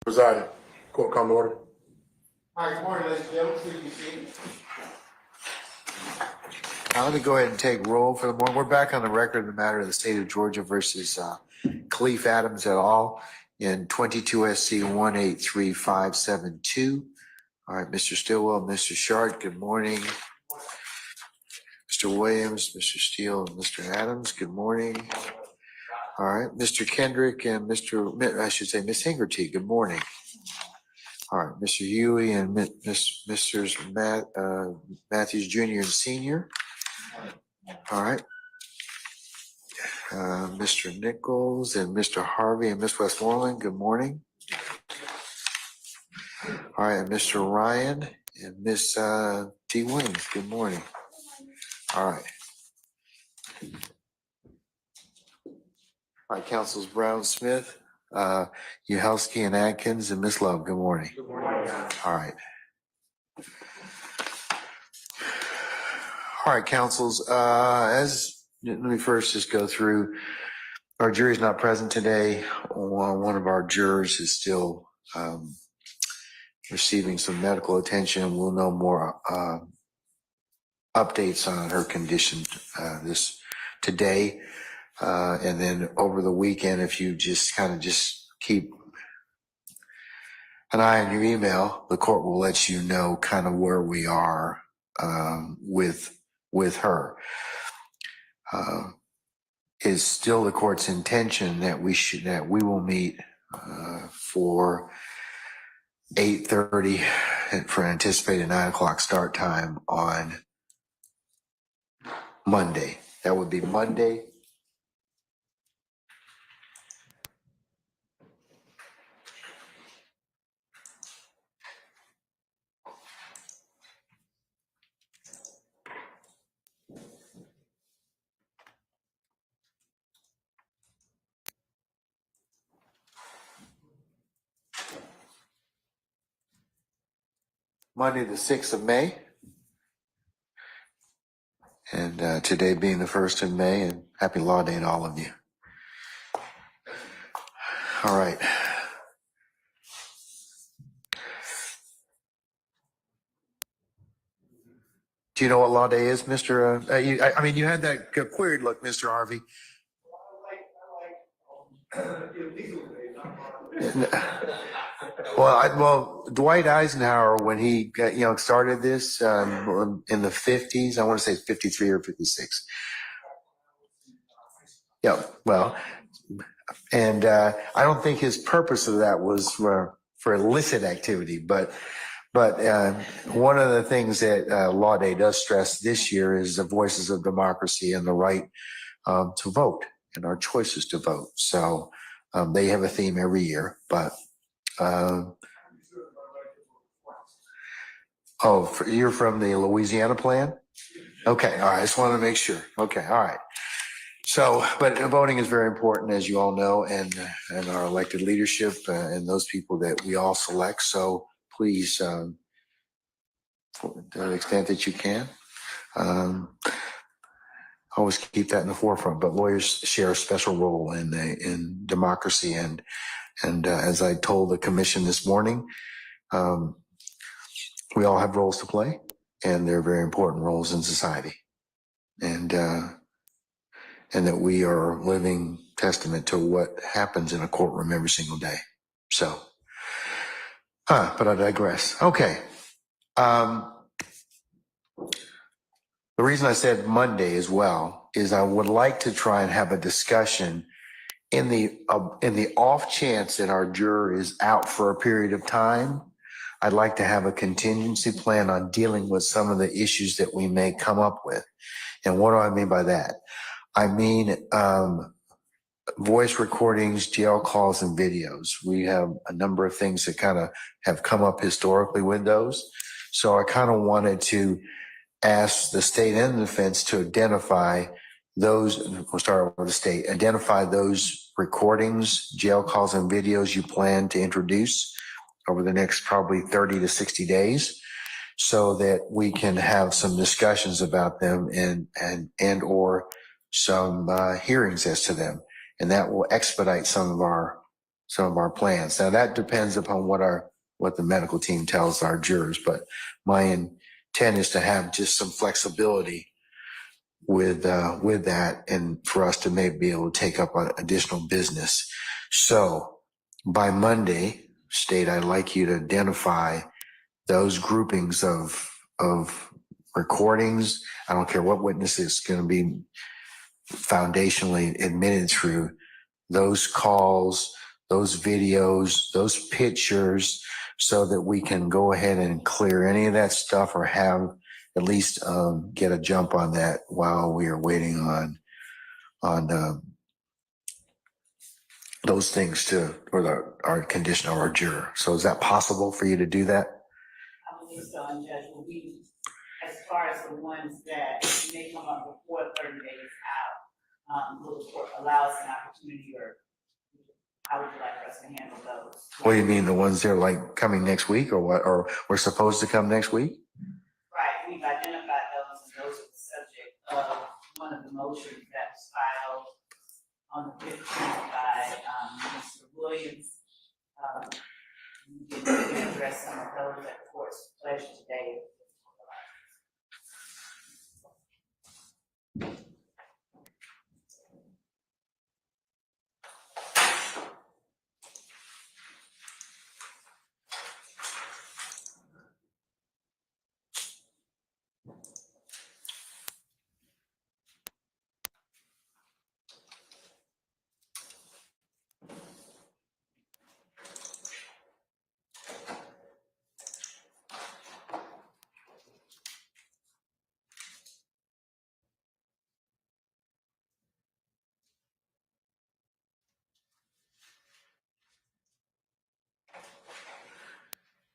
Presiding. Court come to order. All right, good morning, ladies and gentlemen. Please be seated. Now let me go ahead and take roll for the morning. We're back on the record in the matter of the state of Georgia versus Cleef Adams et al. In 22 SC 183572. All right, Mr. Stillwell, Mr. Shart, good morning. Mr. Williams, Mr. Steele, and Mr. Adams, good morning. All right, Mr. Kendrick and Miss Hingerty, good morning. All right, Mr. Huey and Mr. Matthews Jr. and Sr. All right. Mr. Nichols and Mr. Harvey and Miss Westmoreland, good morning. All right, and Mr. Ryan and Miss T. Williams, good morning. All right. All right, Councils Brown, Smith, Uhalski and Atkins and Miss Love, good morning. Good morning. All right. All right, councils, let me first just go through, our jury's not present today. One of our jurors is still receiving some medical attention. We'll know more updates on her condition today. And then over the weekend, if you just keep an eye on your email, the court will let you know kind of where we are with her. Is still the court's intention that we will meet for 8:30 for an anticipated 9 o'clock start time on Monday. That would be Monday. Monday the 6th of May. And today being the 1st of May, and happy Law Day to all of you. All right. Do you know what Law Day is, Mr. You had that queried look, Mr. Harvey. Well, Dwight Eisenhower, when he started this in the 50s, I want to say 53 or 56. Yeah, well, and I don't think his purpose of that was for illicit activity, but one of the things that Law Day does stress this year is the voices of democracy and the right to vote and our choices to vote. So they have a theme every year, but you're from the Louisiana plan? Okay, all right, I just wanted to make sure. Okay, all right. So, but voting is very important, as you all know, and our elected leadership and those people that we all select. So please, to the extent that you can, always keep that in the forefront. But lawyers share a special role in democracy, and as I told the commission this morning, we all have roles to play, and they're very important roles in society, and that we are living testament to what happens in a courtroom every single day. So, but I digress. Okay. The reason I said Monday as well is I would like to try and have a discussion in the off chance that our juror is out for a period of time. I'd like to have a contingency plan on dealing with some of the issues that we may come up with. And what do I mean by that? I mean, voice recordings, jail calls, and videos. We have a number of things that kind of have come up historically with those. So I kind of wanted to ask the state and the defense to identify those. We'll start with the state. Identify those recordings, jail calls, and videos you plan to introduce over the next probably 30 to 60 days, so that we can have some discussions about them and or some hearings as to them, and that will expedite some of our some of our plans. Now that depends upon what the medical team tells our jurors, but my intent is to have just some flexibility with that and for us to maybe be able to take up additional business. So by Monday, State, I'd like you to identify those groupings of recordings. I don't care what witness is going to be foundationally admitted through, those calls, those videos, those pictures, so that we can go ahead and clear any of that stuff or have at least get a jump on that while we are waiting on those things our condition of our juror. So is that possible for you to do that? I believe so, and Judge, will be, as far as the ones that may come up before 30 days out, will the court allow us an opportunity, or how would you like for us to handle those? What do you mean, the ones that are like coming next week or what, or we're supposed to come next week? Right, we've identified those, and those are the subject of one of the motions that was filed on the 15th by Mr. Williams. We can address some of those at the court's pleasure today.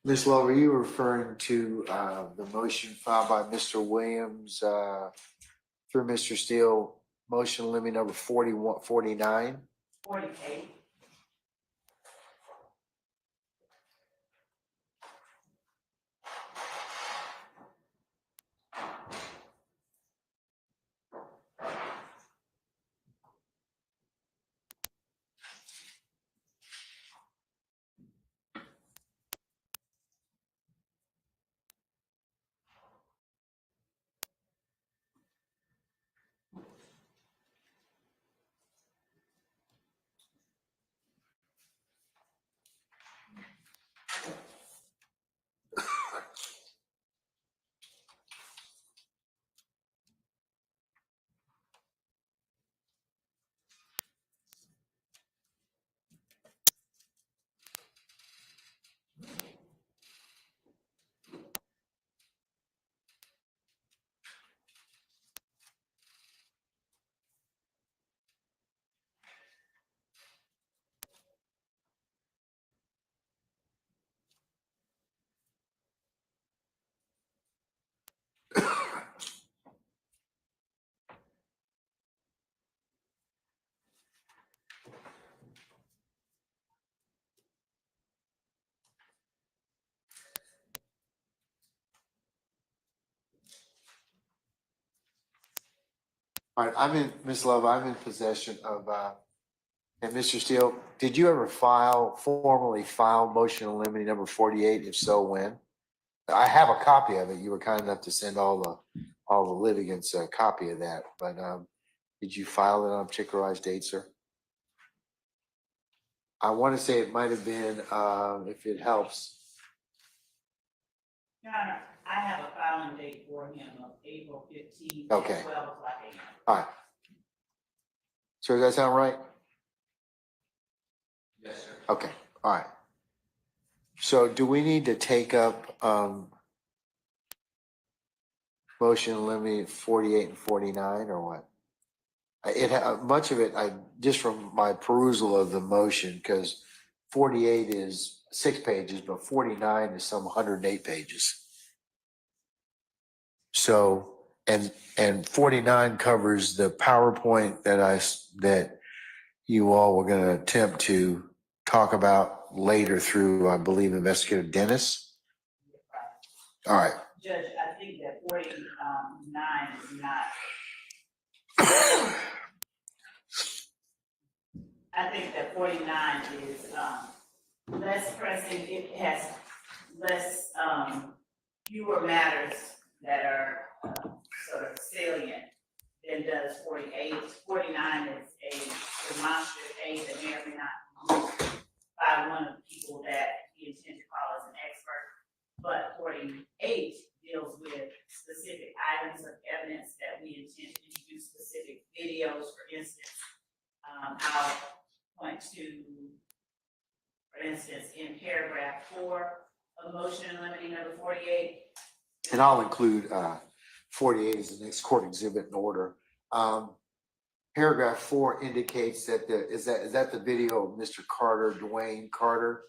Ms. Love, are you referring to the motion filed by Mr. Williams through Mr. Steele, motion limit number 49? 48. All right, Ms. Love, I'm in possession of, and Mr. Steele, did you ever formally file motion limiting number 48? If so, when? I have a copy of it. You were kind enough to send all the litigants a copy of that, but did you file it on a particularized date, sir? I want to say it might have been, if it helps. Your Honor, I have a filing date for him of April 15th Okay. at 12 o'clock a.m. All right. So does that sound right? Yes, sir. Okay, all right. So do we need to take up motion limiting 48 and 49 or what? Much of it, just from my perusal of the motion, because 48 is 6 pages, but 49 is some 108 pages. So, and 49 covers the PowerPoint that you all were going to attempt to talk about later through, I believe, Investigator Dennis. All right. Judge, I think that 49 is not. I think that 49 is, less pressing, it has less, fewer matters that are, sort of salient than does 48. 49 is a demonstrative aid that may or may not be used by one of the people that we intend to call as an expert. But 48 deals with specific items of evidence that we intend to introduce, specific videos, for instance. I'll point to, for instance, in paragraph 4 of motion in limine number 48. And I'll include 48 as the next court exhibit in order. Paragraph 4 indicates that is that the video of Mr. Carter, Dwayne Carter,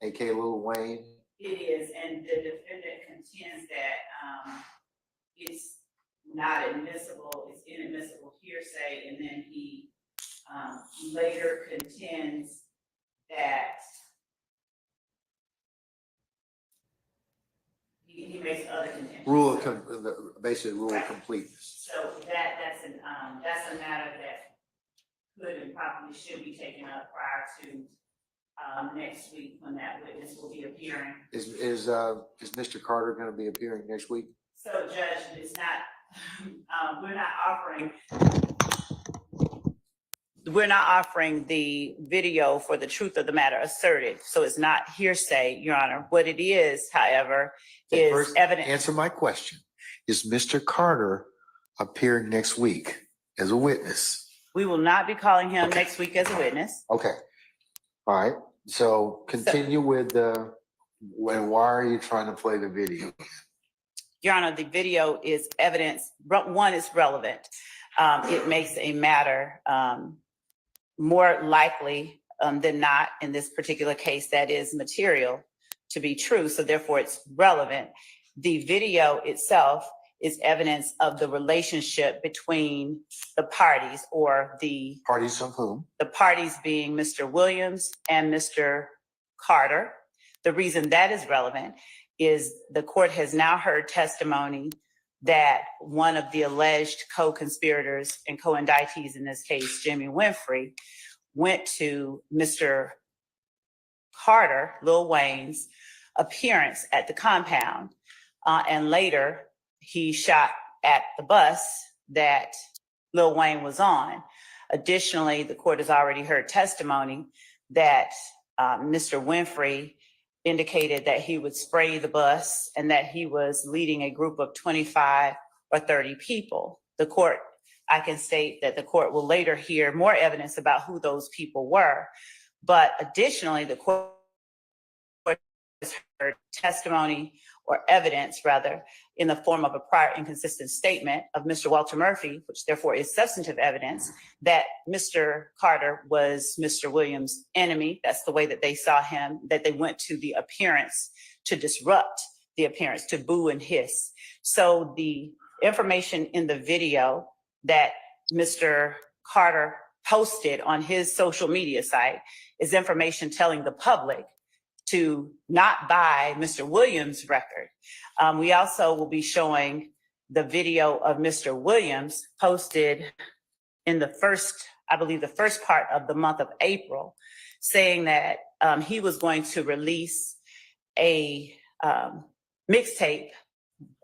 aka Lil Wayne? It is, and the defendant contends that it's not admissible, it's inadmissible hearsay, and then he later contends that he makes other contentions. Basically rule of completeness. So that's a matter that could and probably should be taken up prior to next week when that witness will be appearing. Is Mr. Carter going to be appearing next week? So Judge, it's not, we're not offering the video for the truth of the matter asserted. So it's not hearsay, Your Honor. What it is, however, is First, evidence. answer my question. Is Mr. Carter appearing next week as a witness? We will not be calling him next week as a witness. Okay. All right. So continue with why are you trying to play the video? Your Honor, the video is evidence. One, is relevant. It makes a matter more likely than not in this particular case that is material to be true. So therefore it's relevant. The video itself is evidence of the relationship between the parties, or the Parties of whom? The parties being Mr. Williams and Mr. Carter. The reason that is relevant is the court has now heard testimony that one of the alleged co-conspirators and co-indictees in this case, Jimmy Winfrey, went to Mr. Carter, Lil Wayne's appearance at the compound, and later he shot at the bus that Lil Wayne was on. Additionally, the court has already heard testimony that Mr. Winfrey indicated that he would spray the bus and that he was leading a group of 25 or 30 people. I can state that the court will later hear more evidence about who those people were. But additionally, the court has heard testimony, or evidence rather, in the form of a prior inconsistent statement of Mr. Walter Murphy, which therefore is substantive evidence that Mr. Carter was Mr. Williams' enemy. That's the way that they saw him, that they went to the appearance to disrupt the appearance, to boo and hiss. So the information in the video that Mr. Carter posted on his social media site is information telling the public to not buy Mr. Williams' record. We also will be showing the video of Mr. Williams posted in the first part of the month of April, saying that he was going to release a mixtape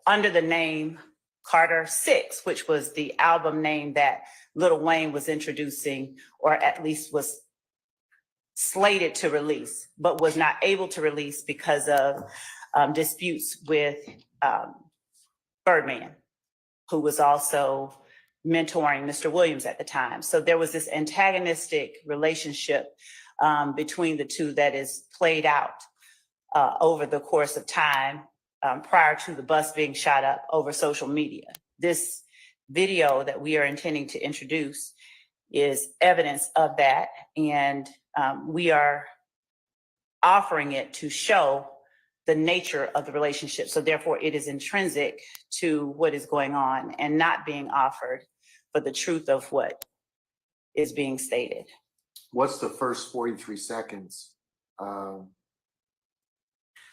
under the name Carter 6, which was the album name that Lil Wayne was introducing, or at least was slated to release, but was not able to release because of disputes with Birdman, who was also mentoring Mr. Williams at the time. So there was this antagonistic relationship between the two that is played out over the course of time prior to the bus being shot up over social media. This video that we are intending to introduce is evidence of that, and we are offering it to show the nature of the relationship. So therefore it is intrinsic to what is going on and not being offered for the truth of what is being stated. What's the first 43 seconds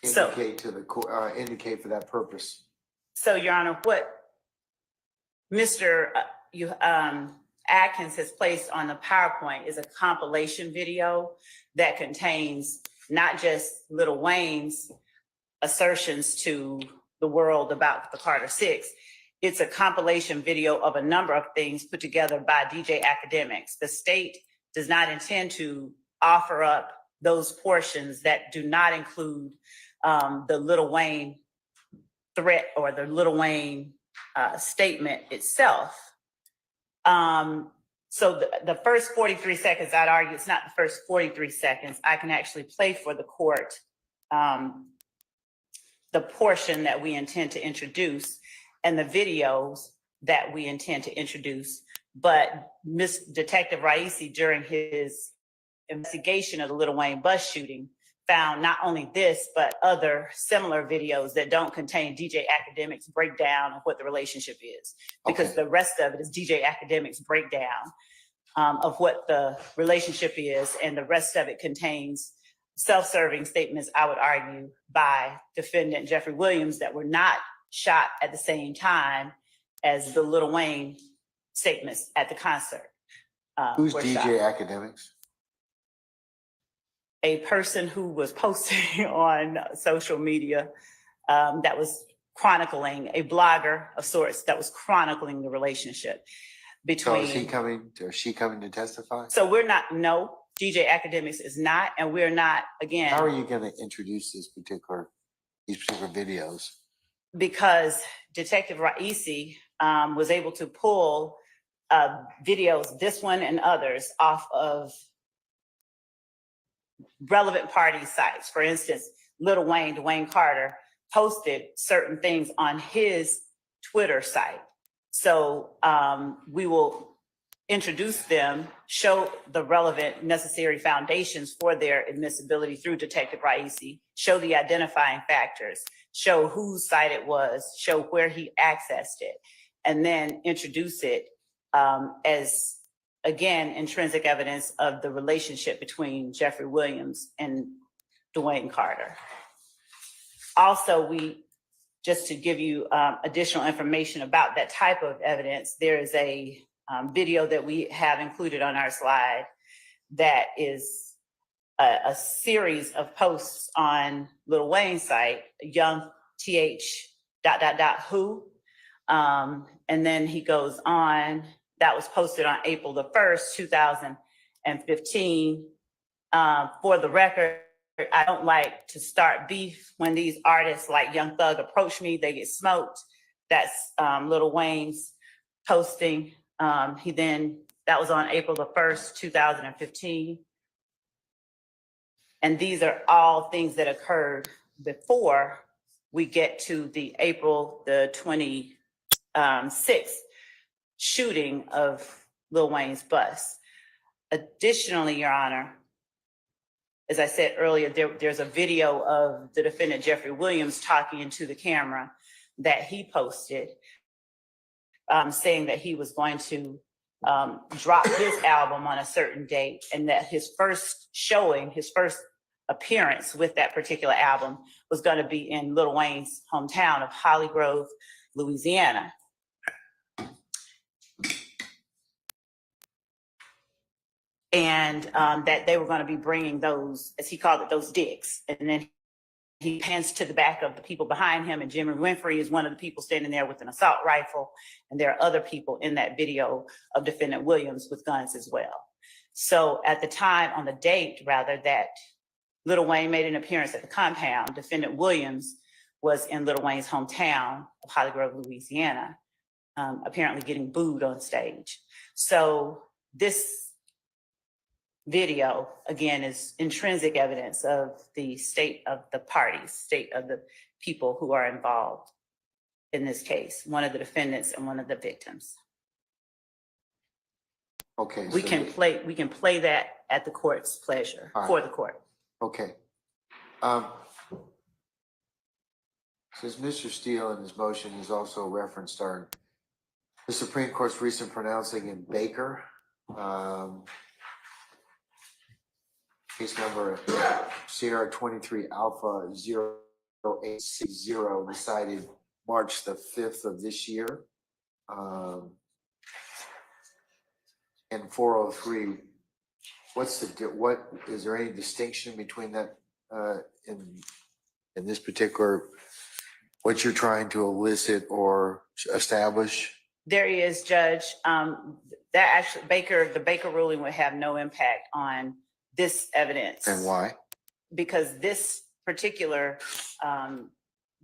indicate to the court, indicate for that purpose? So Your Honor, what Mr. Atkins has placed on the PowerPoint is a compilation video that contains not just Lil Wayne's assertions to the world about the Carter Six. It's a compilation video of a number of things put together by DJ Academics. The state does not intend to offer up those portions that do not include the Lil Wayne threat or the Lil Wayne statement itself. So the first 43 seconds, I'd argue it's not the first 43 seconds. I can actually play for the court the portion that we intend to introduce and the videos that we intend to introduce. But Detective Raisi, during his investigation of the Lil Wayne bus shooting, found not only this, but other similar videos that don't contain DJ Academics' breakdown of what the relationship is. Because the rest of it is DJ Academics' breakdown of what the relationship is, and the rest of it contains self-serving statements, I would argue, by defendant Jeffrey Williams that were not shot at the same time as the Lil Wayne statements at the concert. Who's DJ Academics? A person who was posting on social media that was chronicling, a blogger of sorts that was chronicling the relationship between. So is he coming, or she coming to testify? So we're not, no, DJ Academics is not, and we're not, again. How are you going to introduce these particular videos? Because Detective Raisi was able to pull videos, this one and others, off of relevant party sites. For instance, Lil Wayne, Dwayne Carter, posted certain things on his Twitter site. So we will introduce them, show the relevant necessary foundations for their admissibility through Detective Raisi, show the identifying factors, show whose site it was, show where he accessed it, and then introduce it as, again, intrinsic evidence of the relationship between Jeffrey Williams and Dwayne Carter. Also, just to give you additional information about that type of evidence, there is a video that we have included on our slide that is a series of posts on Lil Wayne's site, Young Who, and then he goes on. That was posted on April the 1st, 2015. For the record, I don't like to start beef when these artists like Young Thug approach me, they get smoked. That's Lil Wayne's posting. That was on April the 1st, 2015. And these are all things that occurred before we get to the April the 26th shooting of Lil Wayne's bus. Additionally, Your Honor, as I said earlier, there's a video of the defendant Jeffrey Williams talking into the camera that he posted, saying that he was going to drop his album on a certain date, and that his first showing, his first appearance with that particular album was going to be in Lil Wayne's hometown of Holly Grove, Louisiana. And that they were going to be bringing those, as he called it, those dicks. And then he pans to the back of the people behind him, and Jimmy Winfrey is one of the people standing there with an assault rifle. And there are other people in that video of defendant Williams with guns as well. So at the time, on the date, rather, that Lil Wayne made an appearance at the compound, defendant Williams was in Lil Wayne's hometown of Holly Grove, Louisiana, apparently getting booed on stage. So this video, again, is intrinsic evidence of the state of the parties, state of the people who are involved in this case, one of the defendants and one of the victims. Okay. We can play that at the court's pleasure, for the court. Okay. Since Mr. Steele in his motion has also referenced the Supreme Court's recent pronouncing in Baker, case number Sierra 23 Alpha 0860, decided March the 5th of this year. and 403, what is there any distinction between that in this particular, what you're trying to elicit or establish? There is, Judge. That actually, the Baker ruling would have no impact on this evidence. And why? Because this particular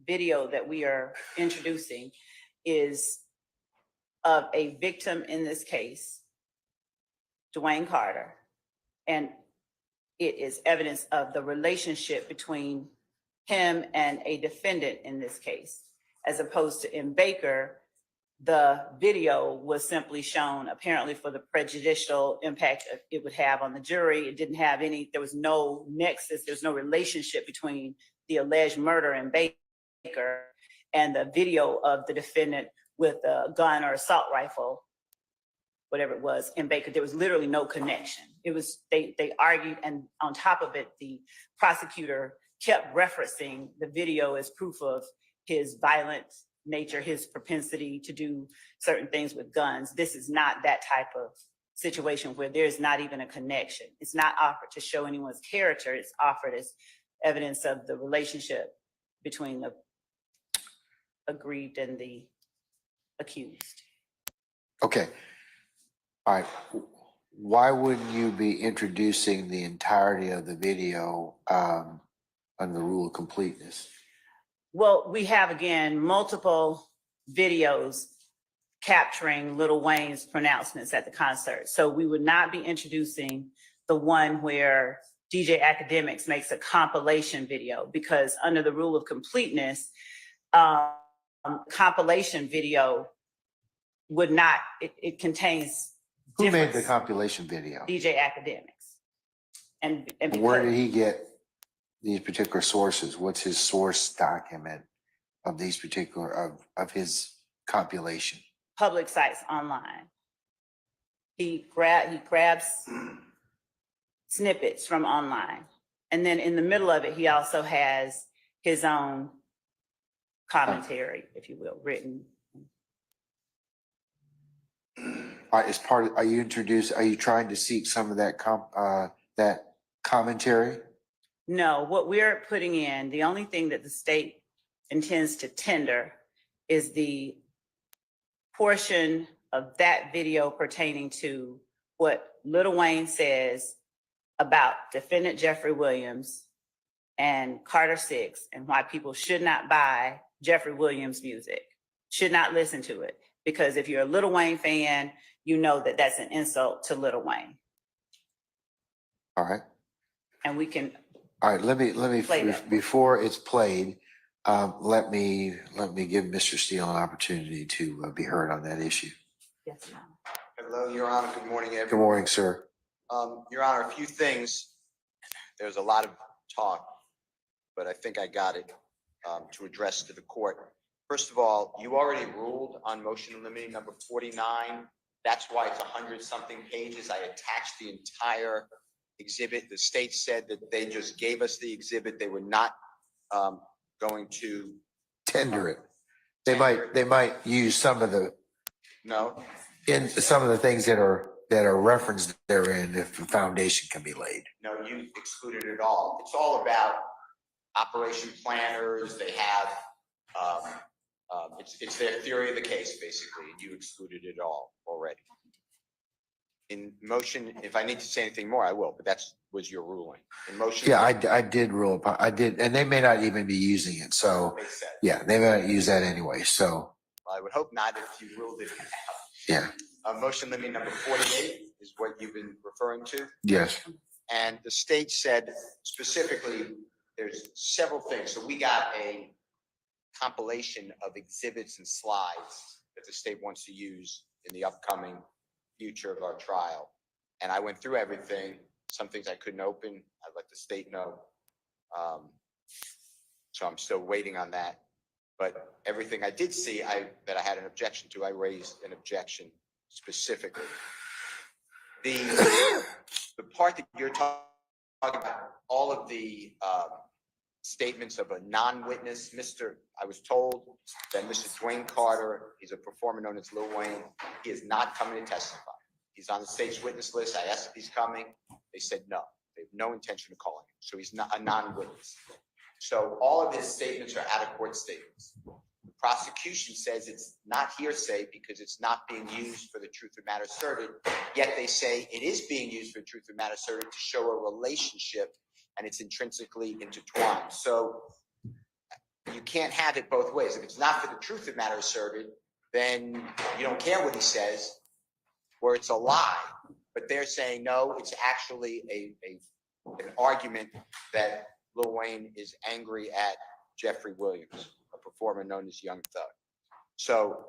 video that we are introducing is of a victim in this case, Dwayne Carter, and it is evidence of the relationship between him and a defendant in this case, as opposed to in Baker, the video was simply shown apparently for the prejudicial impact it would have on the jury. It didn't have any, there was no nexus, there's no relationship between the alleged murder in Baker and the video of the defendant with a gun or assault rifle, whatever it was, in Baker. There was literally no connection. It was, they argued, and on top of it, the prosecutor kept referencing the video as proof of his violent nature, his propensity to do certain things with guns. This is not that type of situation where there's not even a connection. It's not offered to show anyone's character. It's offered as evidence of the relationship between the aggrieved and the accused. Okay. All right. Why wouldn't you be introducing the entirety of the video under the rule of completeness? Well, we have, again, multiple videos capturing Lil Wayne's pronouncements at the concert. So we would not be introducing the one where DJ Academics makes a compilation video, because under the rule of completeness, compilation video would not, it contains Who made the difference. compilation video? DJ Academics. And Where because did he get these particular sources? What's his source document of these particular, of his compilation? public sites online. He grabs snippets from online. And then in the middle of it, he also has his own commentary, if you will, written. As part of, are you trying to seek some of that that commentary? No, what we're putting in, the only thing that the state intends to tender is the portion of that video pertaining to what Lil Wayne says about defendant Jeffrey Williams and Carter 6, and why people should not buy Jeffrey Williams music, should not listen to it. Because if you're a Lil Wayne fan, you know that that's an insult to Lil Wayne. All right. And we can. All right, let me Play that. before it's played, let me give Mr. Steele an opportunity to be heard on that issue. Yes, ma'am. Hello, Your Honor. Good morning, everyone. Good morning, sir. Your Honor, a few things. There's a lot of talk, but I think I got it to address to the court. First of all, you already ruled on motion in limine number 49. That's why it's 100-something pages. I attached the entire exhibit. The state said that they just gave us the exhibit. They were not going to Tender it. They might use some of the No, some of the things that are referenced therein if the foundation can be laid. no, you excluded it all. It's all about operation planners. They have, it's their theory of the case, basically, and you excluded it all already. In motion, if I need to say anything more, I will, but that was your ruling. In motion. Yeah, I did rule upon, I did, and they may not even be using it. So They said. yeah, they may not use that anyway. So I would hope not if you ruled it out. yeah, Motion limine number 48 is what you've been referring to. yes. And the state said specifically, there's several things. So we got a compilation of exhibits and slides that the state wants to use in the upcoming future of our trial. And I went through everything. Some things I couldn't open. I'd let the state know. So I'm still waiting on that. But everything I did see that I had an objection to, I raised an objection specifically. The part that you're talking about, all of the statements of a non-witness, I was told that Mr. Dwayne Carter, he's a performer known as Lil Wayne, he is not coming to testify. He's on the state's witness list. I asked if he's coming. They said no. They have no intention of calling him. So he's not a non-witness. So all of his statements are out-of-court statements. The prosecution says it's not hearsay because it's not being used for the truth of matter asserted, yet they say it is being used for the truth of matter asserted to show a relationship and it's intrinsically intertwined. So you can't have it both ways. If it's not for the truth of matter asserted, then you don't care what he says, or it's a lie. But they're saying, no, it's actually an argument that Lil Wayne is angry at Jeffrey Williams, a performer known as Young Thug. So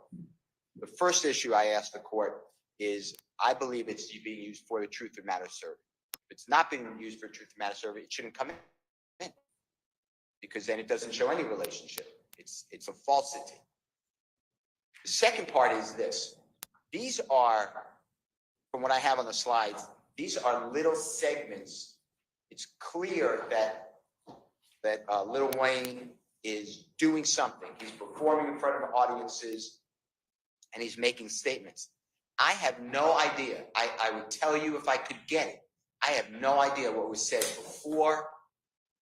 the first issue I asked the court is, I believe it's being used for the truth of matter asserted. If it's not being used for truth of matter asserted, it shouldn't come in, because then it doesn't show any relationship. It's a falsity. The second part is this. These are, from what I have on the slides, these are little segments. It's clear that Lil Wayne is doing something. He's performing in front of audiences and he's making statements. I have no idea. I would tell you if I could get it. I have no idea what was said before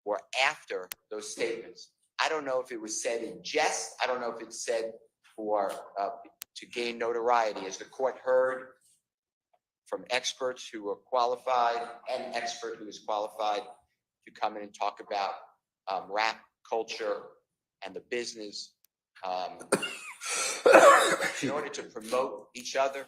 or after those statements. I don't know if it was said in jest. I don't know if it's said for to gain notoriety. As the court heard from experts who are qualified, an expert who is qualified to come in and talk about rap culture and the business in order to promote each other.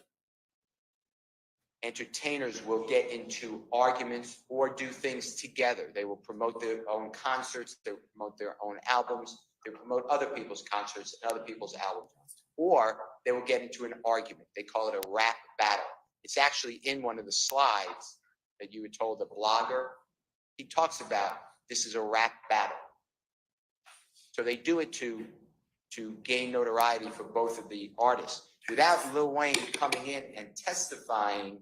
Entertainers will get into arguments or do things together. They will promote their own concerts, they will promote their own albums, they will promote other people's concerts and other people's albums. Or they will get into an argument. They call it a rap battle. It's actually in one of the slides that you were told, the blogger. He talks about this is a rap battle. So they do it to gain notoriety for both of the artists. Without Lil Wayne coming in and testifying,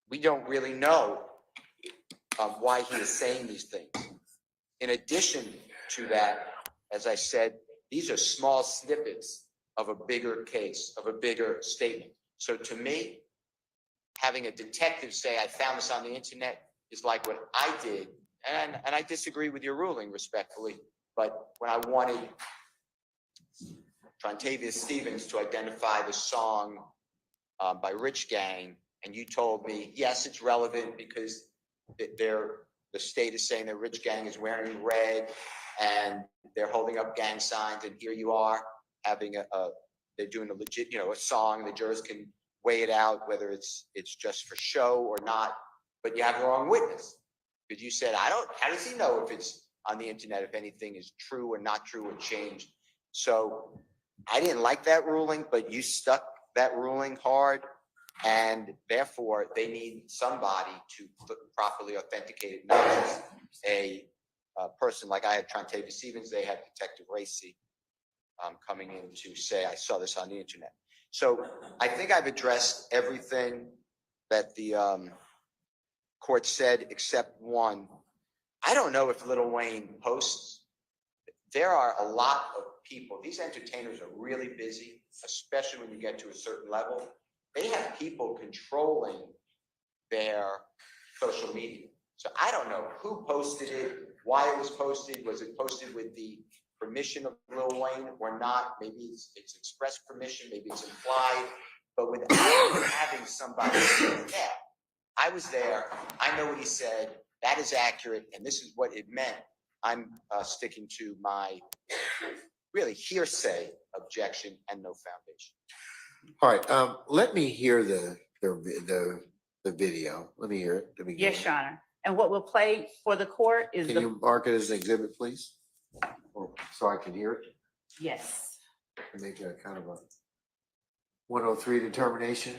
we don't really know why he is saying these things. In addition to that, as I said, these are small snippets of a bigger case, of a bigger statement. So to me, having a detective say, I found this on the internet, is like what I did. And I disagree with your ruling respectfully, but when I wanted Trontavious Stevens to identify the song by Rich Gang, and you told me, yes, it's relevant because the state is saying that Rich Gang is wearing red and they're holding up gang signs, and here you are having they're doing a legit, a song. The jurors can weigh it out whether it's just for show or not. But you have the wrong witness because you said, how does he know if it's on the internet, if anything is true or not true or changed? So I didn't like that ruling, but you stuck that ruling hard, and therefore they need somebody to properly authenticate it, not just a person like I had Trontavious Stevens. They had Detective Hearsay coming in to say, I saw this on the internet. So I think I've addressed everything that the court said except one. I don't know if Lil Wayne posts. There are a lot of people. These entertainers are really busy, especially when you get to a certain level. They have people controlling their social media. So I don't know who posted it, why it was posted. Was it posted with the permission of Lil Wayne or not? Maybe it's express permission, maybe it's implied, but without having somebody say, yeah, I was there, I know what he said, that is accurate, and this is what it meant. I'm sticking to my really hearsay objection and no foundation. All right, let me hear the video. Let me hear it. Yes, Your Honor. And what we'll play for the court is Can you mark it as an exhibit, please? So I can hear it? Yes. Make a kind of a 103 determination.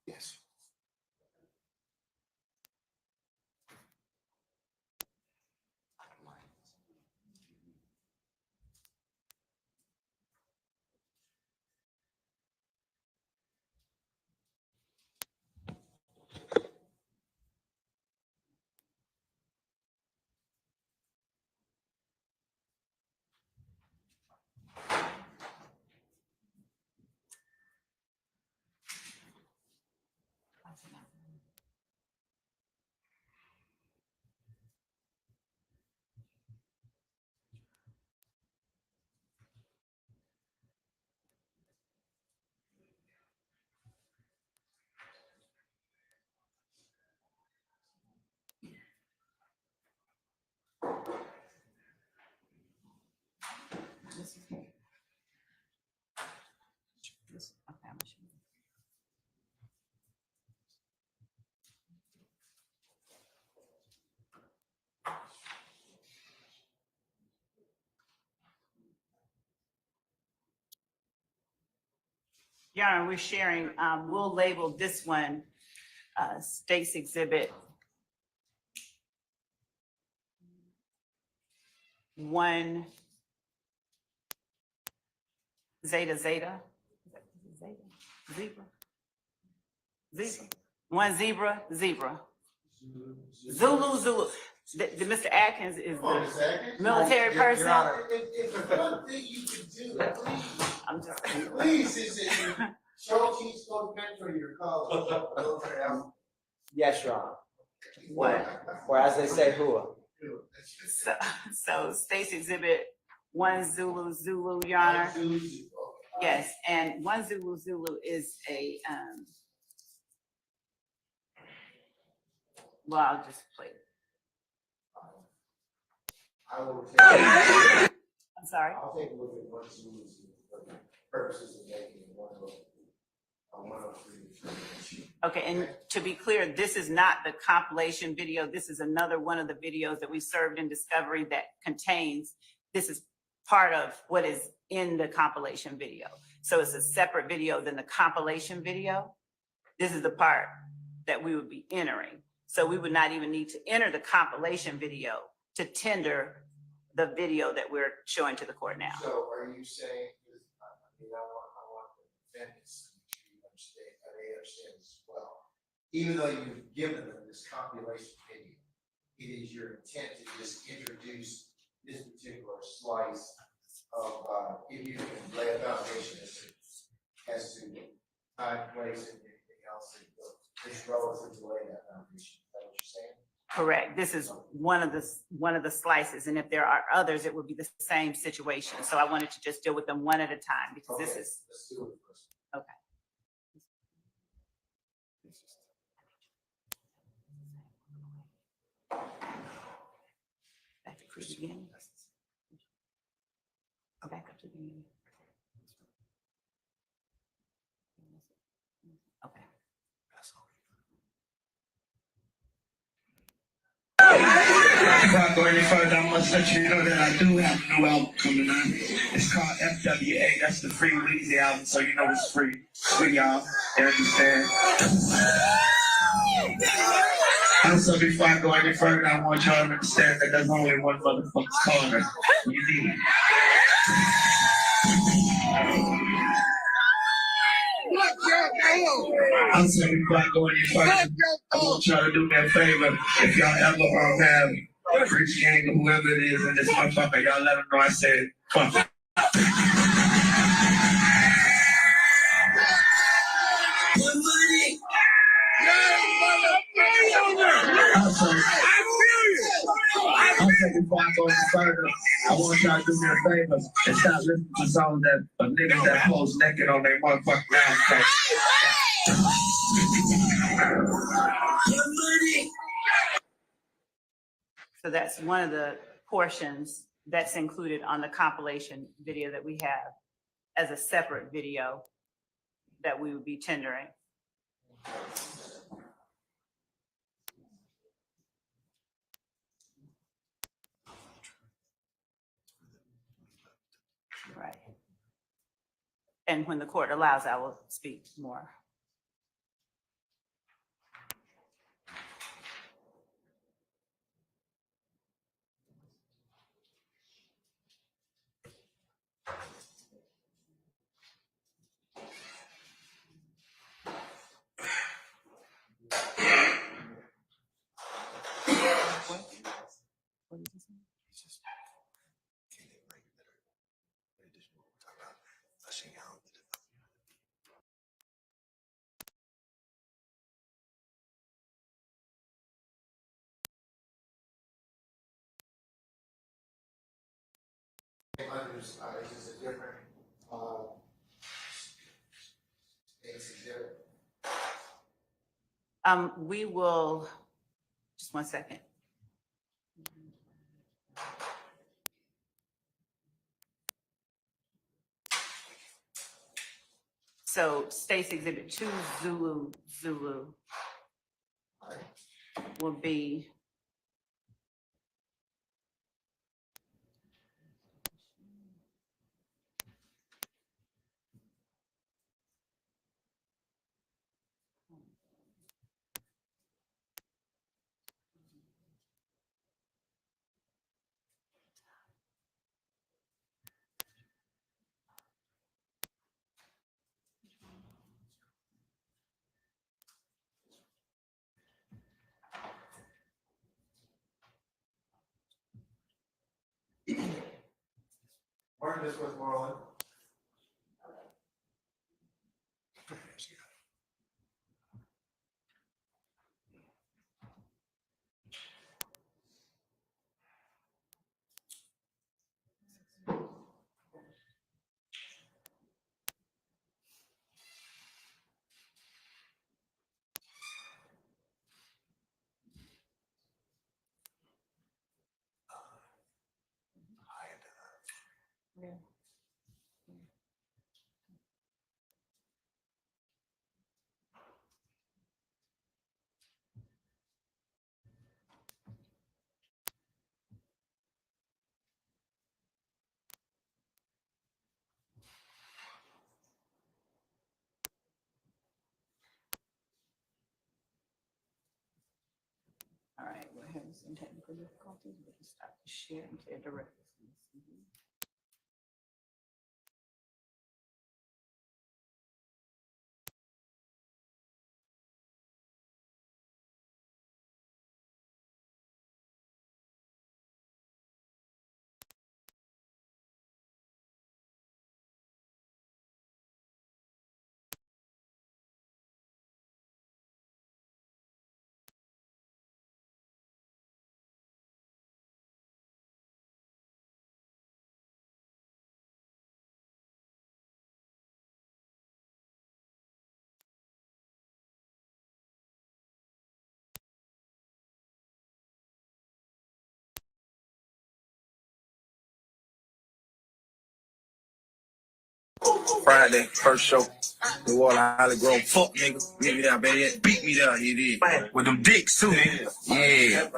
Yes. Your Honor, we're sharing, we'll label this one, State's Exhibit 1 Zeta. Zebra. 1 zebra. Zulu. The Mr. Atkins is the military person. Your Honor, if one thing you can do, I'm just. please, is that you show Chief's mentor your colleagues. Yes, Your Honor. Or as they say, hua. So State's Exhibit 1 Zulu, Your Honor. Yes, and 1 Zulu is a, well, I'll just play it. I will take, I'm sorry. I'll take a look at what Zulu's for the purposes of making one of three. Okay, and to be clear, this is not the compilation video. This is another one of the videos that we served in discovery that contains, this is part of what is in the compilation video. So it's a separate video than the compilation video. This is the part that we would be entering. So we would not even need to enter the compilation video to tender the video that we're showing to the court now. So are you saying, I want the defendants to understand, they understand this as well. Even though you've given them this compilation video, it is your intent to just introduce this particular slice of, if you can lay a foundation as to time, place, and anything else, it's relative to lay that foundation. Is that what you're saying? Correct. This is one of the slices, and if there are others, it would be the same situation. So I wanted to just deal with them one at a time because this is Let's do it first. okay. Back to the beginning. Go back up to the beginning. Okay. Before I go any further, I must let you know that I do have a new album coming out. It's called FWA. That's the Free Weezy album, so you know it's free. Free, y'all. You understand? Also, before I go any further, I want y'all to understand that there's only one motherfucker's corner. You need it. I'm saying before I go any further, I want y'all to do me a favor. If y'all ever have Rich Gang or whoever it is in this motherfucker, y'all let them know I said fuck. I'm saying before I go any further, I want y'all to do me a favor and stop listening to songs that of niggas that pose naked on their motherfucking ground. So that's one of the portions that's included on the compilation video that we have as a separate video that we would be tendering. Right. And when the court allows, I will speak more. It's just a different, it's exhibit. We will, just 1 second. So State's Exhibit 2, Zulu will be Martin, this was Marlon. all right. We're having some technical difficulties. We can stop the share and clear the records. Friday, first show. The Water Holly Grove, fuck nigga. Beat me down, baby. Beat me down, he did. With them dicks too, nigga. Yeah.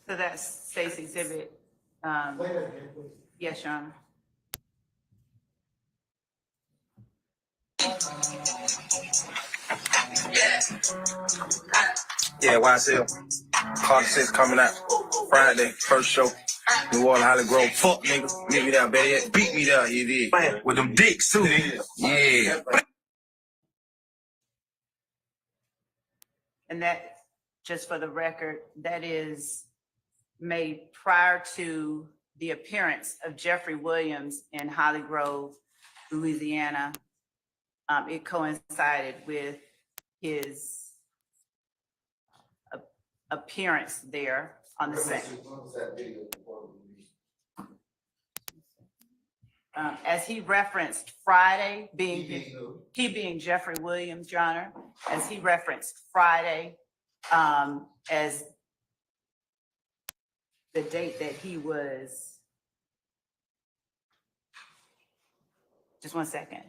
So that's State's Exhibit. Yes, Your Honor. Yeah, YSL. Contingency coming out Friday, first show. New Orleans, Holly Grove, fuck nigga. Meet me there, better beat me there, you did. With them dicks too. Yeah. And that, just for the record, that is made prior to the appearance of Jeffrey Williams in Holly Grove, Louisiana. It coincided with his appearance there on the set. When was that video before we released? As he referenced Friday He being who? he being Jeffrey Williams, Your Honor, as he referenced Friday, as the date that he was, just one second.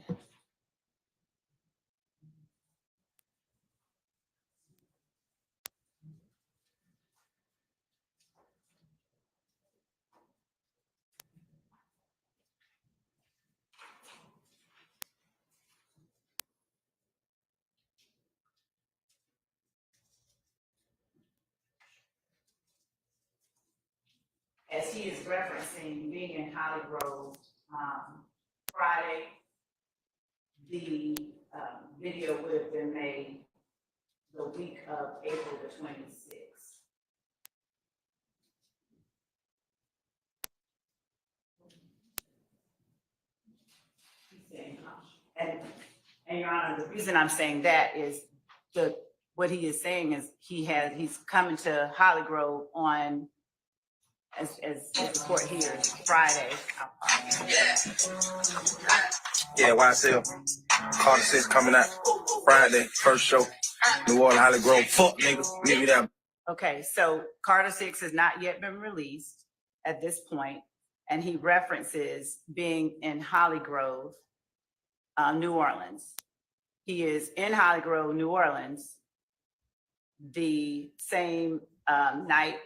As he is referencing being in Holly Grove, Friday, the video would have been made the week of April the 26th. And Your Honor, the reason I'm saying that is what he is saying is he's coming to Holly Grove on, as the court hears, Friday. Yeah, YSL. Carter 6 coming out Friday, first show. New Orleans, Holly Grove, fuck nigga. Meet me there. Okay, so Carter 6 has not yet been released at this point, and he references being in Holly Grove, New Orleans. He is in Holly Grove, New Orleans, the same night.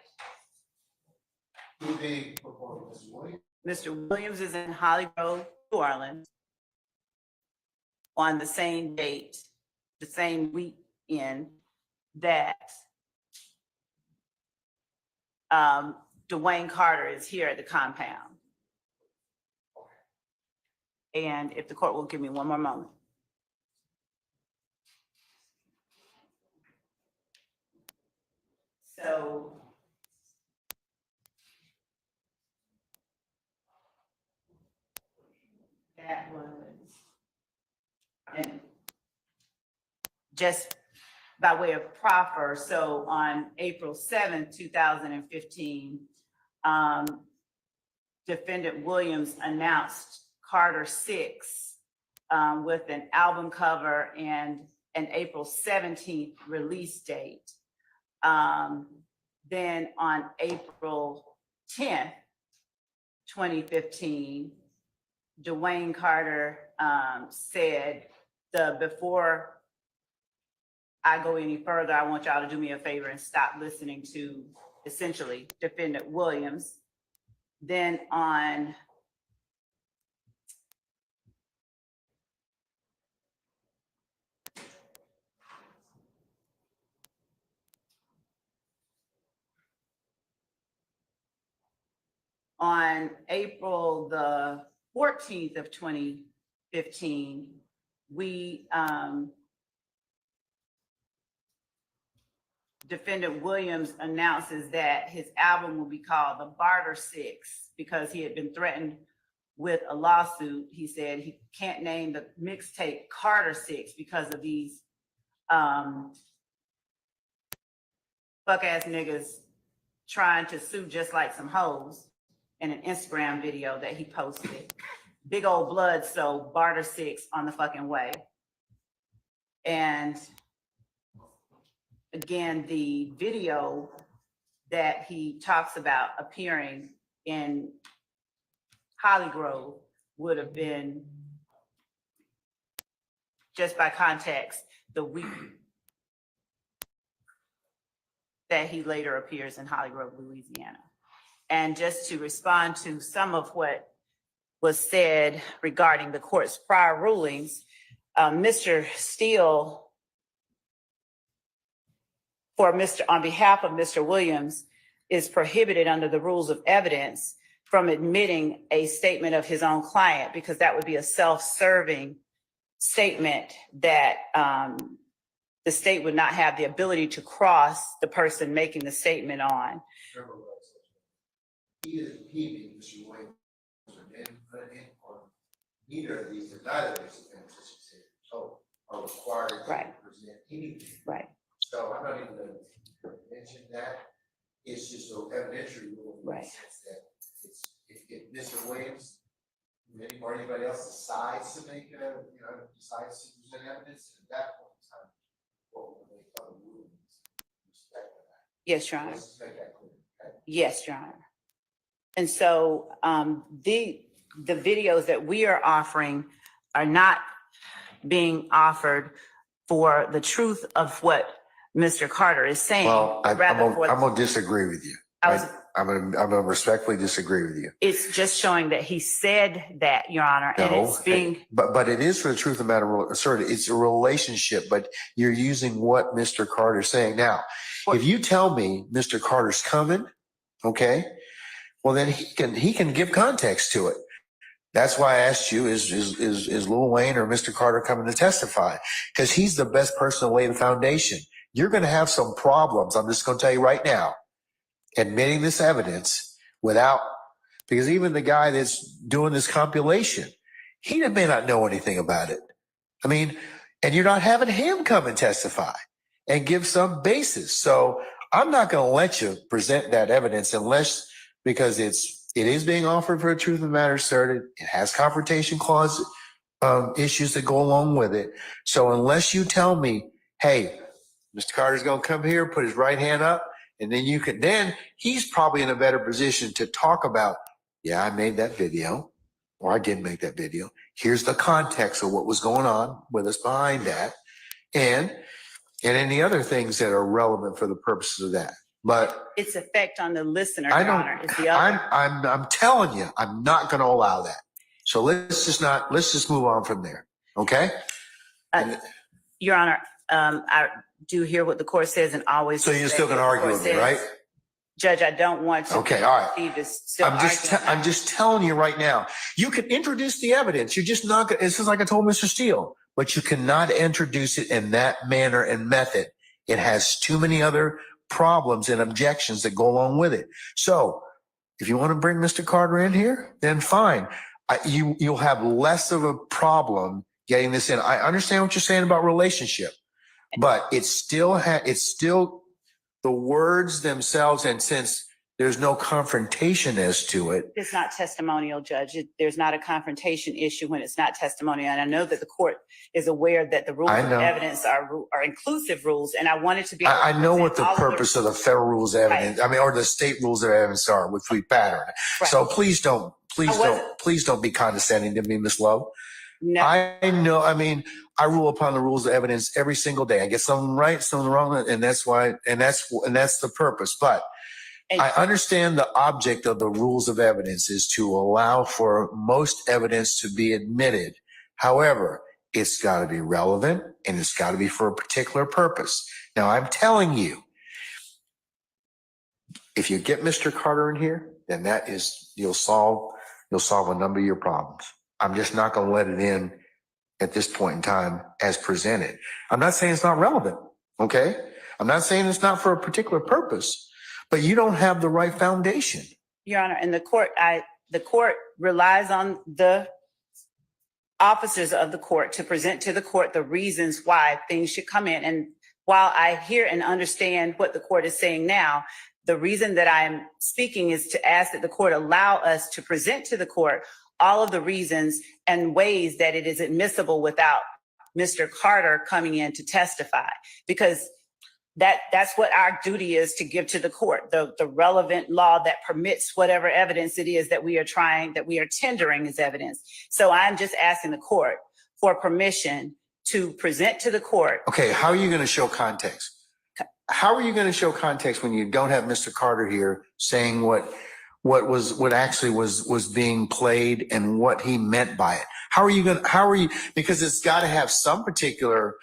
Who being performed, Mr. Williams? Mr. Williams is in Holly Grove, New Orleans, on the same date, the same weekend that Dwayne Carter is here at the compound. And if the court will give me one more moment. So that was, and just by way of proffer, so on April 7th, 2015, Defendant Williams announced Carter 6 with an album cover and an April 17th release date. Then on April 10th, 2015, Dwayne Carter said, before I go any further, I want y'all to do me a favor and stop listening to, essentially, Defendant Williams. Then on April the 14th of 2015, we, Defendant Williams announces that his album will be called The Barter 6 because he had been threatened with a lawsuit. He said he can't name the mixtape Carter 6 because of these fuck ass niggas trying to sue just like some hoes in an Instagram video that he posted. Big old blood, so Barter 6 on the fucking way. And again, the video that he talks about appearing in Holly Grove would have been, just by context, the week that he later appears in Holly Grove, Louisiana. And just to respond to some of what was said regarding the court's prior rulings, Mr. Steele, on behalf of Mr. Williams, is prohibited under the rules of evidence from admitting a statement of his own client, because that would be a self-serving statement that the state would not have the ability to cross the person making the statement on. Remember what I told you. He, Mr. Williams, or neither of these, or neither of these events, as you said, so are required to Right. present anything. Right. So I'm not even gonna mention that. It's just an evidentiary rule in the Right. sense that it's, if Mr. Williams or anybody else decides to make decides to present evidence, at that point in time, what will make other rulings with respect to that? Yes, Your Honor. Let's make that clear, okay? Yes, Your Honor. And so the videos that we are offering are not being offered for the truth of what Mr. Carter is saying. Well, I'm rather for gonna disagree with you. I'm gonna respectfully disagree with you. it's just showing that he said that, Your Honor, and No, it's being, but it is for the truth of the matter asserted. It's a relationship, but you're using what Mr. Carter's saying. Now, if you tell me Mr. Carter's coming, okay, well then he can give context to it. That's why I asked you, is Lil Wayne or Mr. Carter coming to testify? Because he's the best person to lay the foundation. You're going to have some problems. I'm just going to tell you right now, admitting this evidence because even the guy that's doing this compilation, he may not know anything about it. I mean, and you're not having him come and testify and give some basis. So I'm not going to let you present that evidence because it is being offered for a truth of the matter asserted. It has confrontation clause issues that go along with it. So unless you tell me, hey, Mr. Carter's going to come here, put his right hand up, and then he's probably in a better position to talk about, yeah, I made that video, or I didn't make that video. Here's the context of what was going on with us behind that, and any other things that are relevant for the purposes of that. But its effect on the listener, I Your don't. Honor, is the other. I'm telling you, I'm not going to allow that. So let's just move on from there. Okay. Your Honor, I do hear what the court says and always. So you're still going to argue with me, right? Judge, I don't want to. Okay, all right. Still I'm just telling you right now. You can introduce the evidence. You're just not. This is like I told Mr. Steele, but you cannot introduce it in that manner and method. It has too many other problems and objections that go along with it. So if you want to bring Mr. Carter in here, then fine. You'll have less of a problem getting this in. I understand what you're saying about relationship, but it's still the words themselves. And since there's no confrontation as to it. It's not testimonial, Judge. There's not a confrontation issue when it's not testimonial. And I know that the court is aware that the rules of evidence are inclusive rules. And I wanted to be. I know what the purpose of the federal rules of evidence, or the state rules of evidence are, which we pattern. Right. So please don't be condescending to me, Ms. Love. No. I know. I rule upon the rules of evidence every single day. I get something right, something wrong, and that's the purpose. But I understand the object of the rules of evidence is to allow for most evidence to be admitted. However, it's got to be relevant and it's got to be for a particular purpose. Now, I'm telling you, if you get Mr. Carter in here, then you'll solve a number of your problems. I'm just not going to let it in at this point in time as presented. I'm not saying it's not relevant, okay? I'm not saying it's not for a particular purpose, but you don't have the right foundation. Your Honor, and the court relies on the officers of the court to present to the court the reasons why things should come in. And while I hear and understand what the court is saying now, the reason that I'm speaking is to ask that the court allow us to present to the court all of the reasons and ways that it is admissible without Mr. Carter coming in to testify, because that's what our duty is, to give to the court the relevant law that permits whatever evidence it is that we are tendering as evidence. So I'm just asking the court for permission to present to the court. Okay, how are you going to show context? How are you going to show context when you don't have Mr. Carter here saying what actually was being played and what he meant by it? How are you, because it's got to have some particular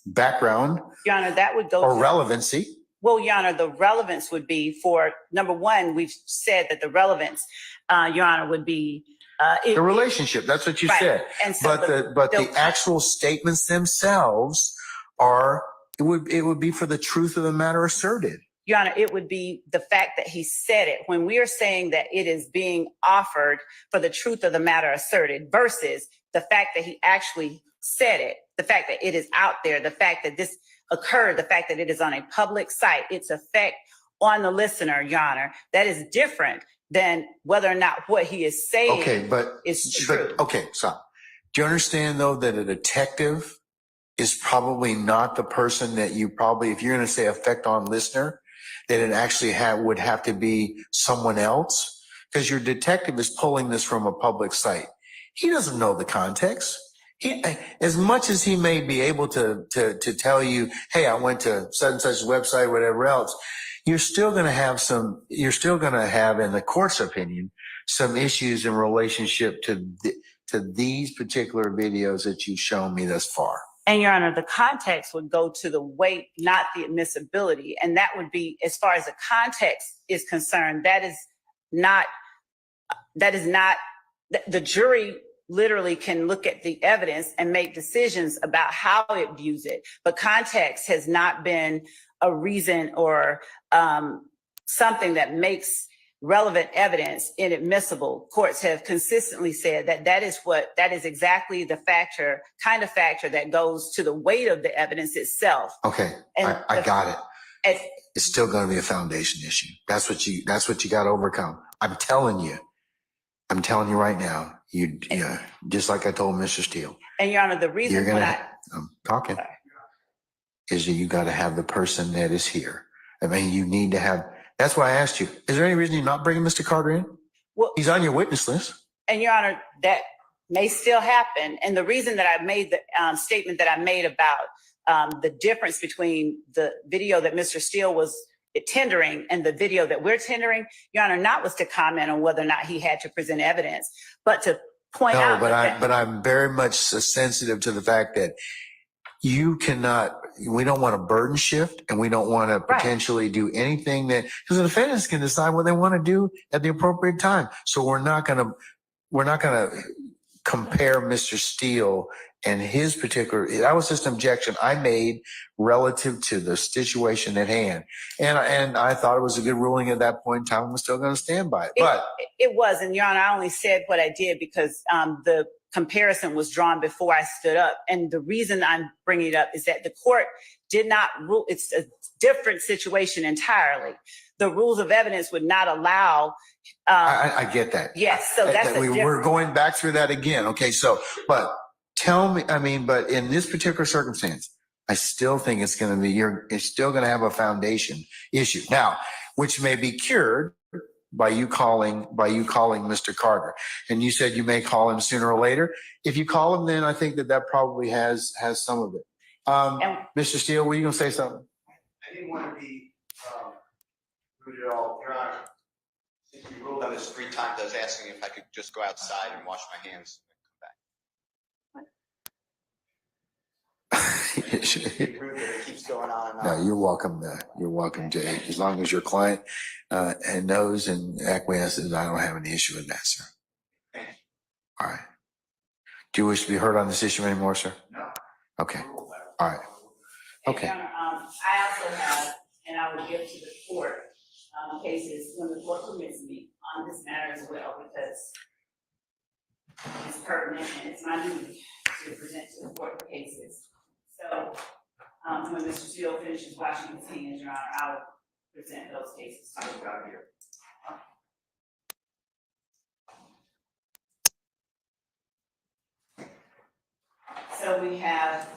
background, Your Honor, that would go or relevancy. Well, Your Honor, the relevance would be for, number one, we've said that the relevance, Your Honor, would be. The relationship, that's what you Right. said. And so But the actual statements themselves it would be for the truth of the matter asserted. Your Honor, it would be the fact that he said it. When we are saying that it is being offered for the truth of the matter asserted versus the fact that he actually said it, the fact that it is out there, the fact that this occurred, the fact that it is on a public site, its effect on the listener, Your Honor, that is different than whether or not what he is saying is true. Okay, so do you understand though that a detective is probably not the person that you probably, if you're going to say effect on listener, that it actually would have to be someone else? Because your detective is pulling this from a public site. He doesn't know the context. As much as he may be able to tell you, hey, I went to such and such website, whatever else, you're still going to have in the court's opinion, some issues in relationship to these particular videos that you've shown me thus far. And Your Honor, the context would go to the weight, not the admissibility. And that would be, as far as the context is concerned, that is not, the jury literally can look at the evidence and make decisions about how it views it. But context has not been a reason or something that makes relevant evidence inadmissible. Courts have consistently said that is exactly the kind of factor that goes to the weight of the evidence itself. Okay, And I got it. It's still going to be a foundation issue. That's what you got to overcome. I'm telling you right now, you just like I told Mr. Steele. And Your Honor, the reason I'm talking is that you got to have the person that is here. I mean, you need to have. That's why I asked you. Is there any reason you're not bringing Mr. Carter in? Well, he's on your witness list. And Your Honor, that may still happen. And the reason that I made the statement that I made about the difference between the video that Mr. Steele was tendering and the video that we're tendering, Your Honor, not was to comment on whether or not he had to present evidence, but to point out. But I'm very much sensitive to the fact that you cannot. We don't want to burden shift, and we don't want to potentially do anything because the defendants can decide what they want to do at the appropriate time. So we're not going to compare Mr. Steele and his particular. That was just an objection I made relative to the situation at hand, and I thought it was a good ruling at that point in time. I'm still going to stand by it. But it was, and Your Honor, I only said what I did because the comparison was drawn before I stood up. And the reason I'm bringing it up is that the court did not rule. It's a different situation entirely. The rules of evidence would not allow. I get that. Yes. So that's we're going back through that again. Okay. So, but tell me, but in this particular circumstance, I still think it's going to be, it's still going to have a foundation issue now, which may be cured by you calling Mr. Carter. And you said you may call him sooner or later. If you call him, then I think that probably has some of it. Mr. Steele, were you going to say something? I didn't want to be rude at all, Your Honor. Since you ruled on this 3 times, I was asking if I could just go outside and wash my hands and come back. It keeps going on and on. No, you're welcome. You're welcome, Jay. As long as your client and knows and acquiesces, I don't have any issue with that, sir. All right. Do you wish to be heard on this issue anymore, sir? No. Okay. All right. Okay. Your Honor, I also have, and I will give to the court cases when the court permits me on this matter as well, because it's pertinent and it's my duty to present to the court the cases. So when Mr. Steele finishes washing his hands, Your Honor, I will present those cases. I got here. So we have.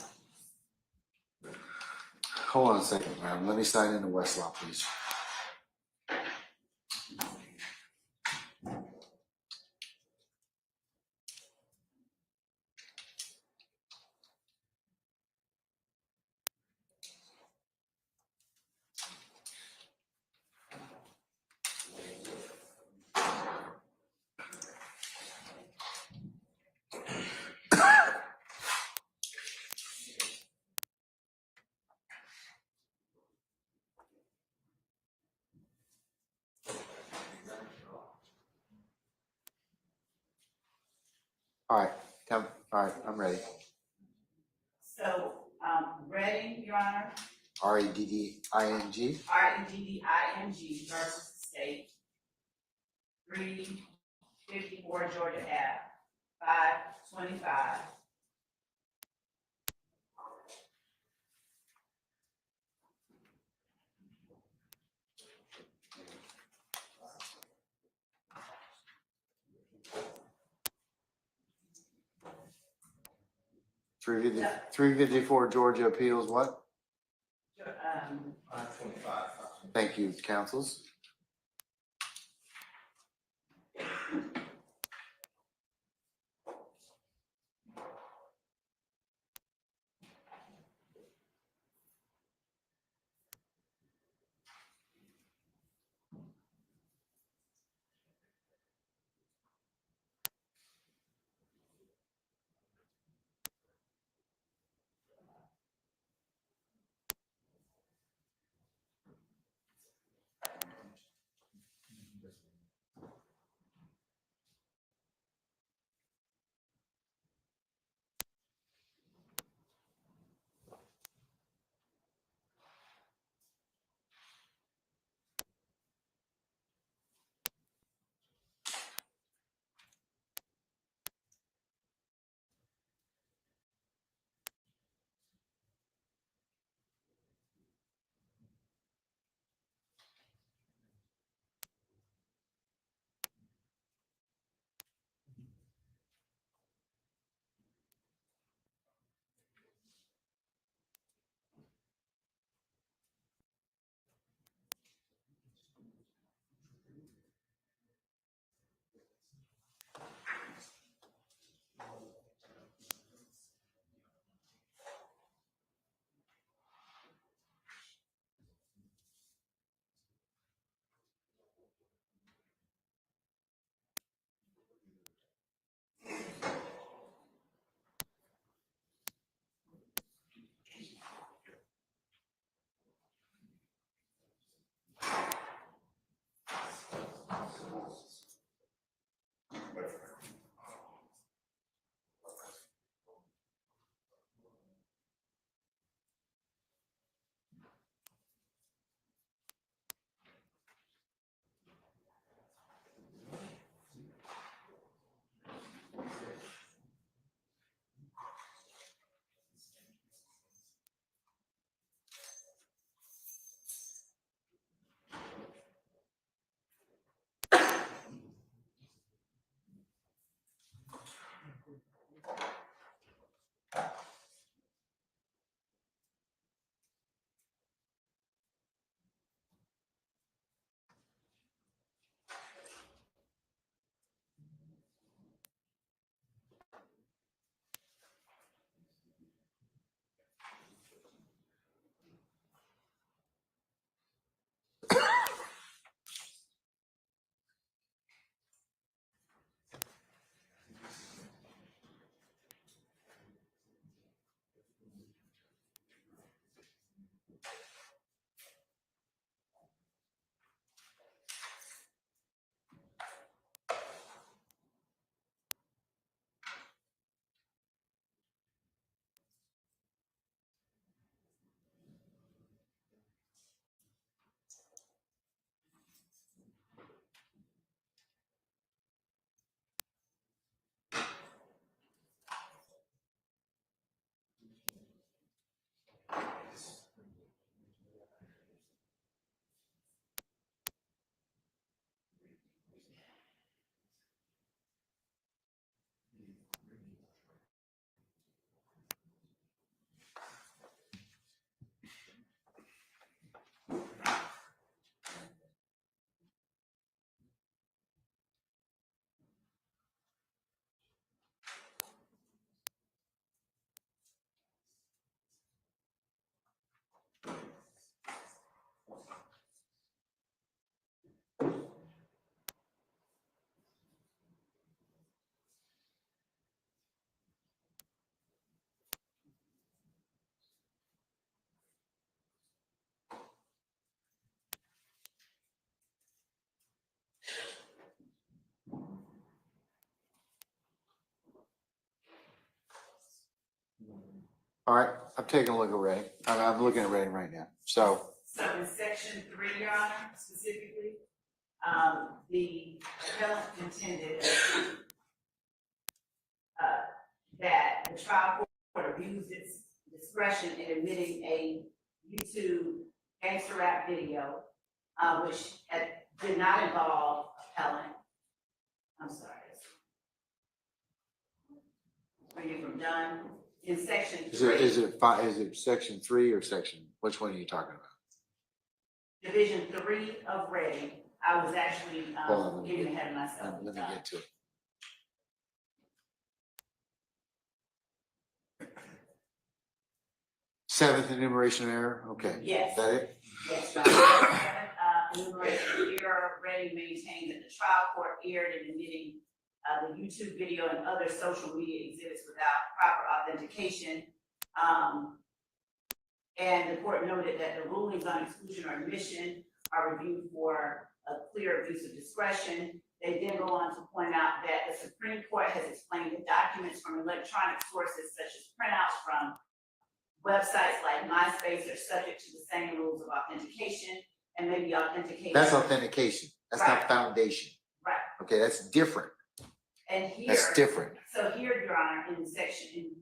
Hold on a second, ma'am. Let me sign into Westlaw, please. All right, I'm ready. So, Redding, Your Honor, Redding, Redding versus the state, 354 Georgia Ave, 525. Three 354 Georgia Appeals, what? 525. Thank you, councils. All right, I'm taking a look at Reading. I'm looking at Reading right now. So, So in section 3, Your Honor, specifically, the appellant contended that the trial court abused its discretion in admitting a YouTube gangster rap video, which did not involve appellant. I'm sorry. Reading from done. In section 3. is it section 3 or section, which one are you talking about? Division 3 of Reading. I was actually Hold on, getting ahead of myself. Let me get to it. Seventh enumeration error, okay. Yes. Is that it? Yes, enumeration of error, Reading maintained that the trial court erred in admitting the YouTube video and other social media exhibits without proper authentication. And the court noted that the rulings on exclusion or admission are reviewed for a clear abuse of discretion. They then go on to point out that the Supreme Court has explained that documents from electronic sources such as printouts from websites like MySpace are subject to the same rules of authentication and may be authenticated. That's authentication. That's not Right. foundation. Right. Okay, that's different. And here, That's different. so here, Your Honor, in section,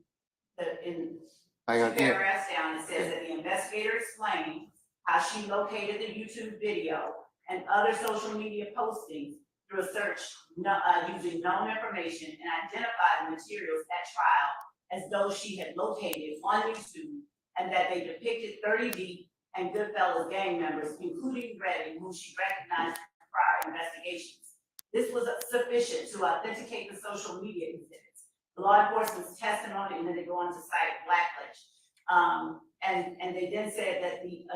in I got, yeah, paragraphs down, it says that the investigator explained how she located the YouTube video and other social media postings through a search using known information and identified the materials at trial as those she had located on YouTube, and that they depicted 30 Deep and Goodfellas gang members, including Redding, whom she recognized from prior investigations. This was sufficient to authenticate the social media exhibits. The law enforcement's testimony, and then they go on to cite Blackledge. And they then said that the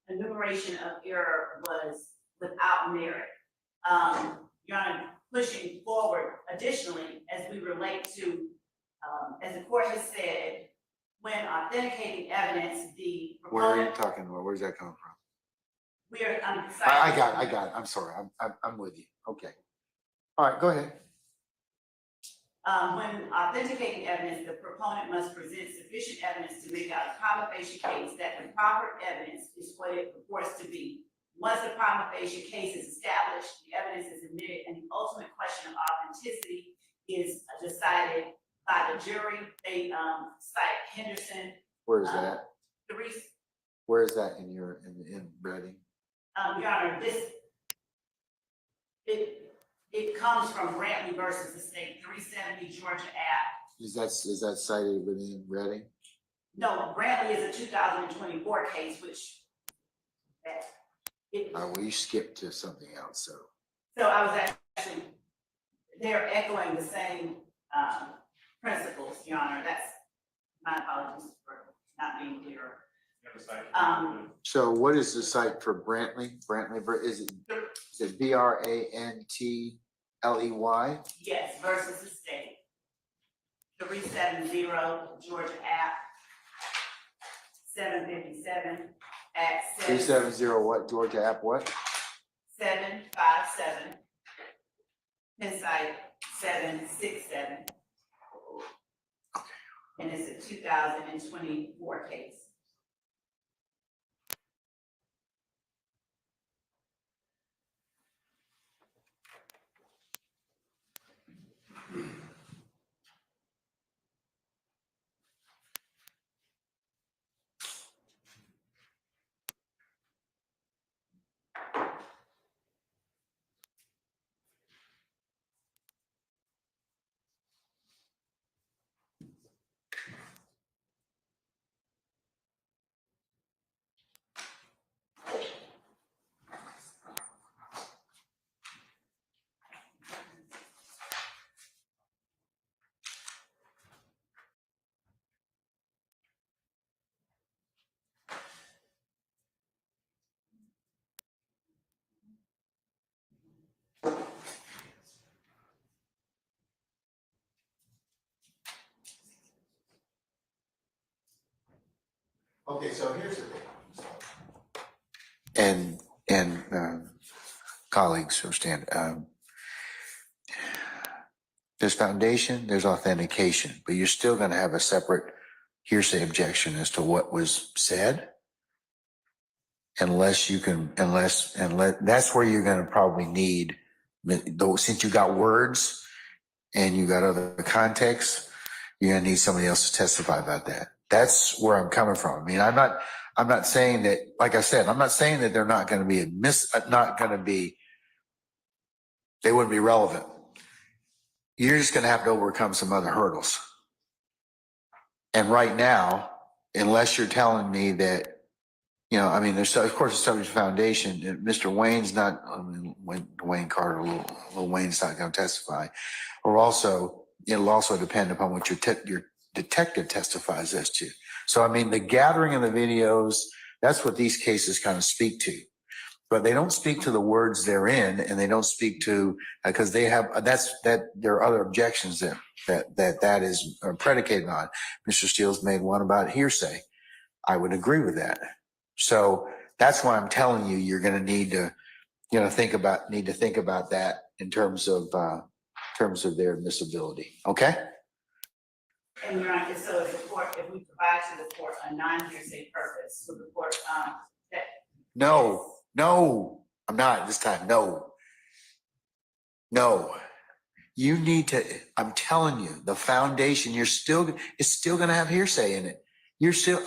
enumeration of error was without merit. Your Honor, pushing forward additionally, as we relate to, as the court has said, when authenticating evidence, the where are you proponent, talking about? Where's that coming from? we are, I got it. I'm sorry. I'm with you. Okay. All right, go ahead. When authenticating evidence, the proponent must present sufficient evidence to make out a prima facie case that the proper evidence is what it purports to be. Once the prima facie case is established, the evidence is admitted, and the ultimate question of authenticity is decided by the jury. They cite Henderson. Where is that? Therese, Where is that in in Reading? Your Honor, it comes from Brantley versus the state, 370 Georgia Ave. Is that cited within Reading? No, Brantley is a 2024 case, which We skipped to something else, so. so I was actually, they're echoing the same principles, Your Honor. That's my apologies for not being clear. So what is the site for Brantley? Is it Brantley? Yes, versus the state. 370 Georgia Ave, 757 at 370 what, Georgia app what? 757, Penn site 767. And it's a 2024 case. Okay, so here's the thing. And colleagues, so stand. There's foundation, there's authentication, but you're still going to have a separate hearsay objection as to what was said. Unless you can, that's where you're going to probably need, though, since you got words and you got other context, you're going to need somebody else to testify about that. That's where I'm coming from. I mean, I'm not saying that, like I said, I'm not saying that they're not going to be they wouldn't be relevant. You're just going to have to overcome some other hurdles. And right now, unless you're telling me that, you know, I mean, there's, of course, the subject foundation. Mr. Wayne's not, I mean, Wayne Carter, Lil Wayne's not going to testify. Or also, it'll also depend upon what your detective testifies as to. So, I mean, the gathering of the videos, that's what these cases kind of speak to. But they don't speak to the words they're in, and they don't speak to, because they have, there are other objections that is predicated on. Mr. Steele's made one about hearsay. I would agree with that. So that's why I'm telling you, you're going to need to, you know, think about that in terms of their admissibility. Okay. And Your Honor, so if we provide to the court a non-hearsay purpose, would the court, No, I'm not this time. No. You need to, I'm telling you, the foundation, it's still going to have hearsay in it. You're still,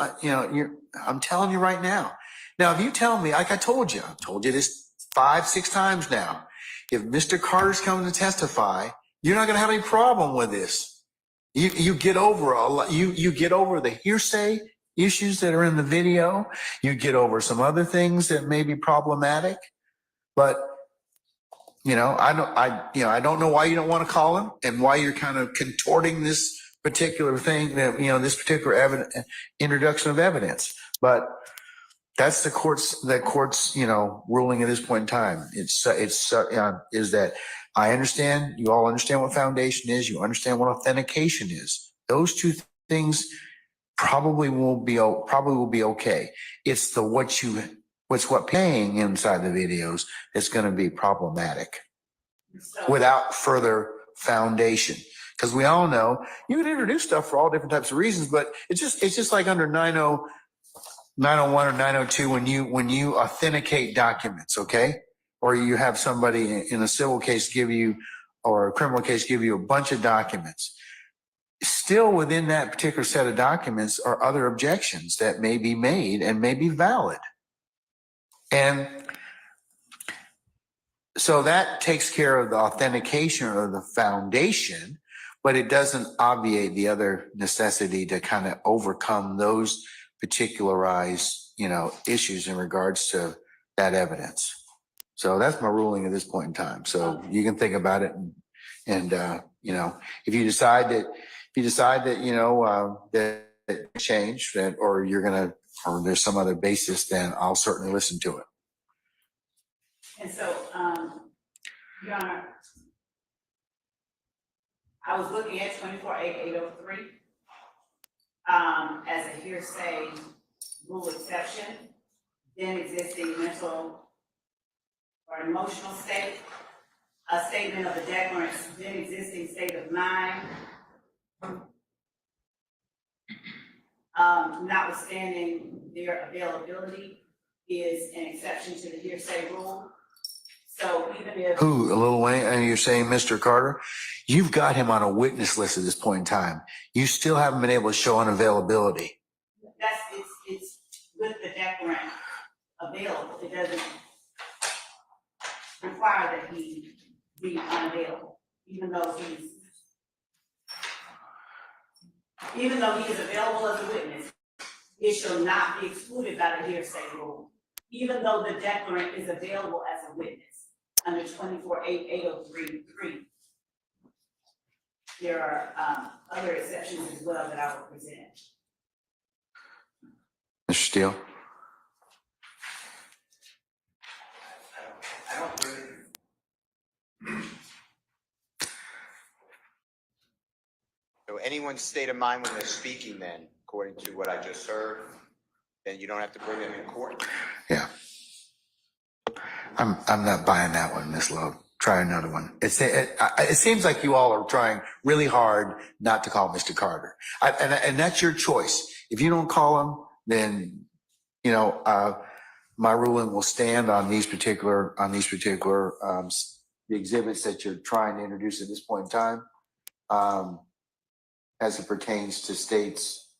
I'm telling you right now. Now, if you tell me, like I've told you this 5-6 times now, if Mr. Carter's coming to testify, you're not going to have any problem with this. You get over you get over the hearsay issues that are in the video. You get over some other things that may be problematic, but I don't know why you don't want to call him and why you're kind of contorting this particular thing that, this particular introduction of evidence. But that's the court's ruling at this point in time. Is that I understand, you all understand what foundation is, you understand what authentication is. Those two things probably will be okay. It's what paying inside the videos that's going to be problematic without further foundation. Because we all know you can introduce stuff for all different types of reasons, but it's just like under 901 or 902 when you authenticate documents, okay? Or you have somebody in a civil case or a criminal case give you a bunch of documents. Still within that particular set of documents are other objections that may be made and may be valid. And so that takes care of the authentication or the foundation, but it doesn't obviate the other necessity to kind of overcome those particularized, issues in regards to that evidence. So that's my ruling at this point in time. So you can think about it and if you decide that that it changed or there's some other basis, then I'll certainly listen to it. and so, Your Honor, I was looking at 24-803 as a hearsay rule exception, then existing mental or emotional state, a statement of the declarant's then existing state of mind, notwithstanding their availability, is an exception to the hearsay rule. So even if Lil Wayne, and you're saying Mr. Carter, you've got him on a witness list at this point in time. You still haven't been able to show unavailability. it's with the declarant available, it doesn't require that he be unavailable, even though he is available as a witness. It shall not be excluded by the hearsay rule, even though the declarant is available as a witness under 24-803. There are other exceptions as well that I will present. Mr. Steele? I don't really. So anyone's state of mind when they're speaking then, according to what I just heard, then you don't have to bring them in court. Yeah. I'm not buying that one, Miss Love. try another one. It seems like you all are trying really hard not to call Mr. Carter. And that's your choice. If you don't call him, then, you know, my ruling will stand on these particular, the exhibits that you're trying to introduce at this point in time, as it pertains to states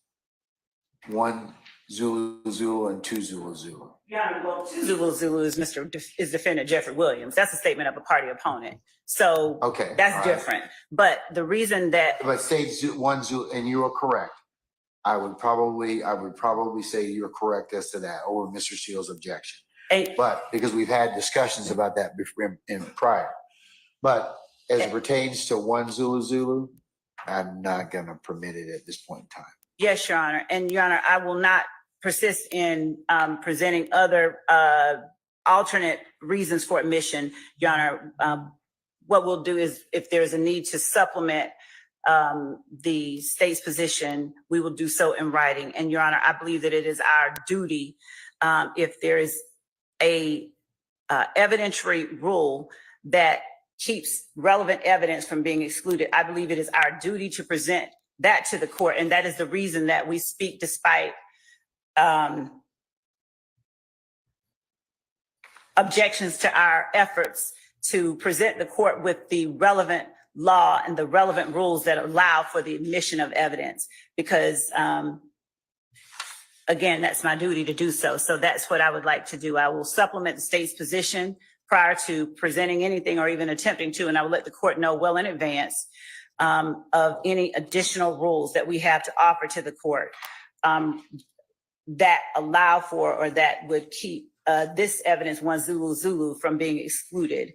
1 Zulu Zulu and 2 Zulu Zulu. Your Honor, well, 2 Zulu Zulu is defendant Jeffrey Williams. That's a statement of a party opponent. So Okay, that's all right. different. But the reason that But state 1 Zulu, and you are correct. I would probably say you're correct as to that over Mr. Shields' objection. But because we've had discussions about that before in prior. But as it pertains to 1 Zulu Zulu, I'm not going to permit it at this point in time. yes, Your Honor. And Your Honor, I will not persist in presenting other alternate reasons for admission. Your Honor, what we'll do is if there's a need to supplement the state's position, we will do so in writing. And Your Honor, I believe that it is our duty, if there is a evidentiary rule that keeps relevant evidence from being excluded, I believe it is our duty to present that to the court. And that is the reason that we speak despite objections to our efforts to present the court with the relevant law and the relevant rules that allow for the admission of evidence, because again, that's my duty to do so. So that's what I would like to do. I will supplement the state's position prior to presenting anything or even attempting to, and I will let the court know well in advance of any additional rules that we have to offer to the court that allow for or that would keep this evidence 1 Zulu Zulu from being excluded,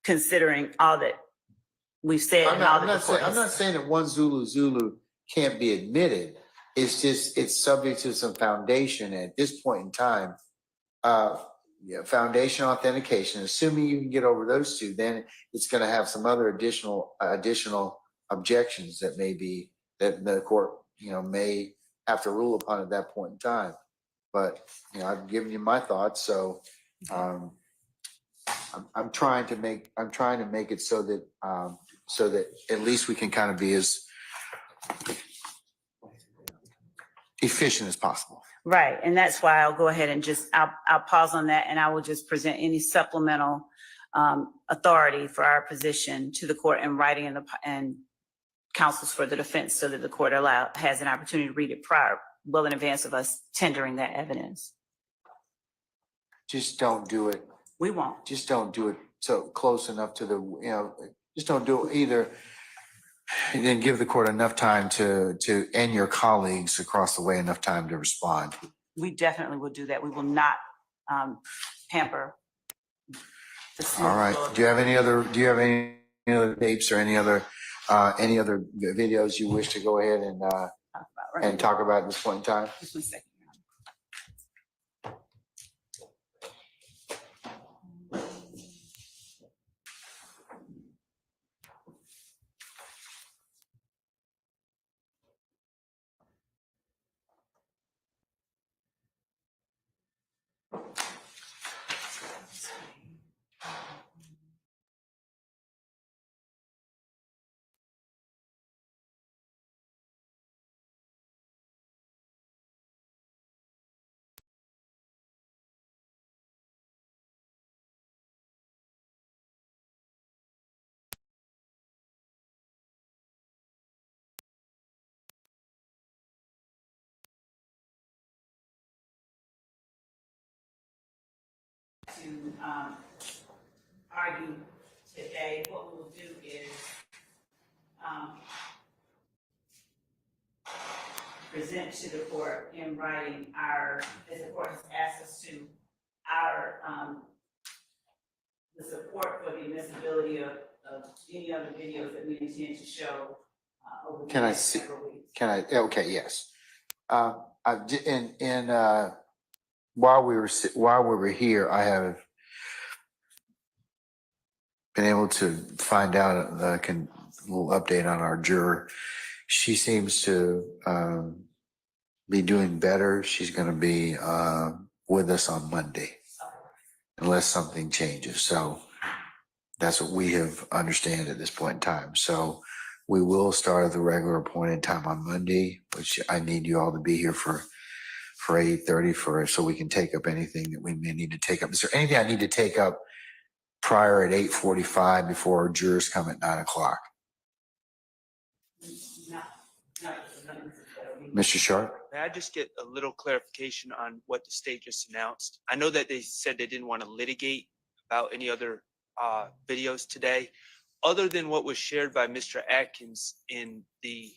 considering all that we've said. I'm not saying that 1 Zulu Zulu can't be admitted. It's just, it's subject to some foundation at this point in time. Foundation authentication, assuming you can get over those two, then it's going to have some other additional objections that the court, may have to rule upon at that point in time. But, I've given you my thoughts. So, I'm trying to make it so that at least we can kind of be as efficient as possible. Right, and that's why I'll go ahead and I'll pause on that, and I will just present any supplemental authority for our position to the court in writing and counsels for the defense, so that the court has an opportunity to read it well in advance of us tendering that evidence. Just don't do it. We won't. Just don't do it so close enough to the, just don't do it either. And then give the court enough time to and your colleagues across the way enough time to respond. We definitely will do that. We will not hamper. All right. Do you have any other tapes or any other videos you wish to go ahead and talk about at this point in time? Just 1 second. To argue today, what we will do is present to the court in writing as the court has asked us to, the support for the admissibility of any other videos that we intend to show over the next several weeks. Okay, yes. While we were here, I have been able to find out a little update on our juror. She seems to be doing better. She's going to be with us on Monday, unless something changes. So That's what we have understand at this point in time. So we will start at the regular appointed time on Monday, which I need you all to be here for 8:30 so we can take up anything that we may need to take up. Is there anything I need to take up prior at 8:45 before our jurors come at 9:00? Mr. Sharp? May I just get a little clarification on what the state just announced? I know that they said they didn't want to litigate about any other videos today. Other than what was shared by Mr. Atkins in the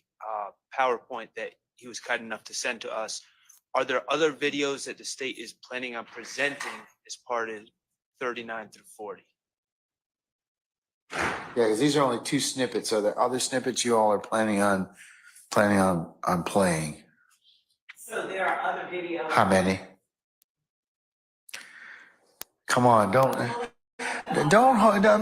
PowerPoint that he was kind enough to send to us, are there other videos that the state is planning on presenting as part of 39 through 40? Yeah, because these are only 2 snippets. Are there other snippets you all are planning on playing? So there are other videos. How many? Come on, don't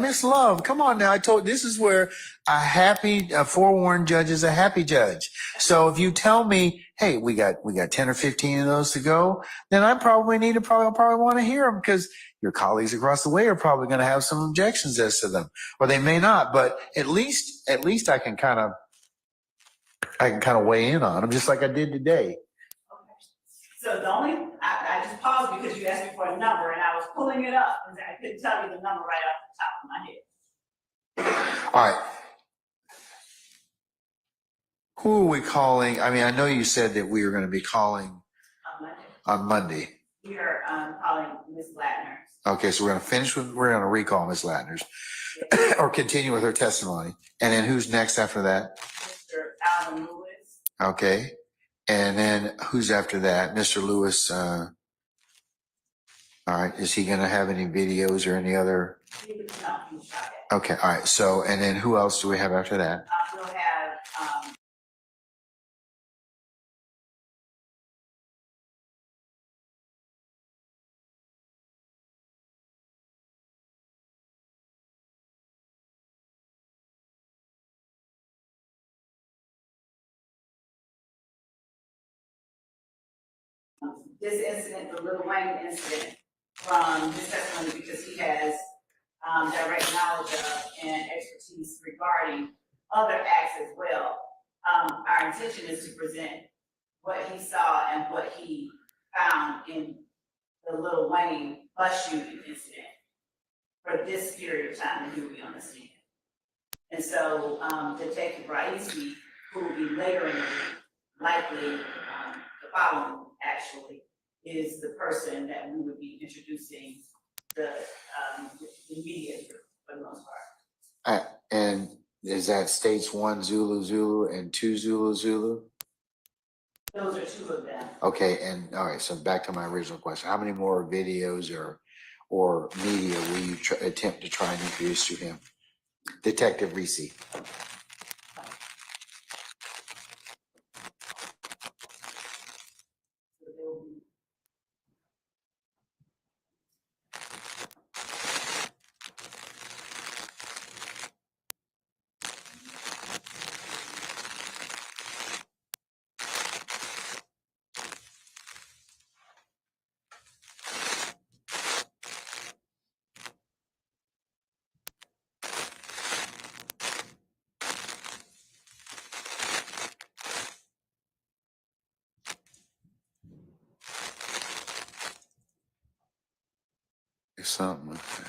Miss Love. Come on now. This is where a forewarned judge is a happy judge. So if you tell me, hey, we got 10 or 15 of those to go, then I probably want to hear them, because your colleagues across the way are probably going to have some objections as to them, or they may not. But at least I can kind of weigh in on them, just like I did today. So I just paused because you asked me for a number and I was pulling it up and I couldn't tell you the number right off the top of my head. All right. Who are we calling? I mean, I know you said that we were going to be calling on Monday. We are calling Ms. Latner. Okay, so we're going to recall Ms. Latner's or continue with her testimony. And then who's next after that? Mr. Alvin Lewis. Okay. And then who's after that? Mr. Lewis. All right. Is he going to have any videos or any other? Okay. All right. So, and then who else do we have after that? We'll have this incident, the Lil Wayne incident, from his testimony, because he has direct knowledge of and expertise regarding other acts as well. Our intention is to present what he saw and what he found in the Lil Wayne bus shooting incident for this period of time that he will be on the stand. And so Detective Raisi, who will be later in the week, likely the following actually, is the person that we would be introducing the media for the most part. And is that states 1 Zulu Zulu and 2 Zulu Zulu? Those are 2 of them. Okay. And all right. So back to my original question. How many more videos or media will you attempt to try and introduce to him? Detective Raisi. Something like that.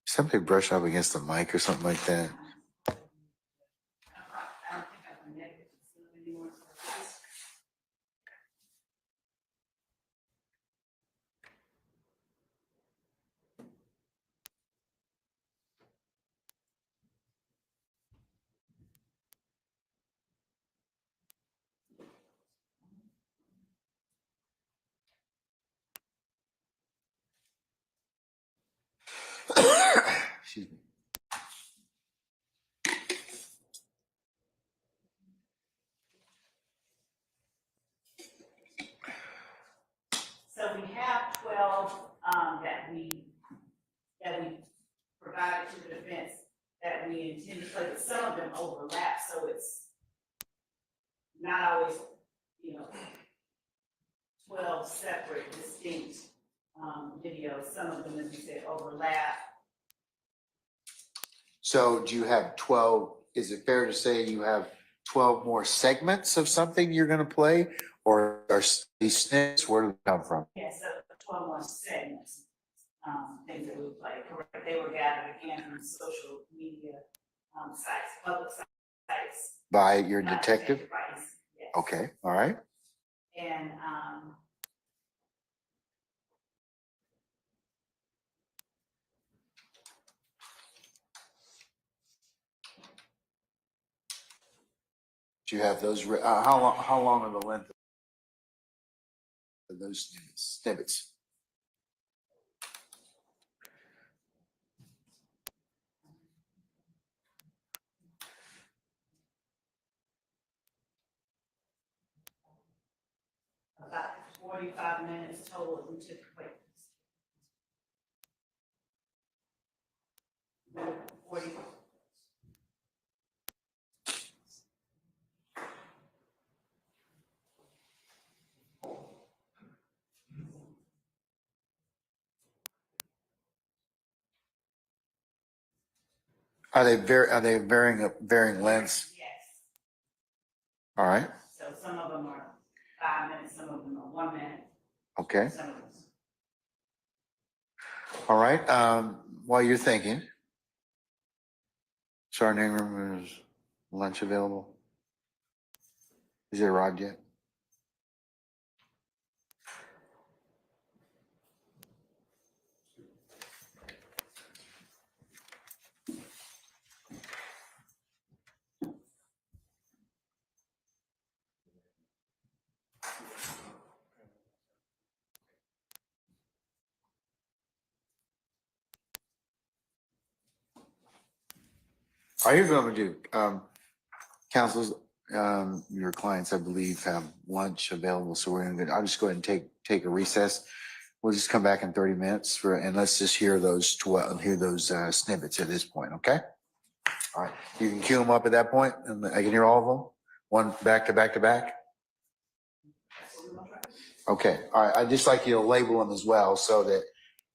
Somebody brush up against the mic or something like that. Excuse me. So we have 12 that we provided to the defense that we intend to play, but some of them overlap, so it's not always, 12 separate distinct videos. Some of them, as you said, overlap. So do you have 12, is it fair to say you have 12 more segments of something you're gonna play? Or are these snippets, where do they come from? Yes, so 12 more segments, things that we play. Correct. They were gathered again from social media sites, public sites. By your detective? Rights, yes. Okay, all right. And Do you have those, how long are the length of those snippets? about 45 minutes total, we took away. 40. Are they varying lengths? Yes. All right, So some of them are 5 minutes, some of them are 1 minute. okay, Some of them. all right. While you're thinking, Sergeant Ingram, is lunch available? Is it arrived yet? Are you going to do, councils, your clients, I believe, have lunch available, so we're gonna, I'll just go ahead and take a recess. We'll just come back in 30 minutes and let's just hear those snippets at this point, okay? All right, you can cue them up at that point, and I can hear all of them, one back to back to back? Okay, all right, I'd just like you to label them as well, so that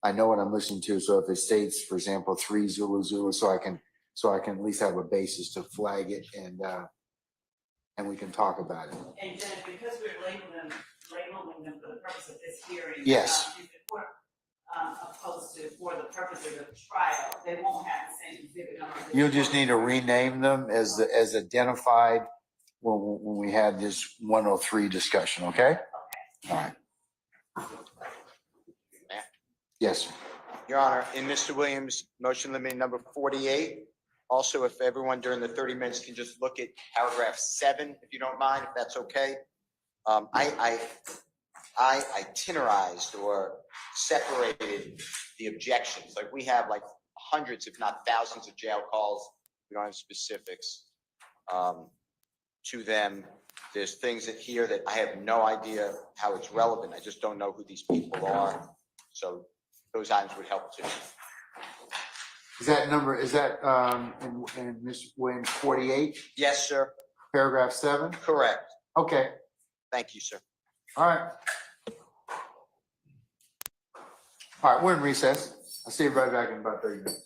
I know what I'm listening to, so if it states, for example, 3 Zulu Zulu, so I can at least have a basis to flag it and we can talk about it. And then because we're labeling them for the purpose of this hearing. Yes. If the court opposed to for the purposes of trial, they won't have the same exhibit number. You'll just need to rename them as identified when we had this 103 discussion, okay? All right. Yes, sir. Your Honor, in Mr. Williams' motion limiting number 48, also if everyone during the 30 minutes can just look at paragraph 7, if you don't mind, if that's okay. I itinerized or separated the objections. Like we have like hundreds, if not thousands of jail calls. We don't have specifics to them. There's things in here that I have no idea how it's relevant. I just don't know who these people are. So those items would help too. Is that in Mr. Williams 48, Yes, sir. paragraph 7? Correct. Okay, Thank you, sir. all right. All right, we're in recess. I'll see you right back in about 30 minutes.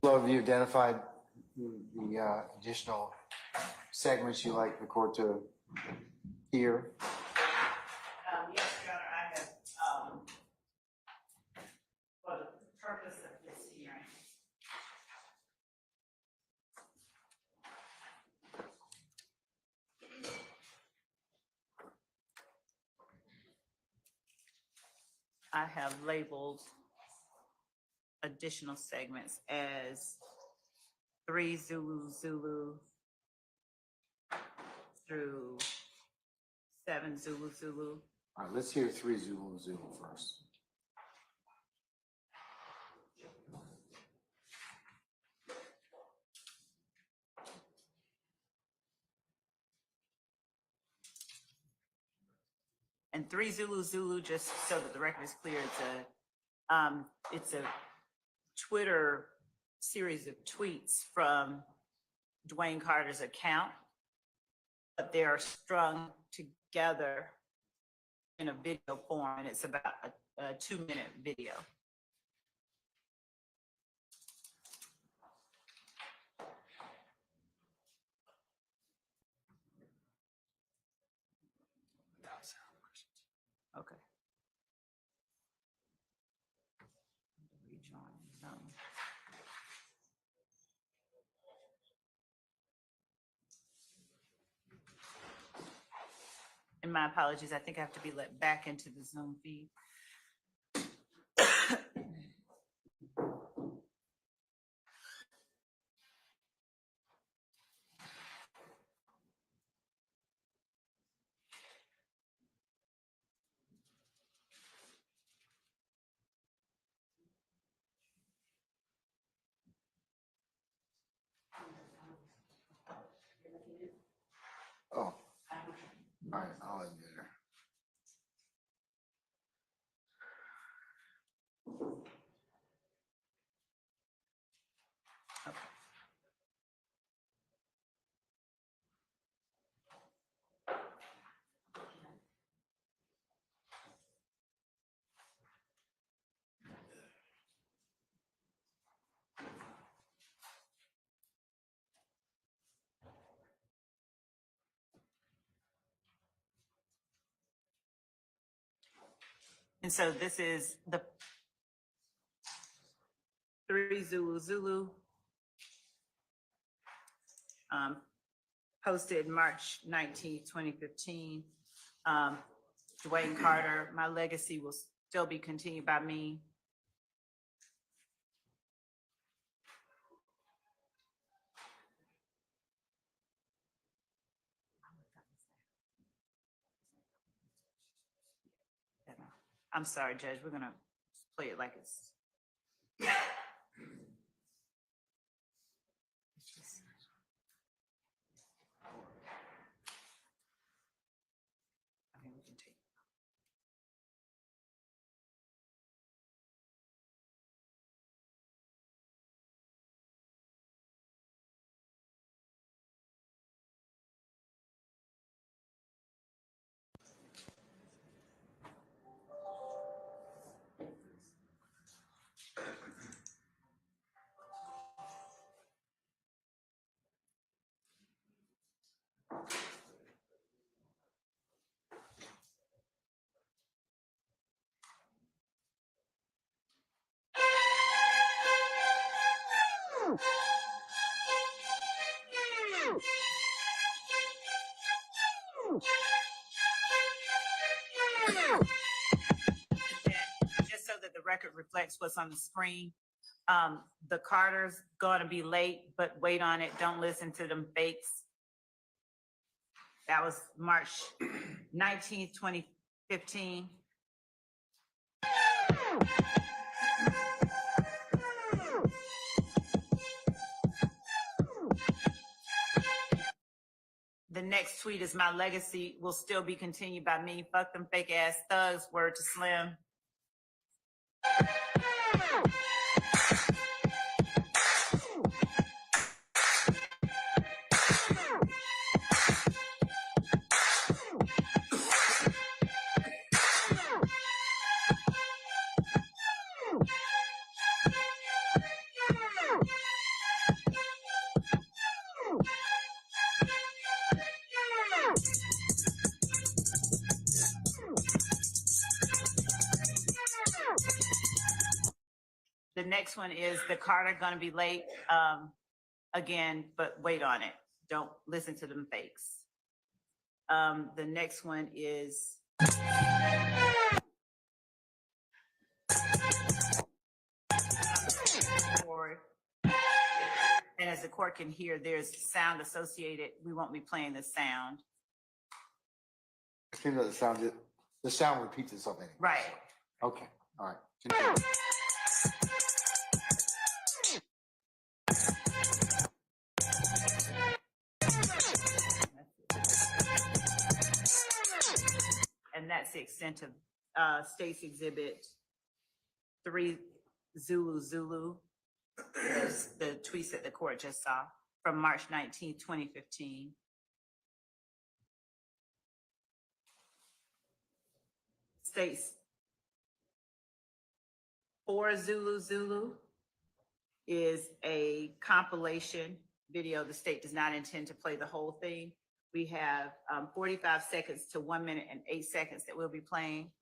Flo, have you identified the additional segments you'd like the court to hear? Yes, Your Honor, I have, for the purpose of this hearing. I have labeled additional segments as 3 Zulu Zulu through 7 Zulu Zulu. All right, let's hear 3 Zulu Zulu first. And 3 Zulu Zulu, just so that the record is clear, it's a Twitter series of tweets from Dwayne Carter's account, but they are strung together in a video form, and it's about a 2-minute video. Okay. Rejoin Zoom. And my apologies, I think I have to be let back into the Zoom feed. Oh, all right, I'll admit her. And so this is the 3 Zulu Zulu, posted March 19th, 2015. Dwayne Carter, my legacy will still be continued by me. I'm sorry, Judge, we're gonna play it like it's. I think we can take. Just so that the record reflects what's on the screen, the Carter's gonna be late, but wait on it. Don't listen to them fakes. That was March 19th, 2015. The next tweet is my legacy will still be continued by me. Fuck them fake ass thugs, word to Slim. The next one is the Carter gonna be late, again, but wait on it. Don't listen to them fakes. The next one is forward. And as the court can hear, there's sound associated. We won't be playing the sound. I think that the sound repeats itself anyway. Right. Okay, all right. Continue. And that's the extent of State's Exhibit 3 Zulu. That's the tweets that the court just saw from March 19th, 2015. States 4 Zulu is a compilation video. The state does not intend to play the whole thing. We have 45 seconds to 1 minute and 8 seconds that we'll be playing.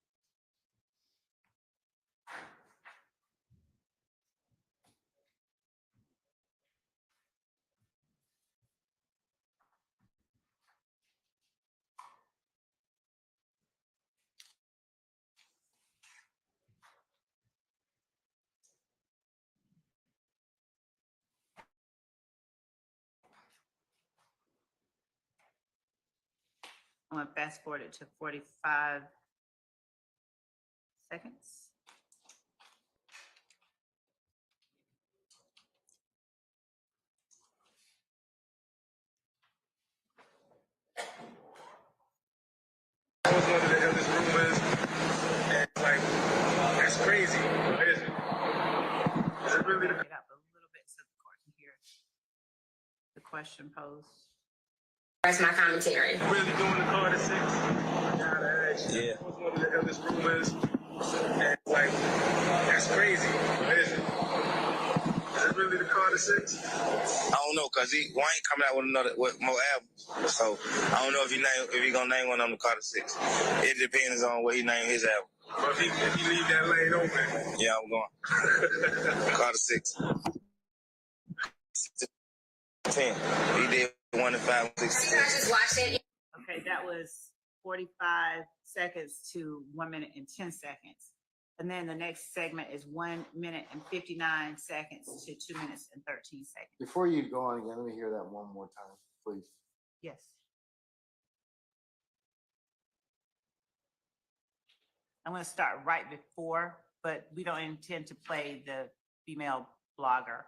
I'm gonna fast forward it to 45 seconds. I was one of the illest rumors, and like, that's crazy. Is it really the Get up a little bit so the court can hear the question posed. That's my commentary. really doing the Carter 6? I gotta ask you. Yeah. I was one of the illest rumors, and like, that's crazy. Is it really the Carter 6? I don't know, cause Wayne coming out with more albums. So I don't know if he gonna name one of them the Carter 6. It depends on what he named his album. Or if he leave that lane open? Yeah, I'm going. Carter 6. 10. He did 1 and 5, 6. I just watched it. Okay, that was 45 seconds to 1 minute and 10 seconds. And then the next segment is 1 minute and 59 seconds to 2 minutes and 13 seconds. Before you go on again, let me hear that one more time, please. Yes. I'm going to start right before, but we don't intend to play the female blogger.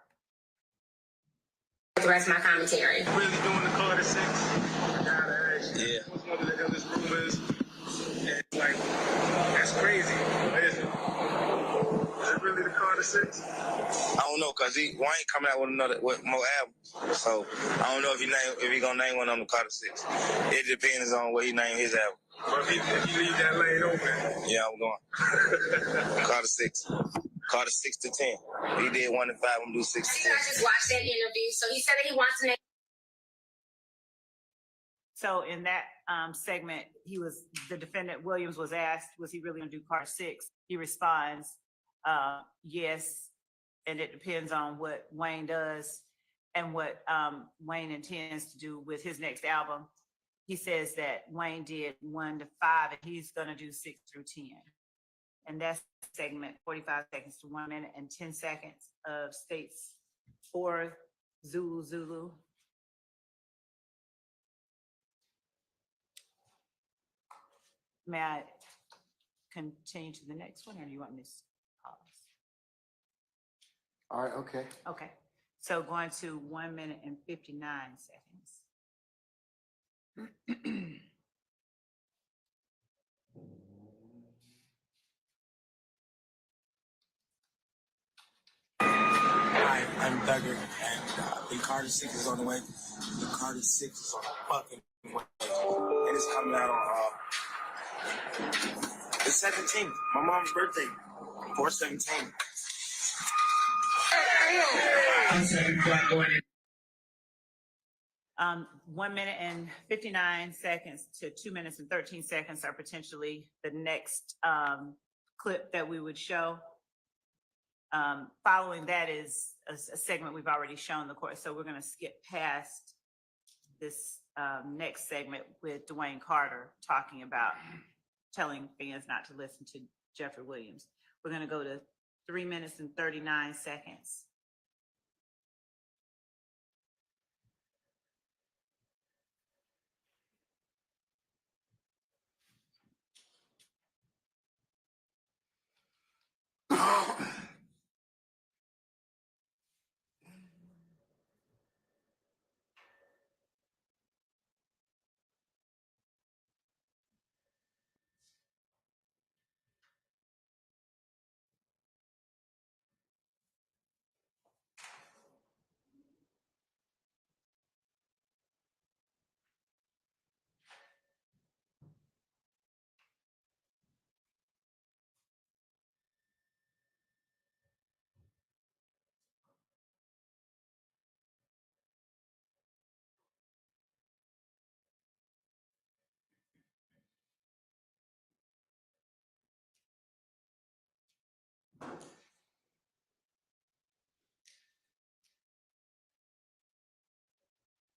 The rest of my commentary. Really doing the Carter 6? I gotta ask you. Yeah. I was one of the illest rumors, and like, that's crazy. Is it really the Carter 6? I don't know, cause Wayne coming out with more albums. So I don't know if he gonna name one of them the Carter 6. It depends on what he named his album. Or if he leave that lane open? Yeah, I'm going. Carter 6. Carter 6 to 10. He did 1 and 5. I'm do 6 to 10. I just watched that interview. So he said that he wants to name. So in that segment, the defendant Williams was asked, was he really going to do Carter 6? He responds, yes, and it depends on what Wayne does and what Wayne intends to do with his next album. He says that Wayne did 1 to 5 and he's going to do 6 through 10. And that's segment 45 seconds to 1 minute and 10 seconds of States 4 Zulu. May I continue to the next one, or do you want me to pause? All right, okay. Okay, so going to 1 minute and 59 seconds. Hi, I'm Thugger, and the Carter 6 is on the way. The Carter 6 is on the fucking way. And it's coming out on the 17th, my mom's birthday, 4/17. I'm 7 o'clock going in. 1 minute and 59 seconds to 2 minutes and 13 seconds are potentially the next clip that we would show. Following that is a segment we've already shown the court, so we're gonna skip past this next segment with Dwayne Carter talking about telling fans not to listen to Jeffrey Williams. We're gonna go to 3 minutes and 39 seconds.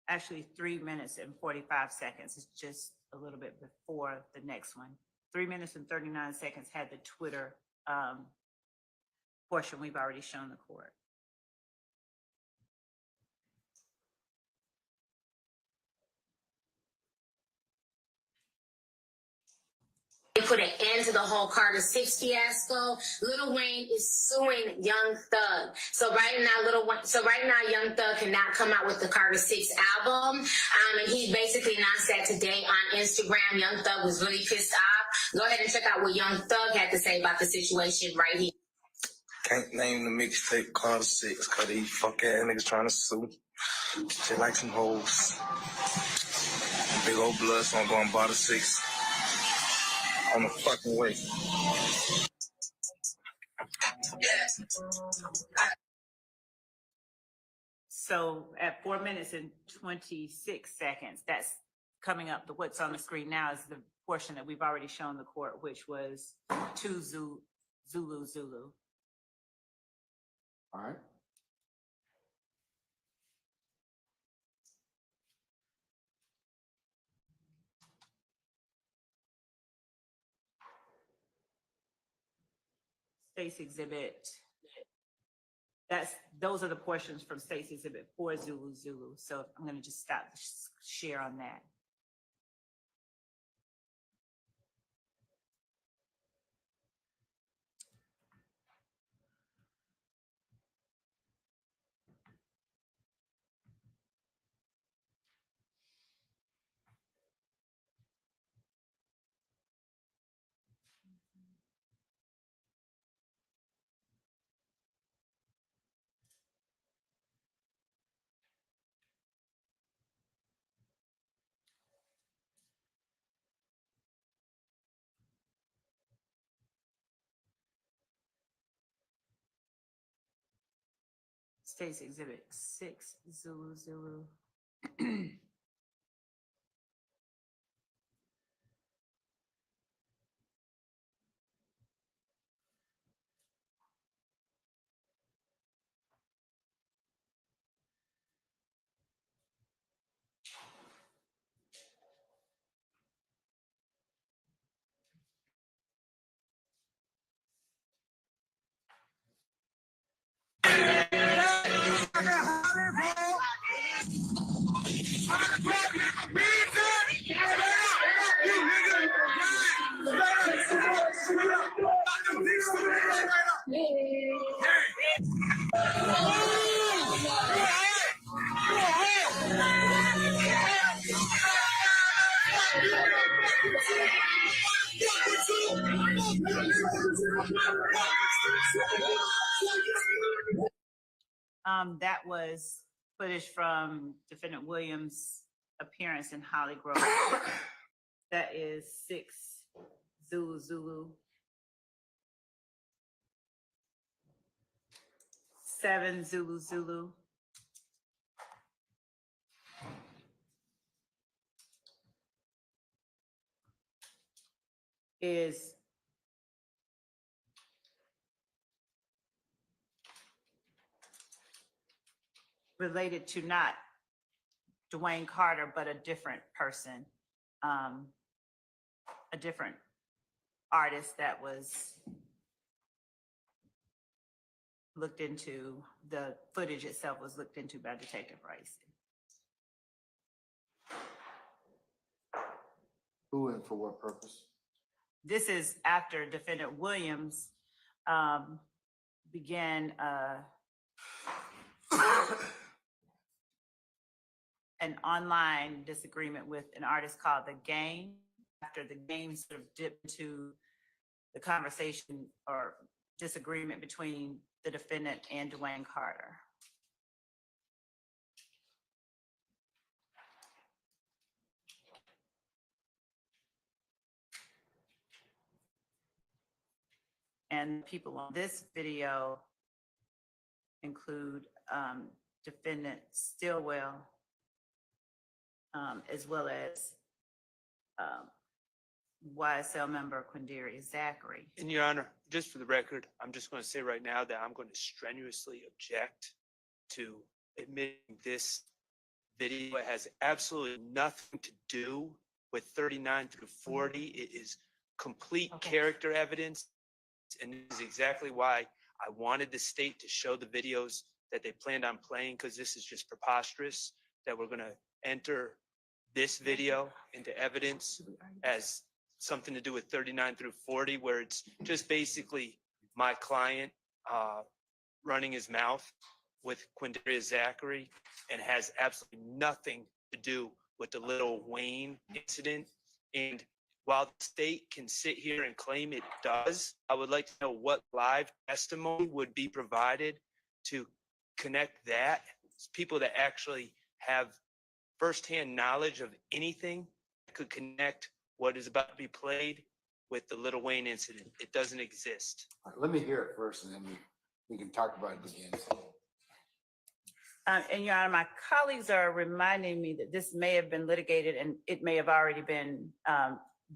Actually, 3 minutes and 45 seconds. It's just a little bit before the next one. 3 minutes and 39 seconds had the Twitter portion we've already shown the court. They put an end to the whole Carter 6 fiasco. Lil Wayne is suing Young Thug. So right now, Young Thug cannot come out with the Carter 6 album. And he basically announced that today on Instagram. Young Thug was really pissed off. Go ahead and check out what Young Thug had to say about the situation right here. Can't name the mixtape Carter 6 because these fuck ass niggas trying to sue. Shit like some hoes. Big old blood, so I'm going to bottle 6 on the fucking way. So at 4 minutes and 26 seconds, that's coming up. What's on the screen now is the portion that we've already shown the court, which was to Zulu. All right. State's exhibit. Those are the portions from State's exhibit for Zulu. So I'm going to just stop the share on that. State's exhibit 6, Zulu. That was footage from Defendant Williams' appearance in Holly Grove. That is 6 Zulu. 7 Zulu. Is related to not Dwayne Carter, but a different person, a different artist that was looked into. The footage itself was looked into by Detective Rice. Who and for what purpose? This is after Defendant Williams began an online disagreement with an artist called The Game. After The Game sort of dipped into the conversation or disagreement between the defendant and Dwayne Carter. And people on this video include defendant Stillwell, as well as YSL member Quindarius Zachary. And Your Honor, just for the record, I'm just going to say right now that I'm going to strenuously object to admitting this video. It has absolutely nothing to do with 39 through 40. It is complete character evidence. And this is exactly why I wanted the state to show the videos that they planned on playing, because this is just preposterous that we're going to enter this video into evidence as something to do with 39 through 40, where it's just basically my client running his mouth with Quindarius Zachary and has absolutely nothing to do with the Lil Wayne incident. And while the state can sit here and claim it does, I would like to know what live testimony would be provided to connect that. People that actually have firsthand knowledge of anything that could connect what is about to be played with the Lil Wayne incident. It doesn't exist. All right, let me hear it first, and then we can talk about it again. And Your Honor, my colleagues are reminding me that this may have been litigated and it may have already been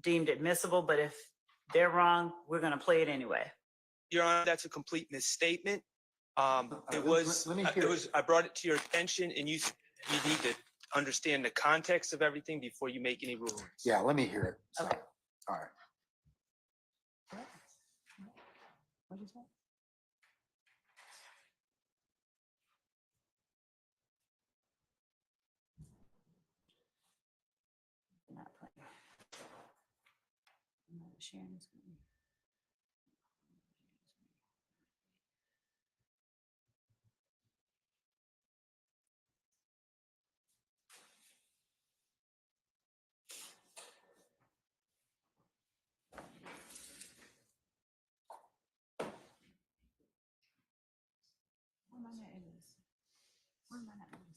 deemed admissible, but if they're wrong, we're going to play it anyway. Your Honor, that's a complete misstatement. I brought it to your attention, and you need to understand the context of everything before you make any rulings. Yeah, let me hear it. So, Okay. all right. What is that? Not playing. I'm not sharing this with you. Where am I not in this? Where am I not in this?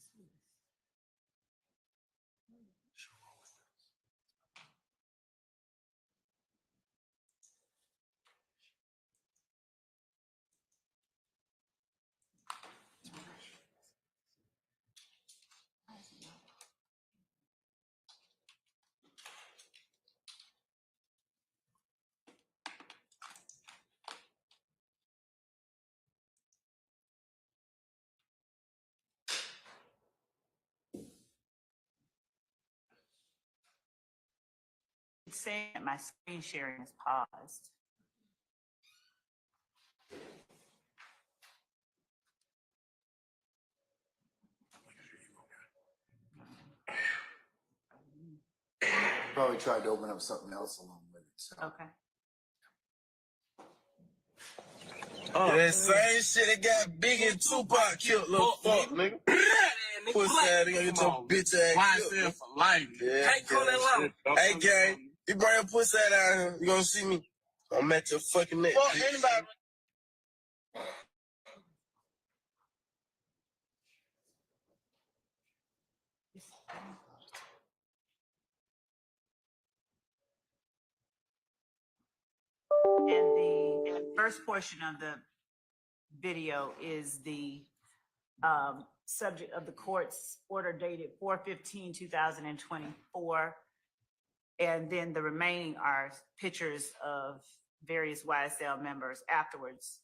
It's saying that my screen sharing is paused. Probably tried to open up something else along with it. So. Okay. That same shit that got Big and Tupac killed, little fuck, nigga. Pussy ass, nigga, get your bitch ass killed. YSL for life. Yeah, can't call that loud. Hey, gang, you bring your pussy ass down here, you gonna see me. I'm at your fucking neck. Fuck anybody. And the first portion of the video is the subject of the court's order dated 4/15/2024. And then the remaining are pictures of various YSL members afterwards.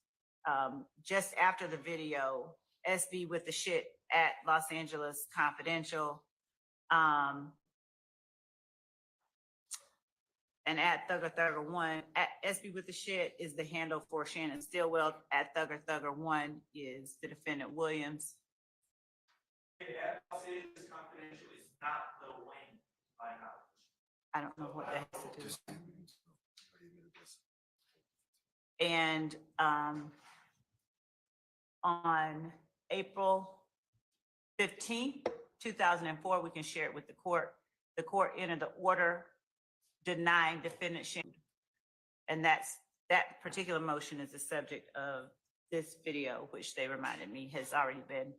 Just after the video, SB with the shit at Los Angeles Confidential. And at Thugger1, at SB with the shit is the handle for Shannon Stillwell. At Thugger1 is the defendant Williams. At Los Angeles Confidential is not Lil Wayne, by knowledge. I don't know what that has to do. And on April 15th, 2004, we can share it with the court. The court entered the order denying defendant Shannon. And that particular motion is the subject of this video, which they reminded me has already been,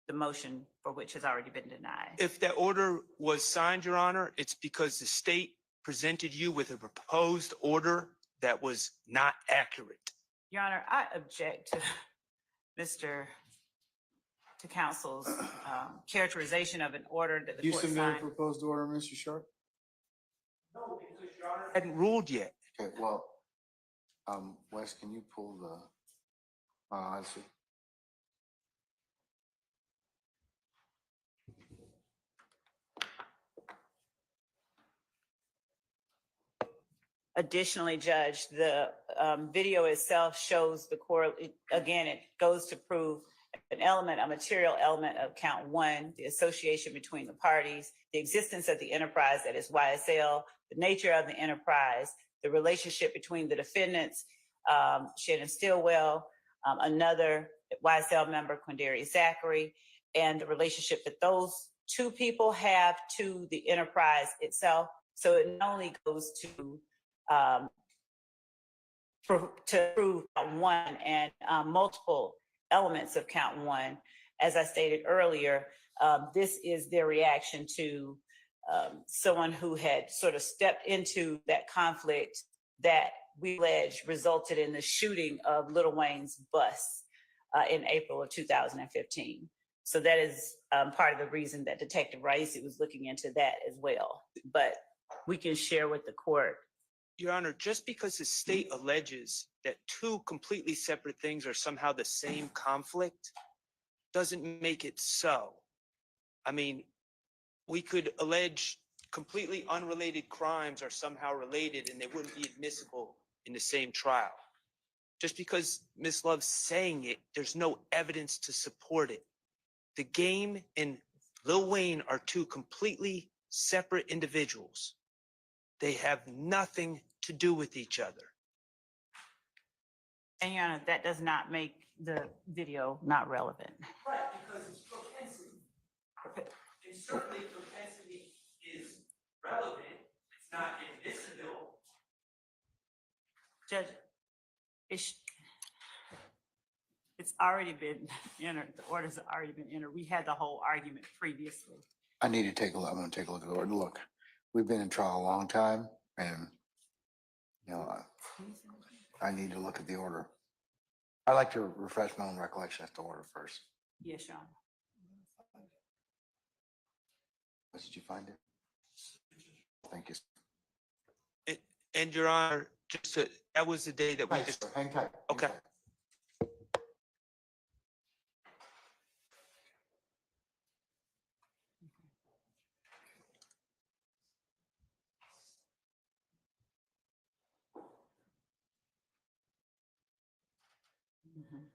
the motion for which has already been denied. If that order was signed, Your Honor, it's because the state presented you with a proposed order that was not accurate. Your Honor, I object to counsel's characterization of an order that the You court submitted a signed. proposed order, Mr. Sharp? No, because Your Honor hadn't ruled yet. Okay, well, Wes, can you pull the, I see. Additionally, Judge, the video itself shows the again, it goes to prove an element, a material element of count one, the association between the parties, the existence of the enterprise that is YSL, the nature of the enterprise, the relationship between the defendants, Shannon Stillwell, another YSL member, Quindary Zachary, and the relationship that those two people have to the enterprise itself. So it not only goes to prove count one and multiple elements of count one. As I stated earlier, this is their reaction to someone who had sort of stepped into that conflict that we allege resulted in the shooting of Lil Wayne's bus in April of 2015. So that is part of the reason that Detective Raisi was looking into that as well. But we can share with the court. Your Honor, just because the state alleges that two completely separate things are somehow the same conflict doesn't make it so. I mean, we could allege completely unrelated crimes are somehow related and they wouldn't be admissible in the same trial. Just because Ms. Love's saying it, there's no evidence to support it. The Game and Lil Wayne are two completely separate individuals. They have nothing to do with each other. And Your Honor, that does not make the video not relevant. Right, because it's propensity. And certainly propensity is relevant. It's not admissible. Judge, it's already been entered. The orders have already been entered. We had the whole argument previously. I need to take a look. I'm gonna take a look at the order. Look, we've been in trial a long time and, you know, I need to look at the order. I like to refresh my own recollection as to order first. Yes, Your Honor. Did you find it? Thank you. And Your Honor, that was the day that we just. Hang tight. Okay. Mhm.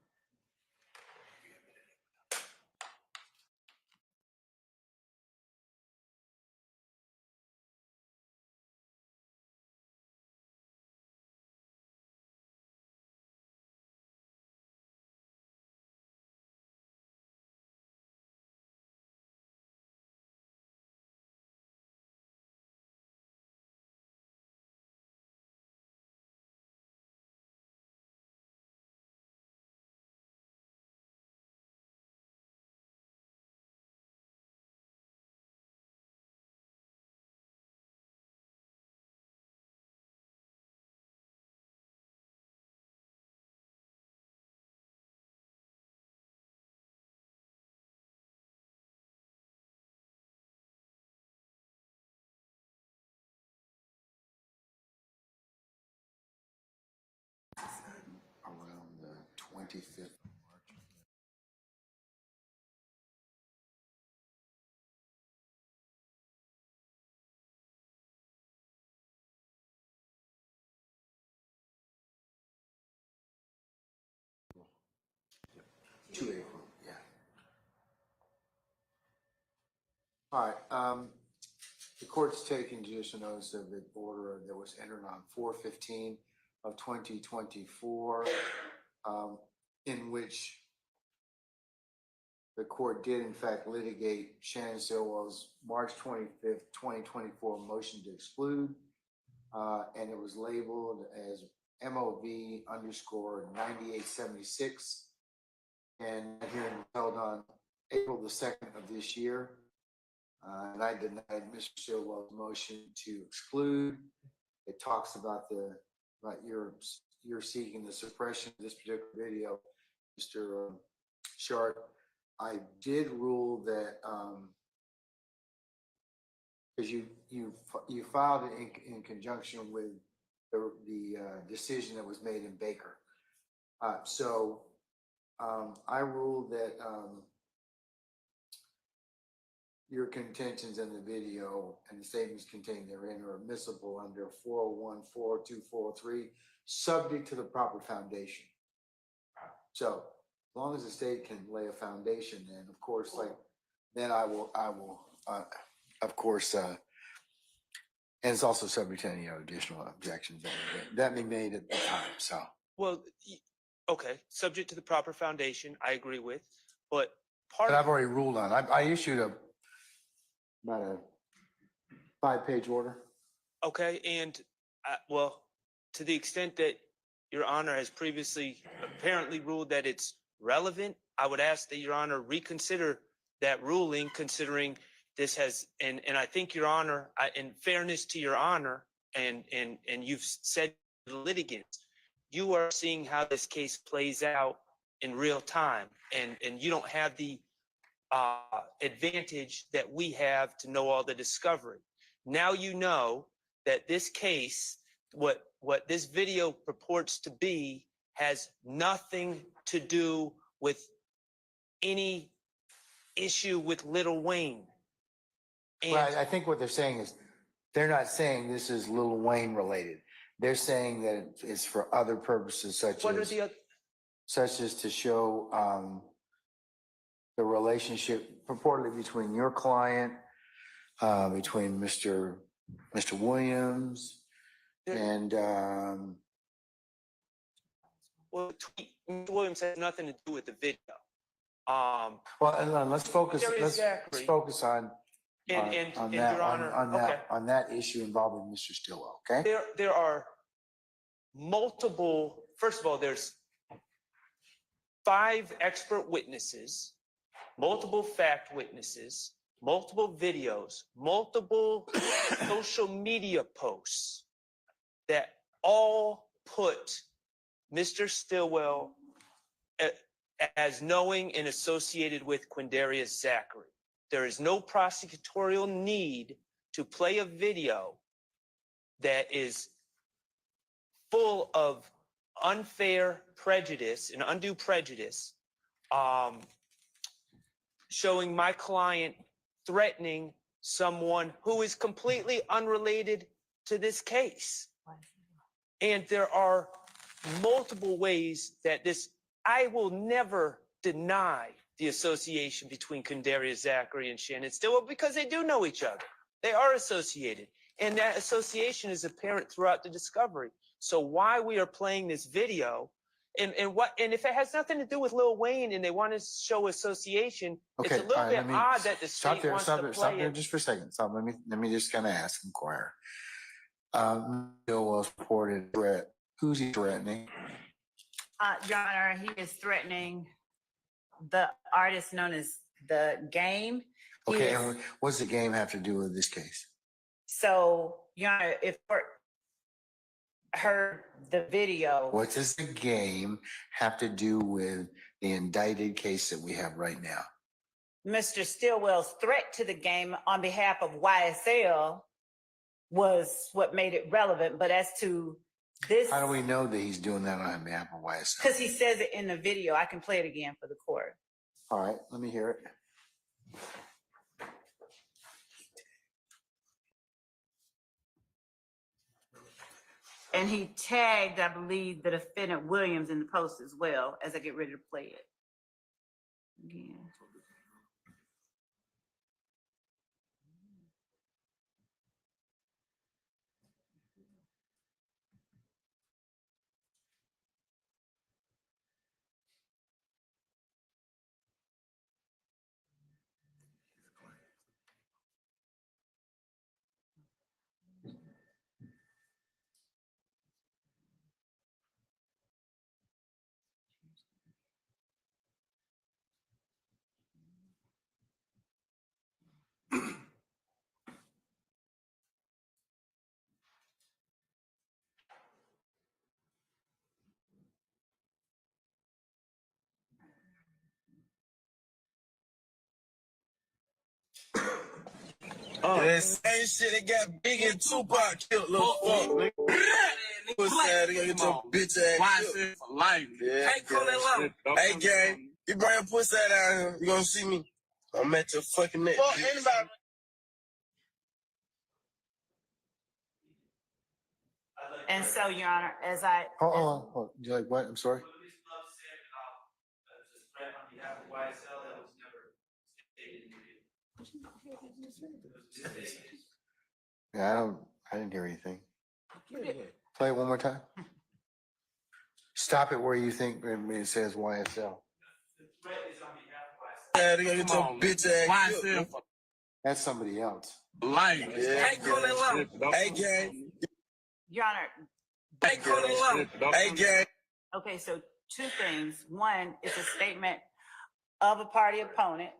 Around the 25th. All right, the court's taking judicial notice of the order that was entered on 4/15 of 2024, in which the court did in fact litigate Shannon Stillwell's March 25th, 2024 motion to exclude, and it was labeled as MOV_9876, and the hearing was held on April the 2nd of this year. And I denied Mr. Stillwell's motion to exclude. It talks about you're seeking the suppression of this particular video, Mr. Sharp. I did rule that because you filed it in conjunction with the decision that was made in Baker. So I ruled that your contentions in the video and the statements contained therein are admissible under 401, 402, 403, subject to the proper foundation. So as long as the state can lay a foundation, then of course, then I will, of course, and it's also subject to any additional objections that be made at the time. So, Well, okay, subject to the proper foundation, I agree with, but but I've already ruled on. I issued about a 5-page order. Okay, and well, to the extent that Your Honor has previously apparently ruled that it's relevant, I would ask that Your Honor reconsider that ruling, considering this has, and I think Your Honor, in fairness to Your Honor, and you've said to the litigants, you are seeing how this case plays out in real time, and you don't have the advantage that we have to know all the discovery. Now you know that this case, what this video purports to be, has nothing to do with any issue with Lil Wayne. And Well, I think what they're saying is they're not saying this is Lil Wayne related. They're saying that it's for other purposes, such what are as the other? to show the relationship purportedly between your client, between Mr. Williams, and Well, Mr. Williams has nothing to do with the video. well, and let's focus. Let's focus on and that Your Honor, on that issue involving Mr. Stillwell. Okay. There are multiple. First of all, there's 5 expert witnesses, multiple fact witnesses, multiple videos, multiple social media posts that all put Mr. Stillwell as knowing and associated with Quindarius Zachary. There is no prosecutorial need to play a video that is full of unfair prejudice and undue prejudice, showing my client threatening someone who is completely unrelated to this case. And there are multiple ways that I will never deny the association between Quindarius Zachary and Shannon Stillwell, because they do know each other. They are associated. And that association is apparent throughout the discovery. So why we are playing this video, and if it has nothing to do with Lil Wayne and they want to show association, Okay, it's a little bit odd that the stop state there. wants Stop to there. play Stop there it. just for a second. Stop. Let me just kind of inquire. Stillwell's reported threat. Who's he threatening? Your Honor, he is threatening the artist known as The Game. He Okay, is- and what does the game have to do with this case? So, Your Honor, if you heard the video. What does the game have to do with the indicted case that we have right now? Mr. Stillwell's threat to the game on behalf of YSL was what made it relevant. But as to this, How do we know that he's doing that on behalf of YSL? because he says it in the video. I can play it again for the court. All right, let me hear it. And he tagged, I believe, the defendant Williams in the post as well, as I get ready to play it again. That same shit that got Big and Tupac killed, little fuck, nigga. What's that? They gonna get your bitch ass killed. For life. Yeah. Hey, gang, you bring your pussy down here, you gonna see me. I'm at your fucking neck. Fuck anybody. And so, Your Honor, as I. Hold on. You like what? I'm sorry. What Ms. Love said about the threat on behalf of YSL, that was never stated in the video. Yeah, I didn't hear anything. Play it one more time. Stop it where you think it says YSL. The threat is on behalf of YSL. Yeah, they gonna get your bitch ass killed. That's somebody else. Life. Yeah. Hey, gang. Your Honor. Hey, gang. Okay, so two things. One, it's a statement of a party opponent.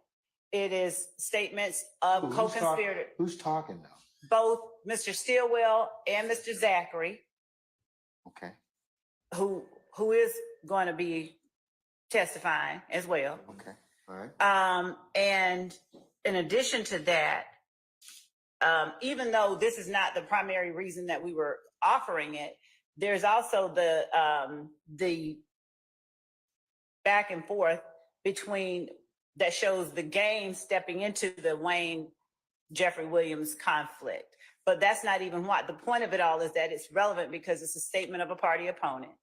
It is statements of co-conspirator. Who's talking now? Both Mr. Stillwell and Mr. Zachary, Okay. who is going to be testifying as well. Okay. All right. And in addition to that, even though this is not the primary reason that we were offering it, there's also the back and forth between that shows the game stepping into the Wayne Jeffrey Williams conflict. But that's not even what the point of it all is, that it's relevant because it's a statement of a party opponent.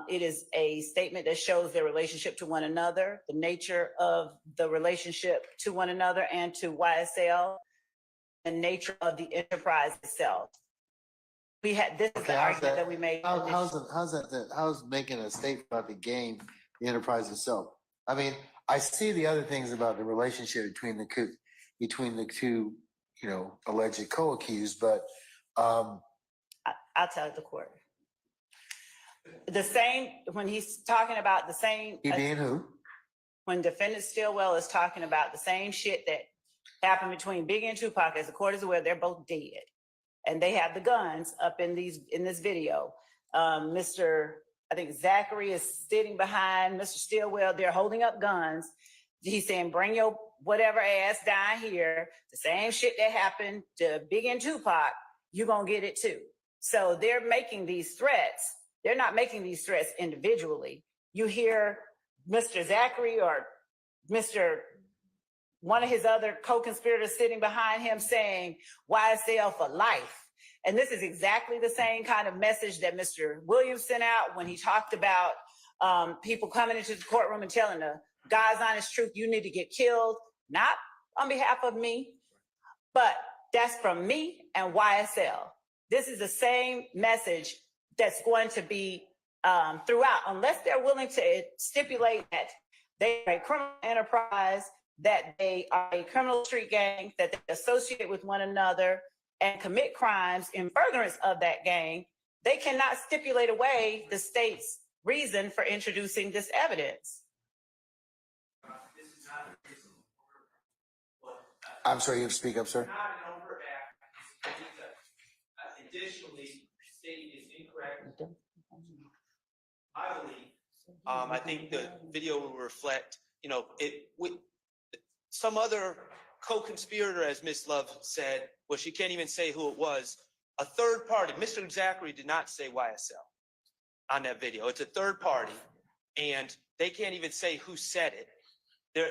It is a statement that shows their relationship to one another, the nature of the relationship to one another and to YSL, the nature of the enterprise itself. We had this is the argument that we made. How's making a statement about the game, the enterprise itself? I mean, I see the other things about the relationship between the two, alleged co-accused, but I'll tell the court. The same when he's talking about the same. He being who? When defendant Stillwell is talking about the same shit that happened between Biggie and Tupac, as the court is aware, they're both dead. And they have the guns up in this video. I think Zachary is sitting behind Mr. Stillwell. They're holding up guns. He's saying, bring your whatever ass down here. The same shit that happened to Biggie and Tupac, you're going to get it too. So they're making these threats. They're not making these threats individually. You hear Mr. Zachary or one of his other co-conspirators sitting behind him saying YSL for life. And this is exactly the same kind of message that Mr. Williams sent out when he talked about people coming into the courtroom and telling the God's honest truth, you need to get killed, not on behalf of me, but that's from me and YSL. This is the same message that's going to be throughout, unless they're willing to stipulate that they are a criminal enterprise, that they are a criminal street gang, that they associate with one another and commit crimes in furtherance of that gang. They cannot stipulate away the state's reason for introducing this evidence. I'm sorry, you have to speak up, sir. Not an overt act. Additionally, the state is incorrect. I believe. I think the video will reflect, some other co-conspirator, as Ms. Love said, well, she can't even say who it was. A third party. Mr. Zachary did not say YSL on that video. It's a third party, and they can't even say who said it.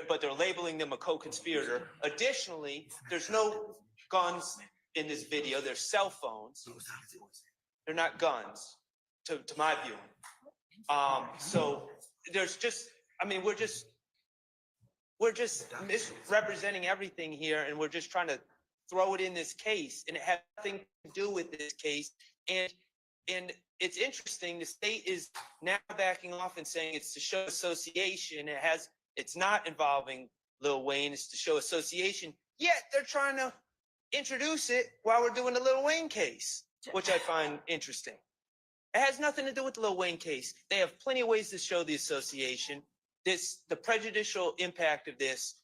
But they're labeling them a co-conspirator. Additionally, there's no guns in this video. They're cell phones. They're not guns, to my viewing. So there's just, we're just misrepresenting everything here, and we're just trying to throw it in this case, and it has nothing to do with this case. And it's interesting, the state is now backing off and saying it's to show association. It's not involving Lil Wayne, it's to show association, yet they're trying to introduce it while we're doing the Lil Wayne case, which I find interesting. It has nothing to do with the Lil Wayne case. They have plenty of ways to show the association. The prejudicial impact of this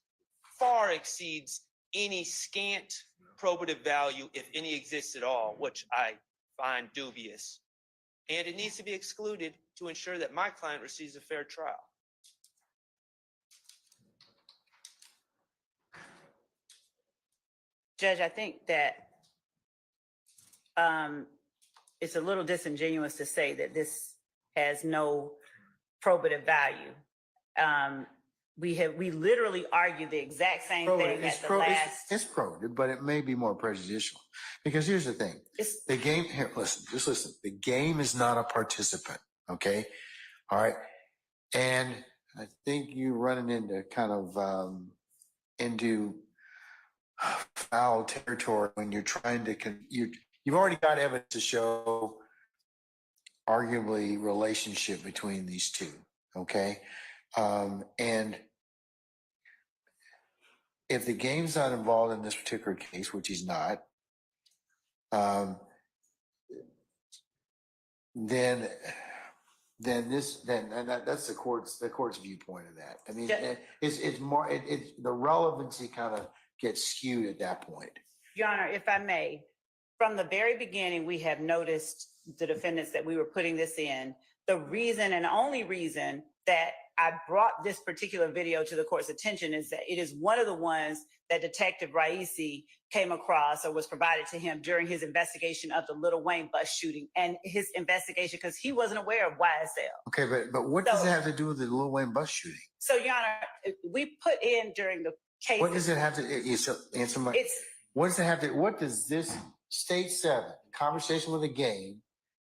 far exceeds any scant probative value, if any exists at all, which I find dubious. And it needs to be excluded to ensure that my client receives a fair trial. Judge, I think that it's a little disingenuous to say that this has no probative value. We literally argued the exact same thing at the last. It's probative, but it may be more prejudicial. Because here's the thing. The game, here, just listen. The game is not a participant, okay? All right? And I think you're running into kind of, into foul territory when you're trying to, you've already got evidence to show arguably relationship between these two, okay? And if the game's not involved in this particular case, which he's not, then that's the court's viewpoint of that. I mean, it's more, the relevancy kind of gets skewed at that point. Your Honor, if I may, from the very beginning, we have noticed the defendants that we were putting this in. The reason and only reason that I brought this particular video to the court's attention is that it is one of the ones that Detective Raisi came across or was provided to him during his investigation of the Lil Wayne bus shooting and his investigation because he wasn't aware of YSL. Okay, but what does it have to do with the Lil Wayne bus shooting? So, Your Honor, we put in during the case. What does it have to, answer my, what does it have to, what does this State 7, conversation with a game,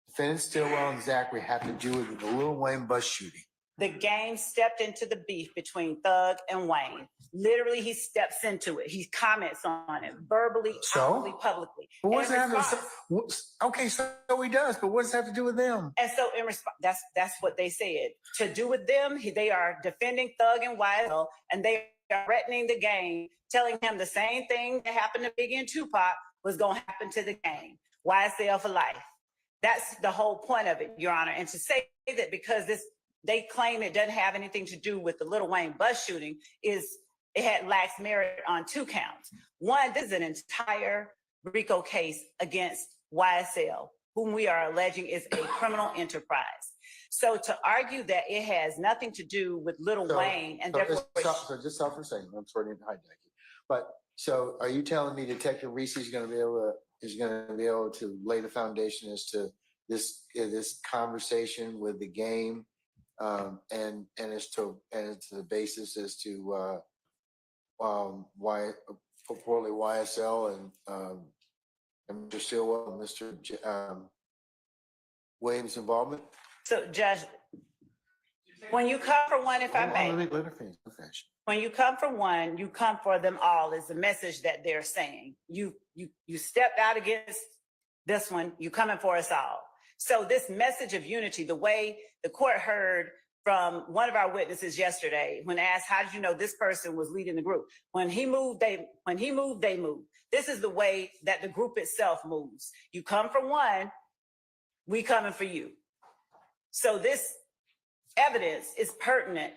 defendant Stillwell and Zachary have to do with the Lil Wayne bus shooting? The game stepped into the beef between Thug and Wayne. Literally, he steps into it. He comments on it verbally, outwardly, publicly. But what does it have to, okay, so he does, but what does it have to do with them? And so in response, that's what they said. To do with them, they are defending Thug and YSL, and they are threatening the game, telling him the same thing that happened to Biggie and Tupac was going to happen to the game. YSL for life. That's the whole point of it, Your Honor. And to say that because they claim it doesn't have anything to do with the Lil Wayne bus shooting lacks merit on 2 counts. One, this is an entire RICO case against YSL, whom we are alleging is a criminal enterprise. So to argue that it has nothing to do with Lil Wayne and therefore... So just stop for a second. I'm sorry to hijack you. But so are you telling me Detective Reese is going to be able to lay the foundation as to this conversation with the game and as to the basis as to why purportedly YSL and Mr. Stillwell and Mr. Williams' involvement? So, Judge, when you come for one, if I may, Let her finish. when you come for one, you come for them all is the message that they're saying. You stepped out against this one, you coming for us all. So this message of unity, the way the court heard from one of our witnesses yesterday, when asked, how did you know this person was leading the group? When he moved, they moved. This is the way that the group itself moves. You come for one, we coming for you. So this evidence is pertinent,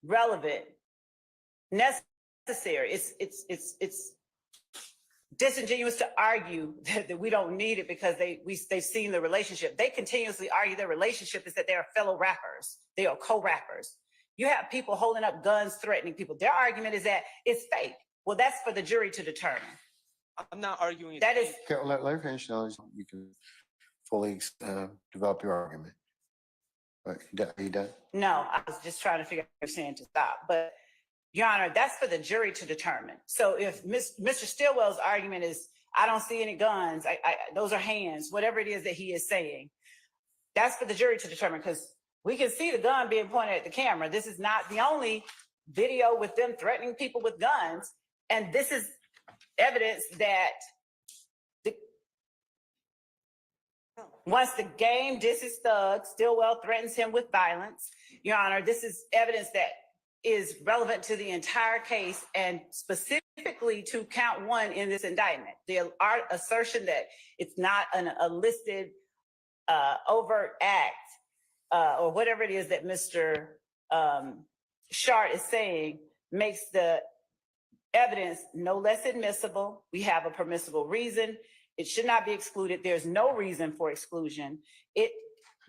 relevant, necessary. It's disingenuous to argue that we don't need it because they've seen the relationship. They continuously argue their relationship is that they are fellow rappers. They are co-rappers. You have people holding up guns, threatening people. Their argument is that it's fake. Well, that's for the jury to determine. I'm not arguing. That is. Okay, let her finish. Now you can fully develop your argument. Are you done? No, I was just trying to figure out what you're saying to stop. But, Your Honor, that's for the jury to determine. So if Mr. Stillwell's argument is, I don't see any guns, those are hands, whatever it is that he is saying, that's for the jury to determine because we can see the gun being pointed at the camera. This is not the only video with them threatening people with guns. And this is evidence that once the game disses Thug, Stillwell threatens him with violence. Your Honor, this is evidence that is relevant to the entire case and specifically to count 1 in this indictment. The assertion that it's not a listed overt act or whatever it is that Mr. Shart is saying makes the evidence no less admissible. We have a permissible reason. It should not be excluded. There's no reason for exclusion.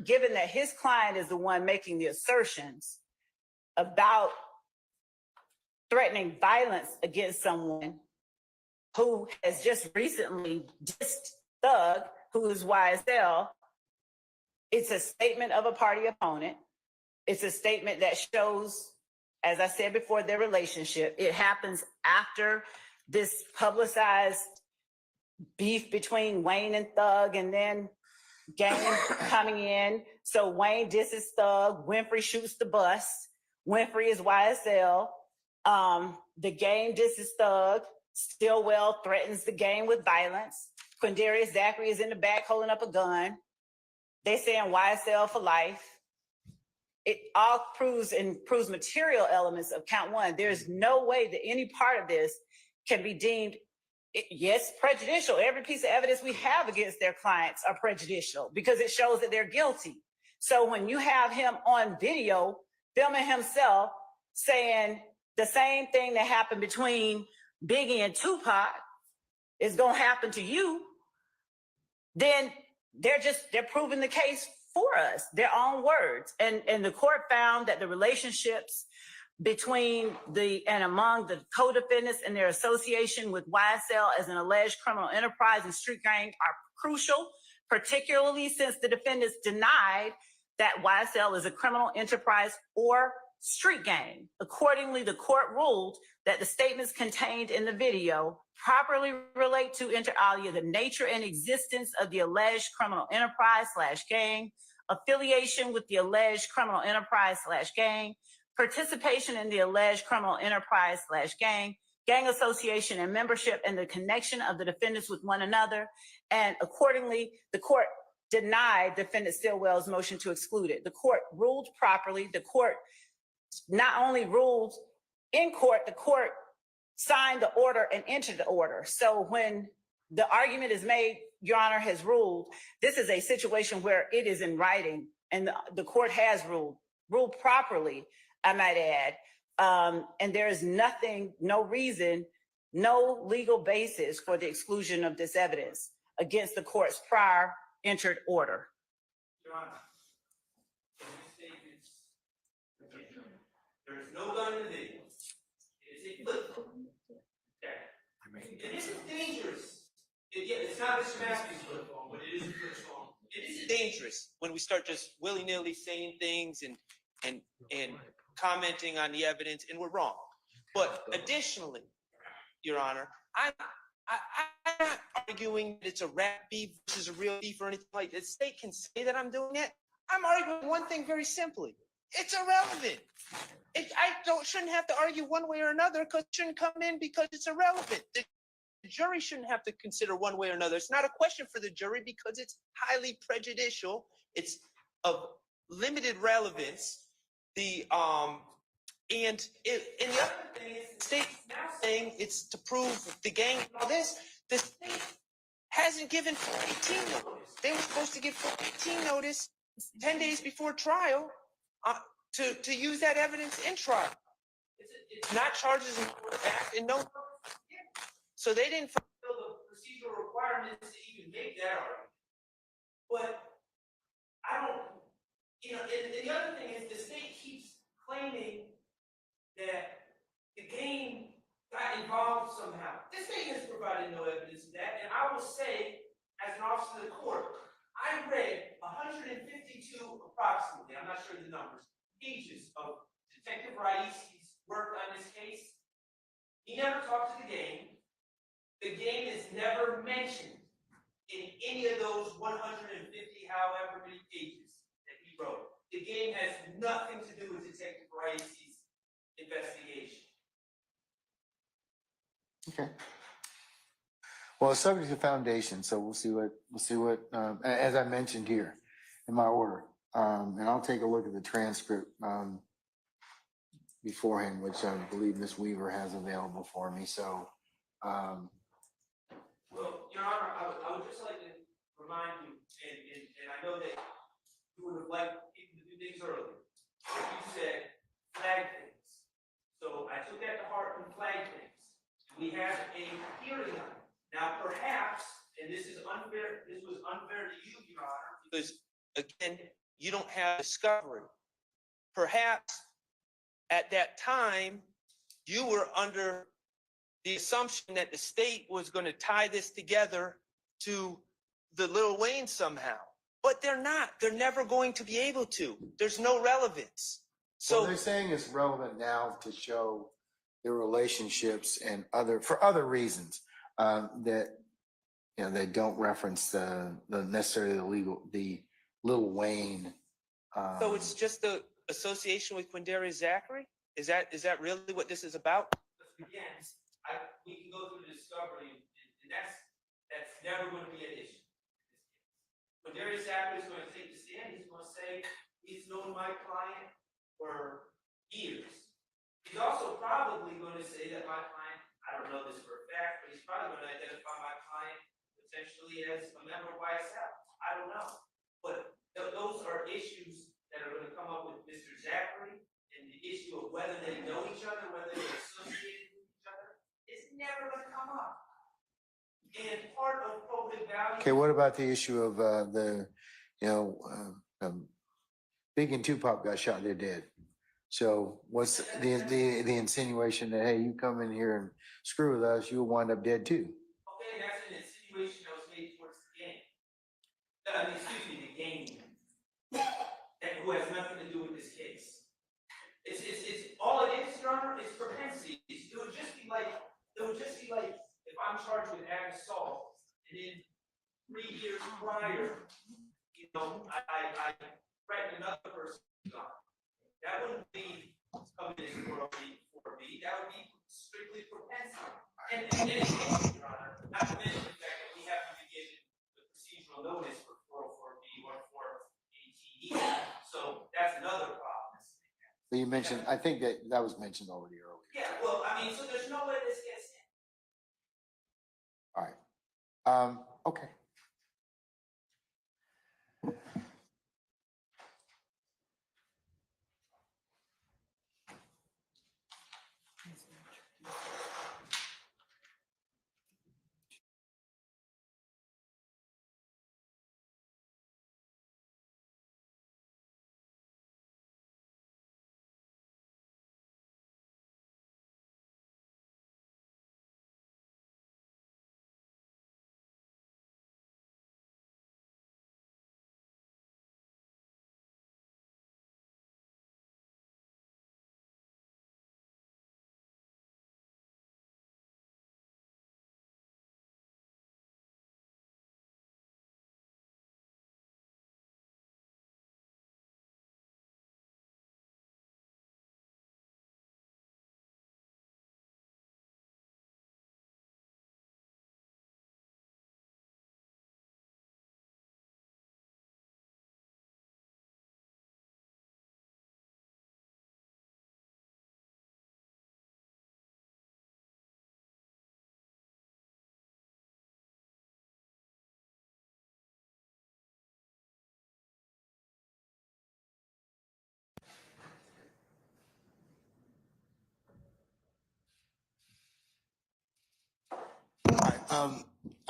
Given that his client is the one making the assertions about threatening violence against someone, who has just recently dissed Thug, who is YSL. It's a statement of a party opponent. It's a statement that shows, as I said before, their relationship. It happens after this publicized beef between Wayne and Thug, and then Game coming in. So Wayne disses Thug, Winfrey shoots the bus. Winfrey is YSL. The Game disses Thug. Stillwell threatens the Game with violence. Quindarius Zachary is in the back holding up a gun. They saying YSL for life. It all proves material elements of count one. There's no way that any part of this can be deemed, yes, prejudicial. Every piece of evidence we have against their clients are prejudicial because it shows that they're guilty. So when you have him on video filming himself saying the same thing that happened between Biggie and Tupac is going to happen to you, then they're proving the case for us, their own words. And the court found that the relationships between and among the co-defendants and their association with YSL as an alleged criminal enterprise and street gang are crucial, particularly since the defendants denied that YSL is a criminal enterprise or street gang. Accordingly, the court ruled that the statements contained in the video properly relate to, inter alia, the nature and existence of the alleged criminal enterprise / gang, affiliation with the alleged criminal enterprise / gang, participation in the alleged criminal enterprise / gang, gang association and membership, and the connection of the defendants with one another. And accordingly, the court denied defendant Stillwell's motion to exclude it. The court ruled properly. The court not only ruled in court, the court signed the order and entered the order. So when the argument is made, Your Honor has ruled, this is a situation where it is in writing, and the court has ruled properly, I might add. And there is nothing, no reason, no legal basis for the exclusion of this evidence against the court's prior entered order. Your Honor, in these statements, there is no gun in the video. It is a flip phone. Okay. And this is dangerous. It's not Mr. Matthews' flip phone, but it is a flip phone. It is dangerous when we start just willy-nilly saying things and commenting on the evidence, and we're wrong. But additionally, Your Honor, I'm not arguing that it's a rap beef versus a real beef or anything like that. The state can say that I'm doing it. I'm arguing one thing very simply. It's irrelevant. Shouldn't have to argue one way or another because it shouldn't come in because it's irrelevant. The jury shouldn't have to consider one way or another. It's not a question for the jury because it's highly prejudicial. It's of limited relevance. And the other thing is the state's now saying it's to prove the gang and all this. The state hasn't given 418 notice. They were supposed to give 418 notice 10 days before trial to use that evidence in trial. It's not charges in court act and no. So they didn't fulfill the procedural requirements to even make that argument. But I don't, and the other thing is the state keeps claiming that the gang got involved somehow. The state has provided no evidence of that. And I will say, as an officer of the court, I read 152 approximately, I'm not sure the numbers, pages of Detective Raisi's work on this case. He never talked to the gang. The gang is never mentioned in any of those 150, however many pages that he wrote. The gang has nothing to do with Detective Raisi's investigation. Okay. Well, it's subject to foundation, so we'll see what, as I mentioned here in my order. And I'll take a look at the transcript beforehand, which I believe Ms. Weaver has available for me. So, well, Your Honor, I would just like to remind you, and I know that you would have liked people to do things earlier. You said flag things. So I took that to heart and flag things. We have a hearing on it. Now, perhaps, and this is unfair, this was unfair to you, Your Honor, because again, you don't have discovery. Perhaps at that time, you were under the assumption that the state was going to tie this together to the Lil Wayne somehow. But they're not. They're never going to be able to. There's no relevance. Well, So they're saying it's relevant now to show their relationships and for other reasons, that, you know, they don't reference the necessarily the Lil Wayne. so it's just the association with Quindarius Zachary? Is that really what this is about? Again, we can go through the discovery, and that's never going to be an issue. Quindarius Zachary is going to take the stand. He's going to say he's known my client for years. He's also probably going to say that my client, I don't know this for a fact, but he's probably going to identify my client potentially as a member of YSL. I don't know. But those are issues that are going to come up with Mr. Zachary, and the issue of whether they know each other, whether they're associated with each other, is never going to come up. And part of public value. Okay, what about the issue of Big and Tupac got shot, they're dead. So what's the insinuation that, hey, you come in here and screw with us, you'll wind up dead too? Okay, that's an insinuation that was made towards the game. Excuse me, the game. And who has nothing to do with this case. It's all it is, Your Honor, it's propensity. It would just be like if I'm charged with ag assault, and then 3 years prior, you know, I threatened another person. That wouldn't be coming in 4B. That would be strictly propensity. And Your Honor, not to mention the fact that we haven't been given the procedural notice for 404B or 4ATE. So that's another problem. So you mentioned, I think that was mentioned already earlier. Yeah, well, I mean, so there's no way this gets in. All right. Okay.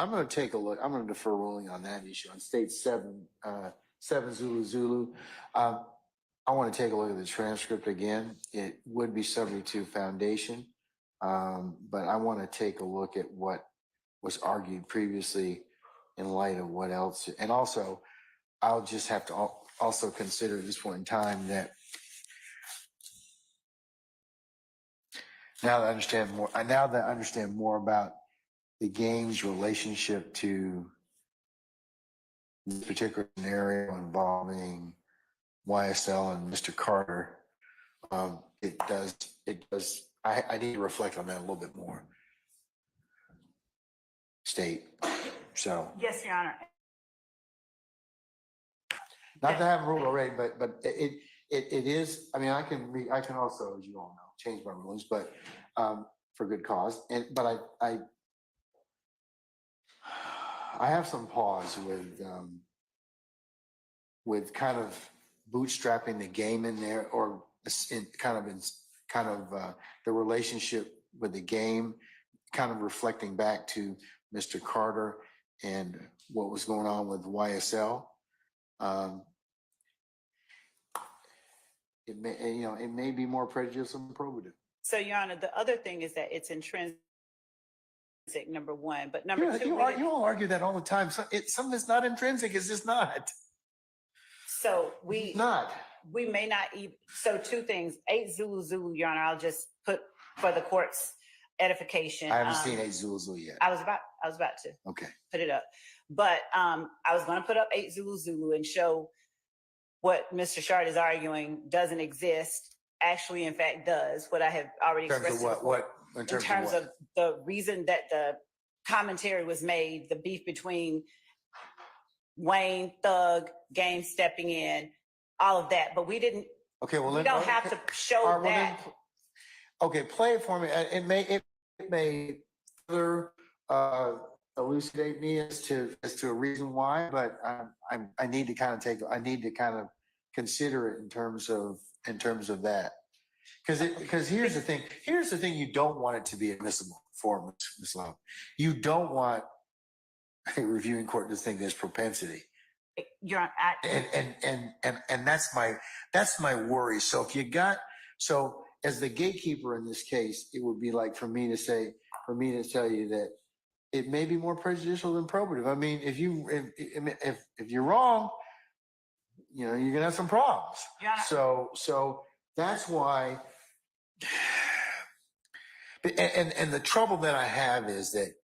I'm going to take a look. I'm going to defer ruling on that issue on state 7 Zulu. I want to take a look at the transcript again. It would be subject to foundation, but I want to take a look at what was argued previously in light of what else. And also, I'll just have to also consider at this point in time that now that I understand more about the game's relationship to this particular scenario involving YSL and Mr. Carter, it does, I need to reflect on that a little bit more. State, so. Yes, Your Honor. Not to have ruled already, but it is, I mean, I can also, as you all know, change my rulings, but for good cause. But I have some pause with kind of bootstrapping the game in there, or in the relationship with the game, kind of reflecting back to Mr. Carter and what was going on with YSL. It may be more prejudicial than probative. So, Your Honor, the other thing is that it's intrinsic number one, but number two. You all argue that all the time. So something that's not intrinsic is just not. So It's not. we may not even, so two things, 8 Zulu Zulu, Your Honor, I'll just put for the court's edification. I haven't seen 8 Zulu yet. I was about to Okay. put it up. But I was gonna put up 8 Zulu Zulu and show what Mr. Shard is arguing doesn't exist, actually in fact does, what I have already In terms expressed. of what? In terms of the reason that the commentary was made, the beef between Wayne, Thug, Game stepping in, all of that, but we didn't. Okay, well, we don't have to show all right, well, that. then, okay, play it for me. It may further elucidate me as to a reason why, but I need to kind of consider it in terms of that. Because here's the thing you don't want it to be admissible for, Ms. Love. You don't want a reviewing court to think there's propensity. You're And that's my worry. So as the gatekeeper in this case, it would be like for me to tell you that it may be more prejudicial than probative. I mean, if you're wrong, you're gonna have some problems. Yeah. So that's why. And the trouble that I have is that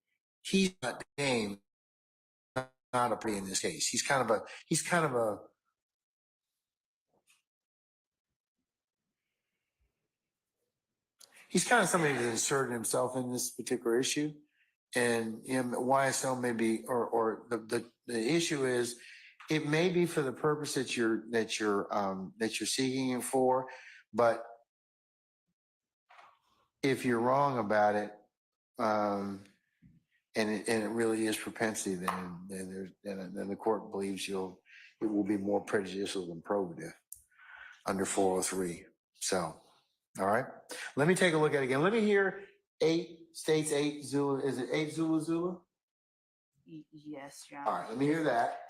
he's not named, not a plea in this case. He's kind of a somebody that inserted himself in this particular issue. And YSL may be, or the issue is, it may be for the purpose that you're seeking it for, but if you're wrong about it, and it really is propensity, then the court believes it will be more prejudicial than probative under 403. So, all right, let me take a look at it again. Let me hear 8 states, 8 Zulu. Is it 8 Zulu Zulu? Yes, Your Honor. All right, let me hear that.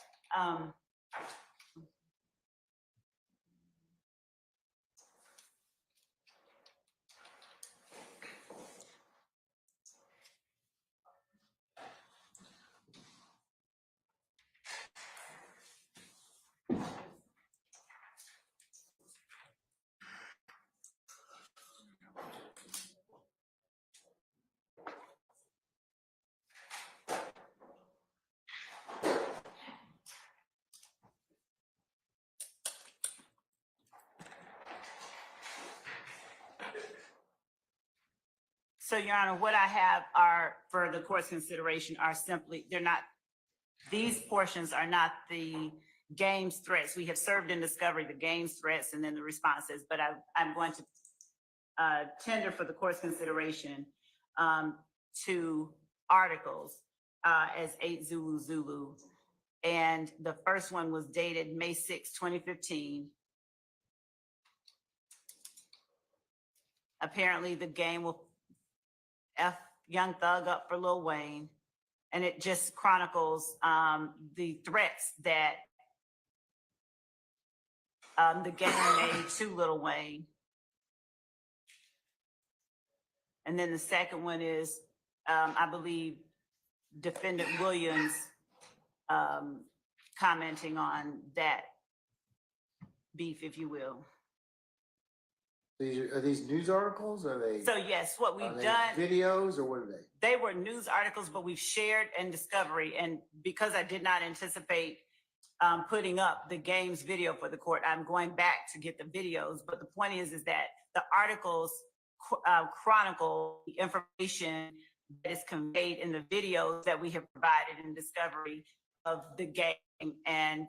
So, Your Honor, what I have are for the court's consideration are simply, these portions are not the game's threats. We have served in discovery the game's threats and then the responses, but I'm going to tender for the court's consideration 2 articles as 8 Zulu Zulu. And the first one was dated May 6, 2015. Apparently the game will F Young Thug up for Lil Wayne. And it just chronicles the threats that the game made to Lil Wayne. And then the second one is, I believe, Defendant Williams commenting on that beef, if you will. Are these news articles? Are they? So yes, what we've done. Videos, or what are they? They were news articles, but we've shared in discovery. And because I did not anticipate putting up the game's video for the court, I'm going back to get the videos. But the point is that the articles chronicle the information that is conveyed in the videos that we have provided in discovery of the game and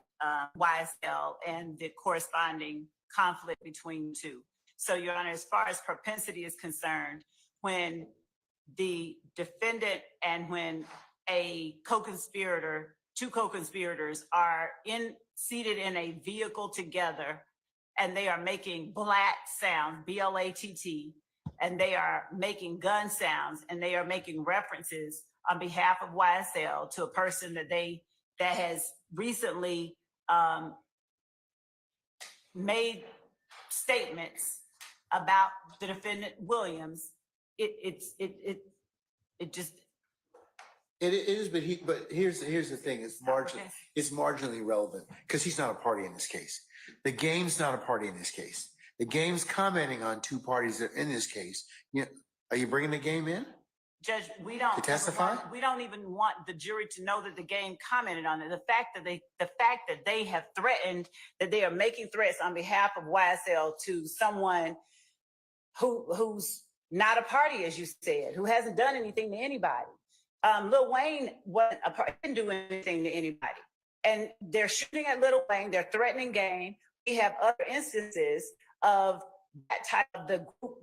YSL and the corresponding conflict between the two. So, Your Honor, as far as propensity is concerned, when the defendant and when a co-conspirator, 2 co-conspirators are seated in a vehicle together and they are making black sounds, B-L-A-T-T, and they are making gun sounds and they are making references on behalf of YSL to a person that has recently made statements about the defendant Williams, it just, It is, but here's the thing, it's marginally relevant, because he's not a party in this case. The game's not a party in this case. The game's commenting on two parties that are in this case. Are you bringing the game in? Judge, we don't. To testify? We don't even want the jury to know that the game commented on it. The fact that they have threatened, that they are making threats on behalf of YSL to someone who's not a party, as you said, who hasn't done anything to anybody. Lil Wayne wasn't a party, didn't do anything to anybody. And they're shooting at Lil Wayne, they're threatening game. We have other instances of that type of the group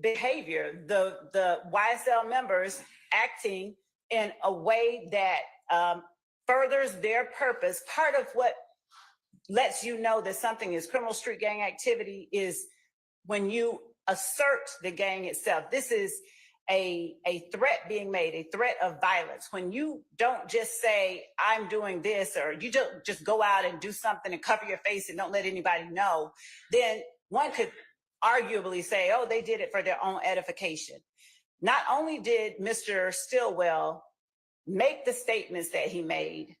behavior, the YSL members acting in a way that furthers their purpose. Part of what lets you know that something is criminal street gang activity is when you assert the gang itself. This is a threat being made, a threat of violence. When you don't just say, I'm doing this, or you don't just go out and do something and cover your face and don't let anybody know, then one could arguably say, oh, they did it for their own edification. Not only did Mr. Stillwell make the statements that he made,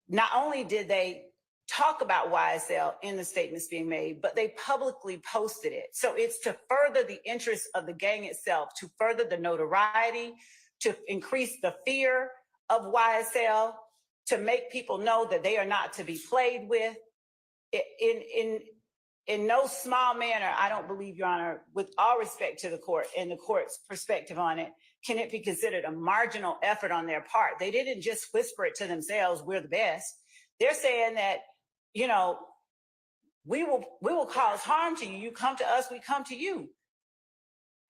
not only did they talk about YSL in the statements being made, but they publicly posted it. So it's to further the interests of the gang itself, to further the notoriety, to increase the fear of YSL, to make people know that they are not to be played with. In no small manner, I don't believe, Your Honor, with all respect to the court and the court's perspective on it, can it be considered a marginal effort on their part. They didn't just whisper it to themselves, we're the best. They're saying that, you know, we will cause harm to you. You come to us, we come to you.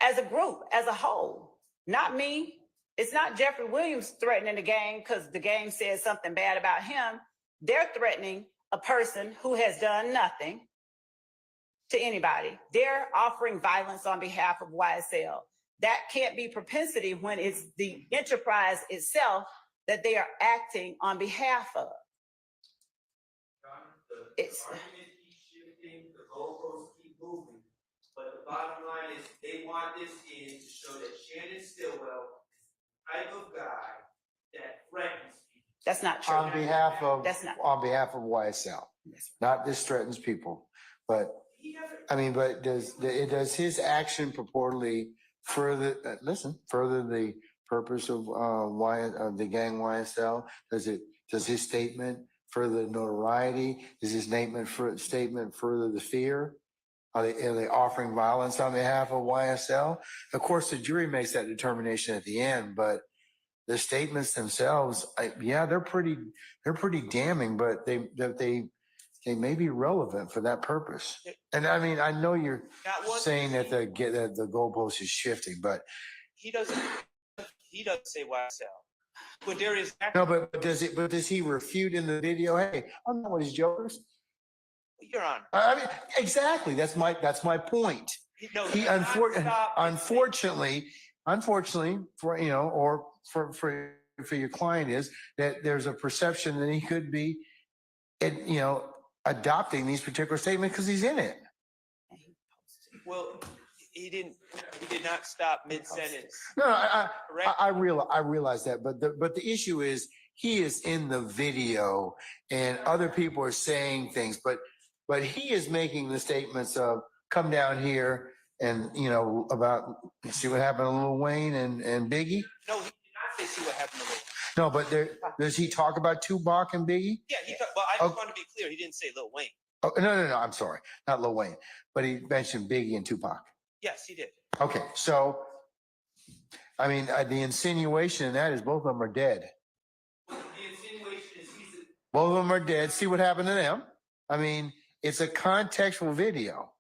As a group, as a whole. Not me. It's not Jeffrey Williams threatening the gang because the gang said something bad about him. They're threatening a person who has done nothing to anybody. They're offering violence on behalf of YSL. That can't be propensity when it's the enterprise itself that they are acting on behalf of. It's argument keeps shifting, the goalposts keep moving, but the bottom line is they want this in to show that Shannon Stillwell is the type of guy that threatens people. That's not true. On behalf of YSL, Yes, not this threatens people, but I mean, but does his action purportedly further the purpose of the gang YSL? Does his statement further the notoriety? Does his statement further the fear? Are they offering violence on behalf of YSL? Of course, the jury makes that determination at the end, but the statements themselves, they're pretty damning, but they may be relevant for that purpose. And I mean, I know you're saying that the goalpost is shifting, but he doesn't say YSL. But there is no, but does he refute in the video? Hey, I'm not one of these jokers. Your Honor. I mean, exactly. That's my point. Unfortunately, for or for your client is that there's a perception that he could be, adopting these particular statements because he's in it. Well, he did not stop mid-sentence. No, I realize that, but the issue is he is in the video and other people are saying things, but he is making the statements of come down here and about see what happened to Lil Wayne and Biggie. No, he did not say see what happened to Lil Wayne. No, but does he talk about Tupac and Biggie? Yeah, well, I just want to be clear. He didn't say Lil Wayne. Oh, no, I'm sorry. Not Lil Wayne, but he mentioned Biggie and Tupac. Yes, he did. Okay, so, I mean, the insinuation in that is both of them are dead. The insinuation is both of them are dead. See what happened to them? I mean, it's a contextual video.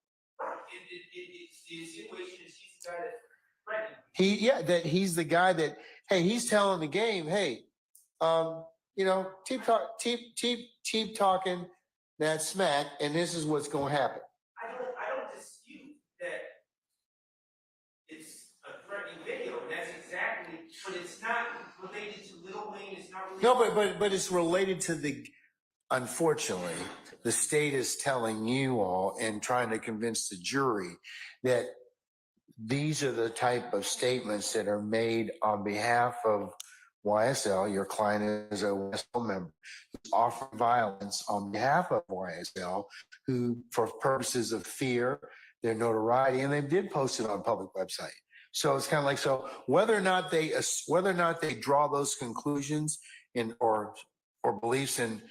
The insinuation is he's the guy that threatened. That he's the guy that, hey, he's telling the game, hey, keep talking that smack, and this is what's going to happen. I don't dispute that it's a threatening video, and that's exactly, but it's not related to Lil Wayne. It's not related. No, but it's related to unfortunately, the state is telling you all and trying to convince the jury that these are the type of statements that are made on behalf of YSL, your client is a YSL member, who's offering violence on behalf of YSL, who, for purposes of fear, their notoriety, and they did post it on a public website. So it's kind of like, so whether or not they draw those conclusions or beliefs in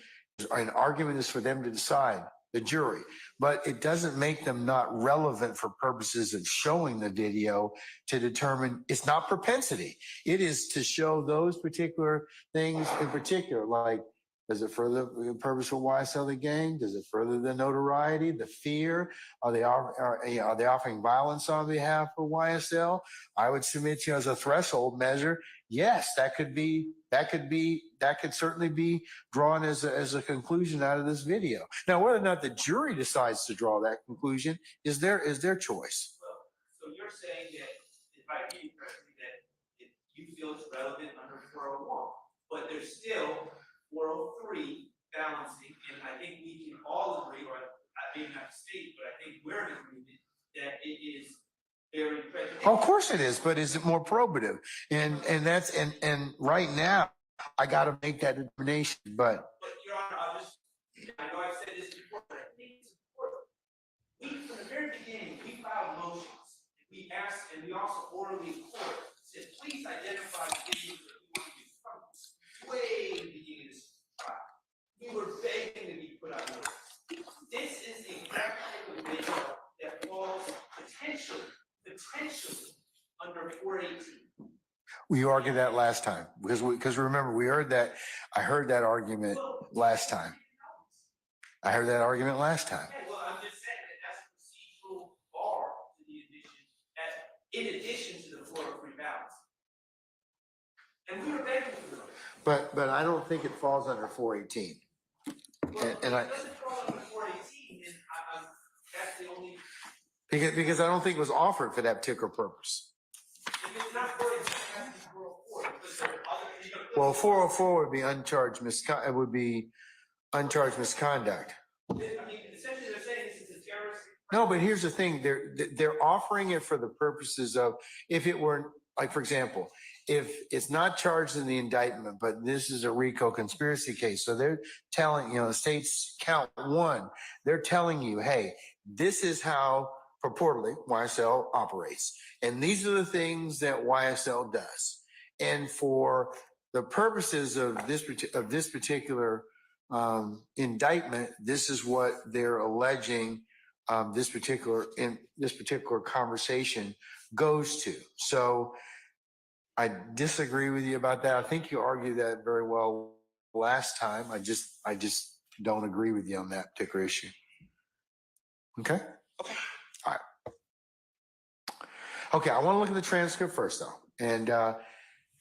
an argument is for them to decide, the jury, but it doesn't make them not relevant for purposes of showing the video to determine. It's not propensity. It is to show those particular things in particular, like, does it further the purpose of YSL the gang? Does it further the notoriety, the fear? Are they offering violence on behalf of YSL? I would submit to you as a threshold measure. Yes, that could certainly be drawn as a conclusion out of this video. Now, whether or not the jury decides to draw that conclusion is their choice. So you're saying that, if I read you correctly, that you feel it's relevant under 401, but there's still 403 balancing, and I think we can all agree, or I may not state, but I think we're in agreement that it is very prejudicial. Of course it is, but is it more probative? And right now, I got to make that determination. But Your Honor, I know I've said this before, but I think it's important. We, from the very beginning, we filed motions. We asked, and we also orally in court said, please identify the videos that you want to use from us. Way in the beginning of this trial. We were begging to be put on notice. This is a type of video that falls potentially under 418. we argued that last time because remember, I heard that argument last time. Well, I'm just saying that that's a procedural bar to the addition, in addition to the 403 balance. And we were begging for those. But I don't think it falls under 418. Well, and if it doesn't fall under 418, then that's the only. Because I don't think it was offered for that particular purpose. If it's not 418, it has to be 404. Because there are other. Well, 404 would be uncharged misconduct. It would be uncharged misconduct. I mean, essentially, they're saying this is a terrorist. No, but here's the thing: they're offering it for the purposes of, if it were, like, for example, if it's not charged in the indictment, but this is a RICO conspiracy case, so they're telling, the state's count one, they're telling you, hey, this is how purportedly YSL operates, and these are the things that YSL does, and for the purposes of this particular indictment, this is what they're alleging. This particular conversation goes to. So I disagree with you about that. I think you argued that very well last time. I just don't agree with you on that particular issue. Okay. All right. Okay. I want to look at the transcript first, though, and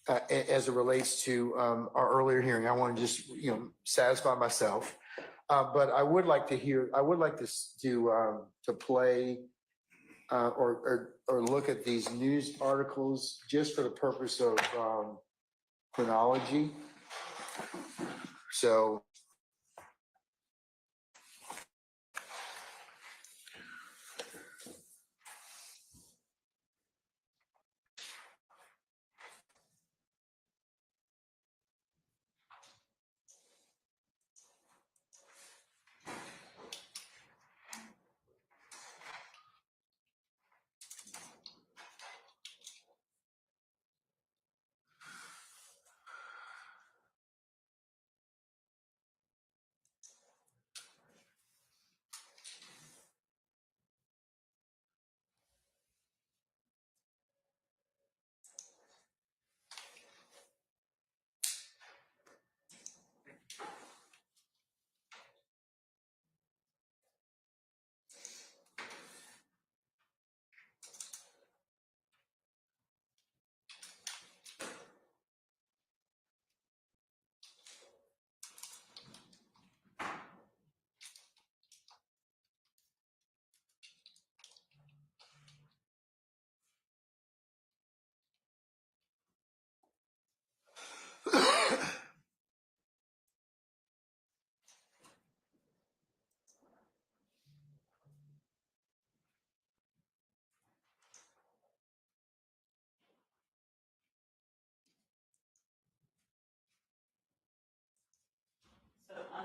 as it relates to our earlier hearing, I want to just satisfy myself. But I would like to play or look at these news articles just for the purpose of chronology. So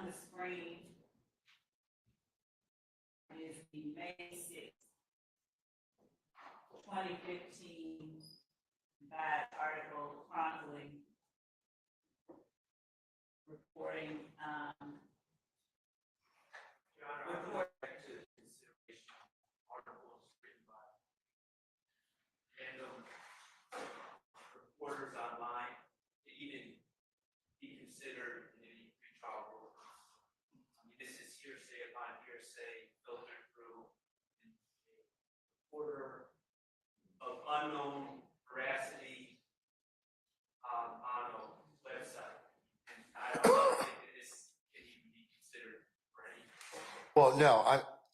on the screen is the May 6th, 2015 bad article chronicling reporting, Your Honor, I would like to consideration articles written by random reporters online to even be considered in any pretrial rule. I mean, this is hearsay upon hearsay filtered through a reporter of unknown veracity on a website. And I don't think that this can even be considered for any. Well, no,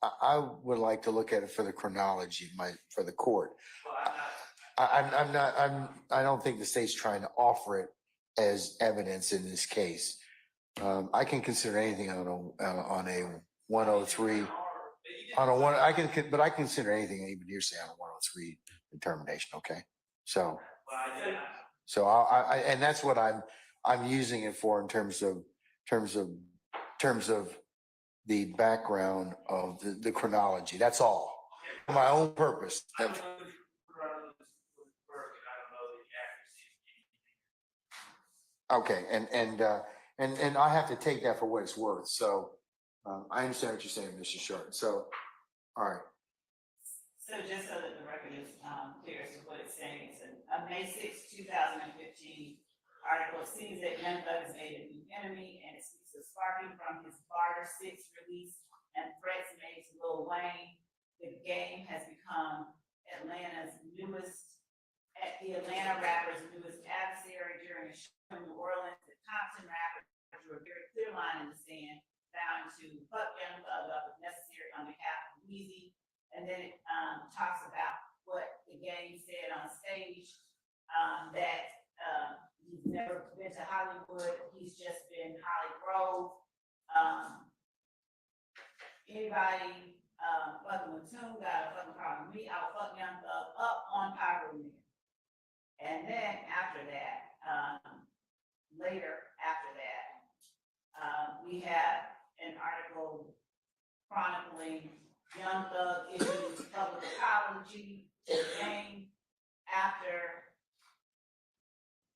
I would like to look at it for the chronology, for the court. Well, I'm not. I don't think the state's trying to offer it as evidence in this case. I can consider anything on a 103, but I consider anything even hearsay on a 103 determination, okay? So and that's what I'm using it for in terms of the background of the chronology. That's all. For my own purpose. I don't know if Ural would work, and I don't know the accuracy of anything. Okay, and I have to take that for what it's worth. So I understand what you're saying, Mr. Short. So, all right. so just so that the record is clear as to what it's saying, it's a May 6, 2015 article. It seems that Young Thug has made a new enemy, and it speaks of sparking from his Barter 6 release and threats made to Lil Wayne. The game has become the Atlanta rapper's newest adversary. During a show in New Orleans, the Compton rapper drew a very clear line in the sand, vowing to fuck Young Thug up if necessary on behalf of Weezy. And then it talks about what the gang said on stage, that he's never been to Hollywood, he's just been Holly Grove. Anybody fucking with Toon got a fucking problem with me, I'll fuck Young Thug up on Power Man. And then after that, later after that, we have an article chronicling Young Thug issues public apology to the gang after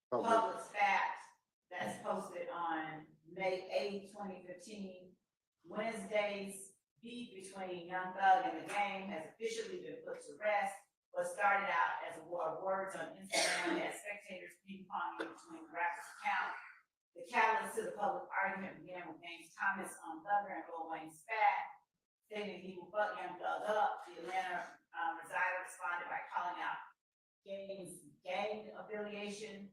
public facts that's posted on May 8, 2015. Wednesday's beef between Young Thug and the gang has officially been put to rest. What started out as a war of words on Instagram had spectators ping-ponging between the rappers' accounts. The catalyst to the public argument began with James Thomas on Thugger and Lil Wayne's spat, stating he will fuck Young Thug up. The Atlanta resider responded by calling out Gang's gang affiliation.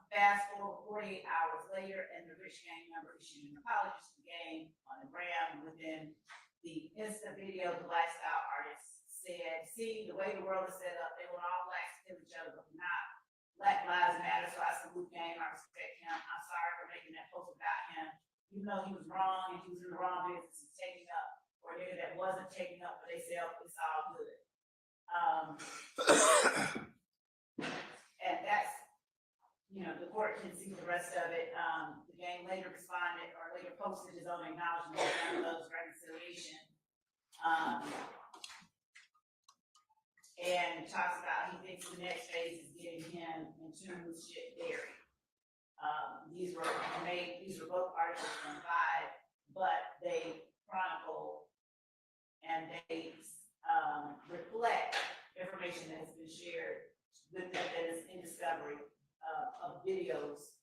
Fast forward 48 hours later, and the rich gang member issued an apology to the gang on the gram. Within the Insta video, the lifestyle artist said, "See, the way the world is set up, they want all blacks to kill each other, but not. Black lives matter, so I salute gang, I respect him. I'm sorry for making that post about him. Even though he was wrong and he was in the wrong business, he's taking up, or a nigga that wasn't taking up for themselves, it's all good." And that's, the court can see the rest of it. The gang later responded or later posted his own acknowledgement of Young Thug's reconciliation. And talks about he thinks the next phase is getting him in tune with shit dairy. These were both articles from Vibe, but they chronicle and they reflect information that has been shared with them that is in discovery of videos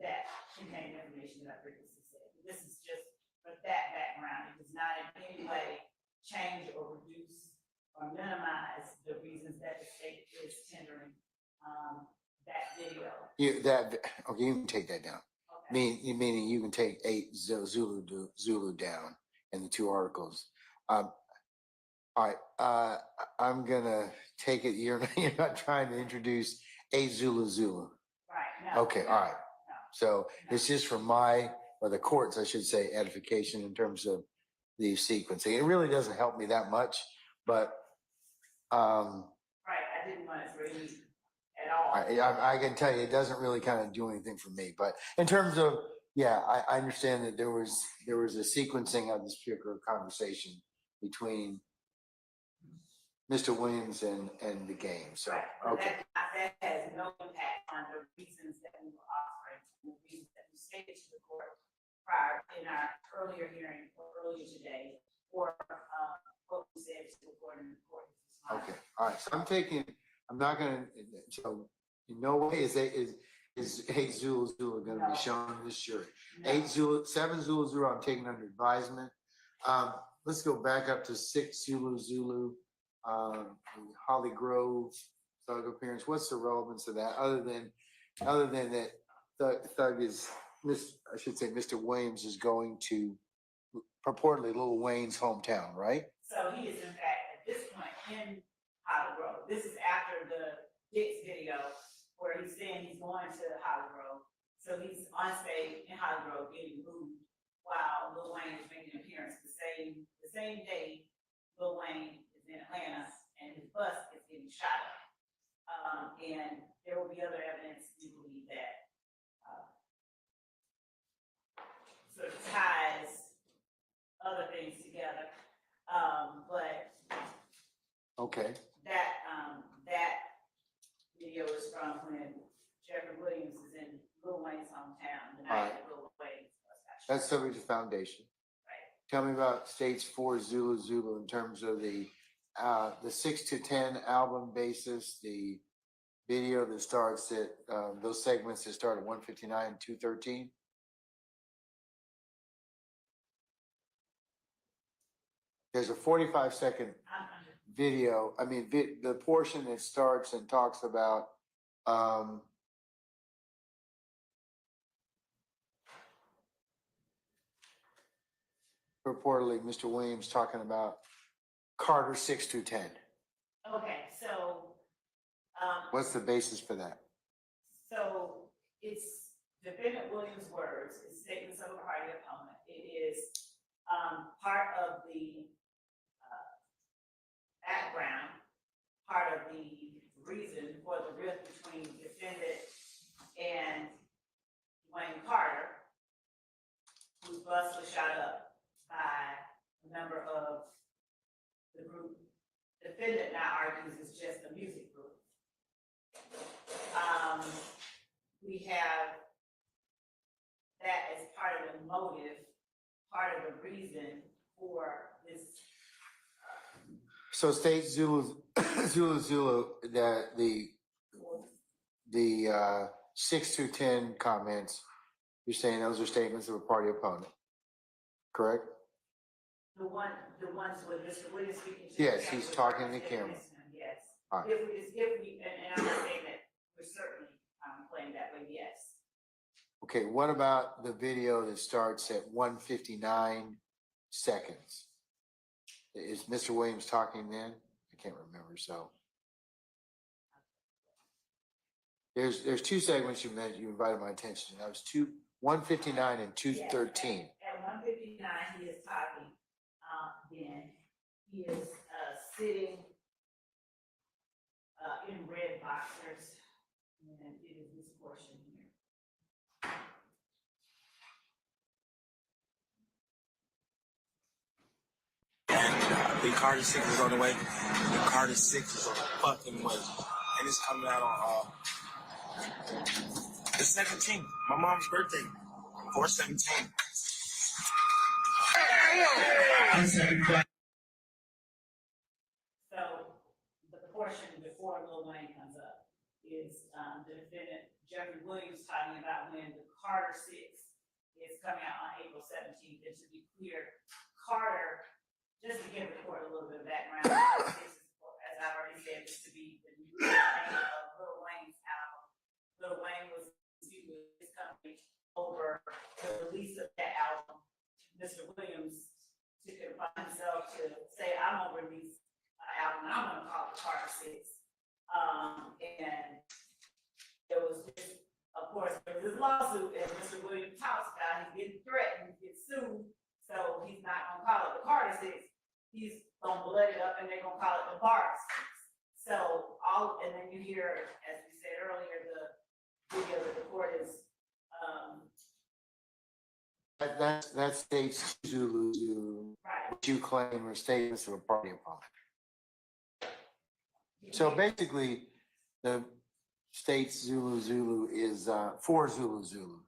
that contain information that I previously said. This is just for that background. It does not in any way change or reduce or minimize the reasons that the state is tendering that video. You can take that down. Okay. Meaning you can take 8 Zulu down in the 2 articles. All right, I'm gonna take it. You're not trying to introduce 8 Zulu. Right. No. Okay, all right. So it's just for or the courts, I should say, edification in terms of the sequencing. It really doesn't help me that much, but right, I didn't want to read at all. I can tell you, it doesn't really kind of do anything for me. But in terms of Yeah, I understand that there was a sequencing of this particular conversation between Mr. Williams and the game, so, Right, but okay. that has no impact on the reasons that we were offering, and the reasons that we stated to the court prior in our earlier hearing or earlier today, or, what we said to the court in the court. Okay, all right, so I'm not gonna, so in no way is 8 Zulu gonna No. be shown in this jury. No. 7 Zulu, I'm taking under advisement. Let's go back up to 6 Zulu, Holly Grove, Thug appearance. What's the relevance of that, other than that Thug is, I should say Mr. Williams is going to purportedly Lil Wayne's hometown, right? So he is in fact at this point in Holly Grove. This is after the Dick's video where he's saying he's going to Holly Grove. So he's on stage in Holly Grove getting booed while Lil Wayne is making an appearance the same day Lil Wayne is in Atlanta and his bus is getting shot up. And there will be other evidence we believe that sort of ties other things together. But Okay. that video is from when Jeffrey Williams is in Lil Wayne's hometown, the night that Lil Wayne's was shot. That's subject to foundation. Right. Tell me about stage 4 Zulu in terms of the 6 to 10 album basis, the video that starts at those segments that start at 159 and 213. There's a 45-second video. I mean, the portion that starts and talks about reportedly Mr. Williams talking about Carter 6 to 10. Okay, so What's the basis for that? so it's defendant Williams' words, it's statements of a party opponent. It is part of the background, part of the reason for the rift between defendant and Wayne Carter, whose bus was shot up by a member of the group. Defendant now argues it's just a music group. We have that as part of the motive, part of the reason for this. So state Zulu, that the 6 to 10 comments, you're saying those are statements of a party opponent, correct? The ones with Mr. Williams speaking to. Yes, he's talking to the camera. Yes. All right. If we, and I'm not saying that we're certainly playing that way, yes. Okay, what about the video that starts at 159 seconds? Is Mr. Williams talking then? I can't remember, so. There's 2 segments you invited my attention to. That was 159 and 213. Yes, at 159, he is talking, then he is sitting in red boxers, and it is this portion here. And the Carter 6 is on the way. The Carter 6 is on the fucking way. And it's coming out on the 17th, my mom's birthday, 4/17. So the portion before Lil Wayne comes up is the defendant Jeffrey Williams talking about when the Carter 6 is coming out on April 17th. And to be clear, Carter, just to give the court a little bit of background, this is, as I already said, is to be the new name of Lil Wayne's album. Lil Wayne was sued with his company over the release of that album. Mr. Williams took it upon himself to say, I'm gonna release an album, and I'm gonna call it Carter 6. And there was this, of course, there was this lawsuit that Mr. Williams talks about. He's getting threatened, get sued, so he's not gonna call it the Carter 6. He's gonna blood it up and they're gonna call it the Bar 6. So and then you hear, as we said earlier, the video that the court is That states Zulu, Zulu, Right. which you claim are statements of a party opponent. So basically, the states Zulu, Zulu is, for Zulu, Zulu.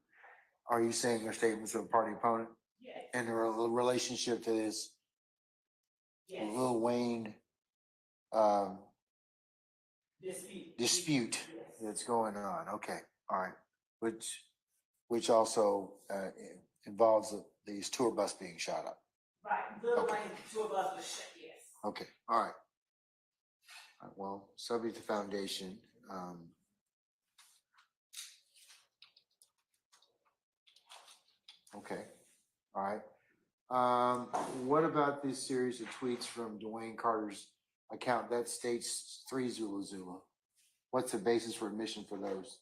Are you saying they're statements of a party opponent? Yes, And a relationship to this yes. Lil Wayne, dispute Yes. that's going on? Okay, all right. Which also, involves these tour bus being shot up. Right, Little Okay. Wayne, two of us was shut, yes. Okay, all right. All right, well, subject to foundation, okay, all right. What about this series of tweets from Dwayne Carter's account that states 3 Zulu Zulu? What's the basis for admission for those?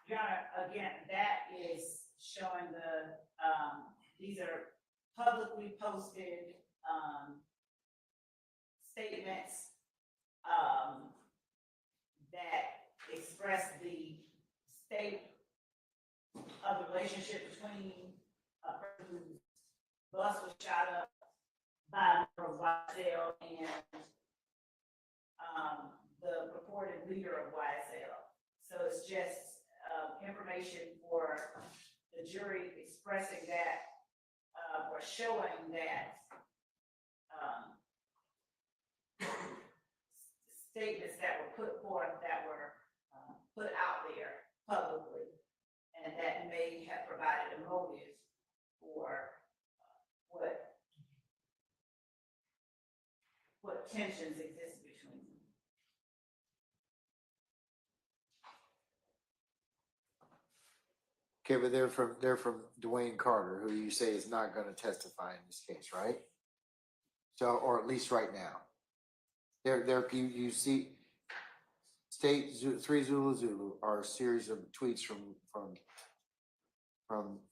Your Honor, again, that is showing these are publicly posted, statements, that express the state of the relationship between a person whose bus was shot up by a member of YSL and, the purported leader of YSL. So it's just, information for the jury expressing that, or showing that, statements that were put forth, that were, put out there publicly, and that may have provided a motive for, what tensions exist between them. Okay, but they're from Dwayne Carter, who you say is not gonna testify in this case, right? So, or at least right now. You see, state 3 Zulu Zulu are a series of tweets from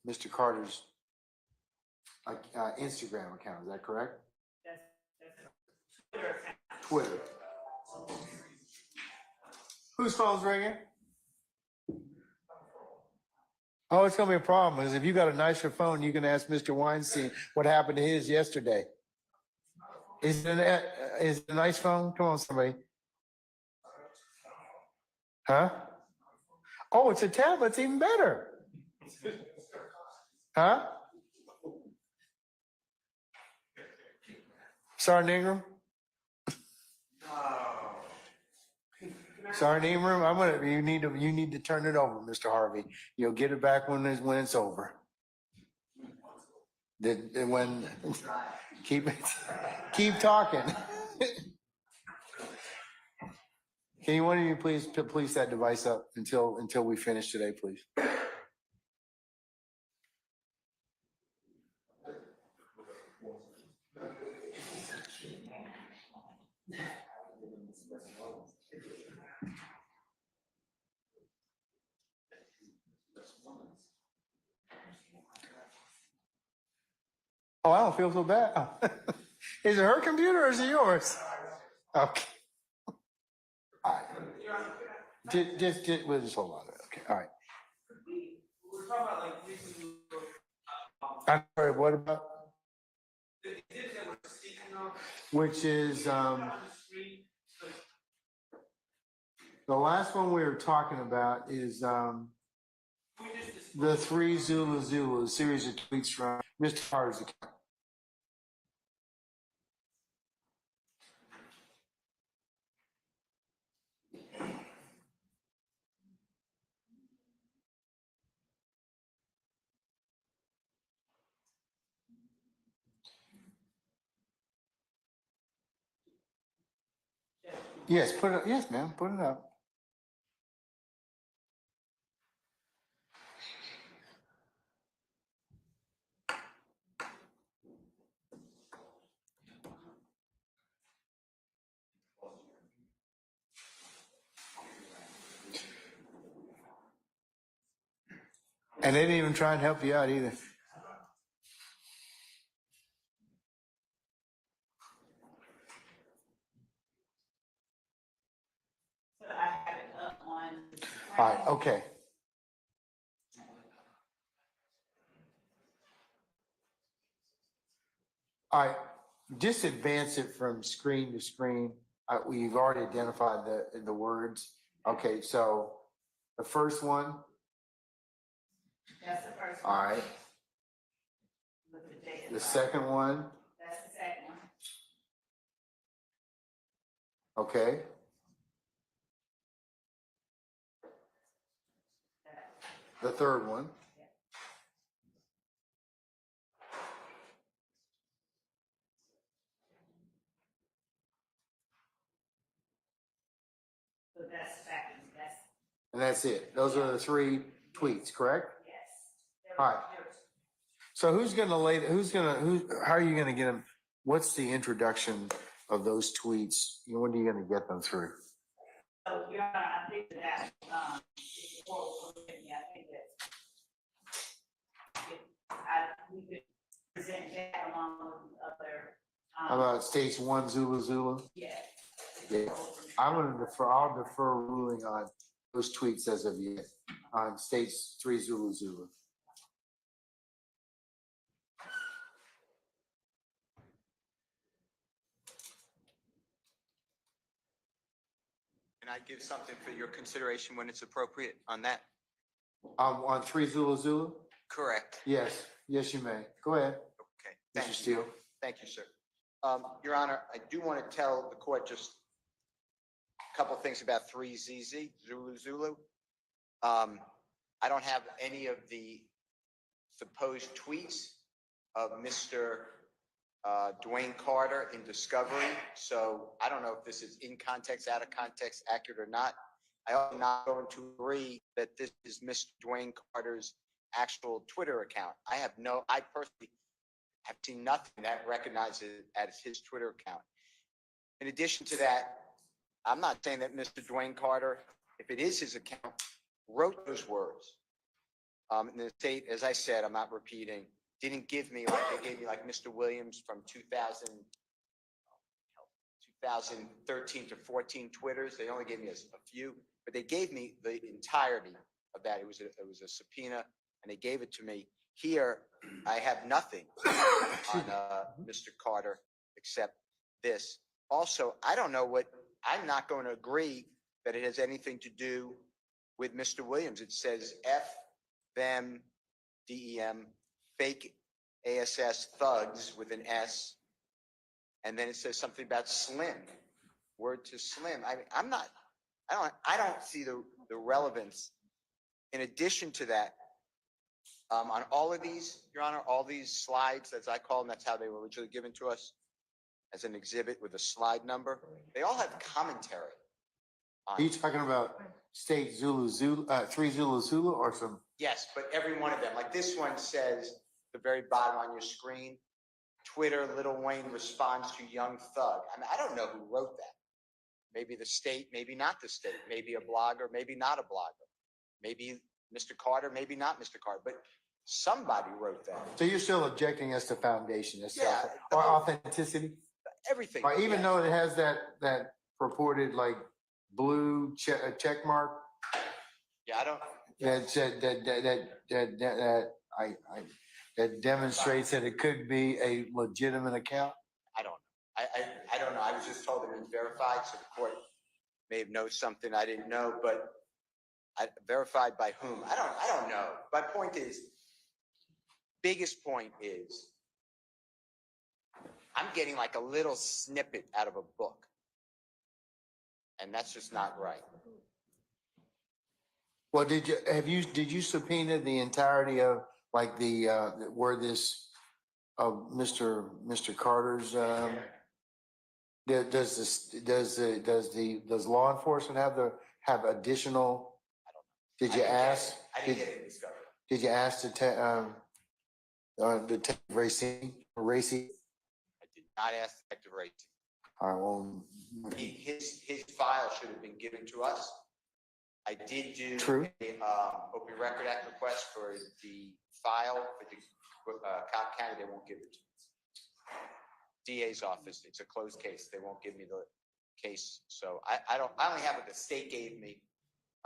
Mr. Carter's Instagram account, is that correct? That's Twitter. Whose phone's ringing? Oh, it's gonna be a problem, because if you got a nicer phone, you can ask Mr. Weinstein what happened to his yesterday. Is it a nice phone? Come on, somebody. Huh? Oh, it's a tablet, it's even better. Huh? Sergeant Ingram? Sergeant Ingram, you need to turn it over, Mr. Harvey. You'll get it back when it's over. Keep talking. Can one of you please that device up until we finish today, please? Oh, I don't feel so bad. Oh. Is it her computer or is it yours? Okay. All right. We'll just hold on to it. Okay. All right. We're talking about like recently. I'm sorry, what about? Which is the last one we were talking about is the 3 Zulu Zulu, a series of tweets from Mr. Carter's account. Yes, put it. Yes, ma'am, put it up. And they didn't even try and help you out either. So I have it up on. All right, okay. just advance it from screen to screen. We've already identified the words. Okay, so the first one, That's the first all one. right. With the date. The second one, That's the second one. okay. The third one, So that's second, that's, and that's it. Those are the three tweets, correct? yes. All right. So how are you gonna get them? What's the introduction of those tweets? When are you gonna get them through? So, Your Honor, I think that, I think that we could present that along with the other, How about states 1 Zulu Zulu? yeah. Yeah. I'll defer ruling on those tweets as of yet, on states 3 Zulu Zulu. Can I give something for your consideration when it's appropriate on that? On 3 Zulu Zulu? Correct. Yes, you may. Go ahead, Okay. Mr. Thank you. Steele. Thank you, sir. Your Honor, I do want to tell the court just a couple things about 3ZZ, Zulu Zulu. I don't have any of the supposed tweets of Mr. Dwayne Carter in discovery, so I don't know if this is in context, out of context, accurate or not. I am not going to agree that this is Mr. Dwayne Carter's actual Twitter account. I personally have seen nothing that recognizes it as his Twitter account. In addition to that, I'm not saying that Mr. Dwayne Carter, if it is his account, wrote those words. And the state, as I said, I'm not repeating, didn't give me like they gave me like Mr. Williams from 2013 to 14 Twitters. They only gave me a few, but they gave me the entirety of that. It was a subpoena, and they gave it to me. Here, I have nothing on Mr. Carter except this. Also, I don't know I'm not going to agree that it has anything to do with Mr. Williams. It says F, them, DEM, fake ASS thugs with an S. And then it says something about Slim, word to Slim. I don't see the relevance. In addition to that, on all of these, Your Honor, all these slides, as I call them, that's how they were originally given to us, as an exhibit with a slide number. They all have commentary on Are you talking about state 3 Zulu Zulu or some? Yes, but every one of them, like this one says, the very bottom on your screen, Twitter, Lil Wayne responds to Young Thug. I mean, I don't know who wrote that. Maybe the state, maybe not the state, maybe a blogger, maybe not a blogger, maybe Mr. Carter, maybe not Mr. Carter, but somebody wrote that. So you're still objecting as to foundation itself, Yeah, or authenticity? Everything. Or even yes. though it has that purported like blue check mark Yeah, I don't. that said that demonstrates that it could be a legitimate account. I don't know. I don't know. I was just told it was verified, so the court may have known something I didn't know, but verified by whom? I don't know. My point is, biggest point is, I'm getting like a little snippet out of a book. And that's just not right. Well, did you subpoena the entirety of like where this of Mr. Carter's does law enforcement have additional? Did you ask? I didn't get it discovered. Did you ask Detective Racy? I did not ask Detective Racy. All right, well, His file should have been given to us. I did do True. a Open Record Act request for the file for the Cobb County. They won't give it to me. DA's office. It's a closed case. They won't give me the case. So I only have what the state gave me,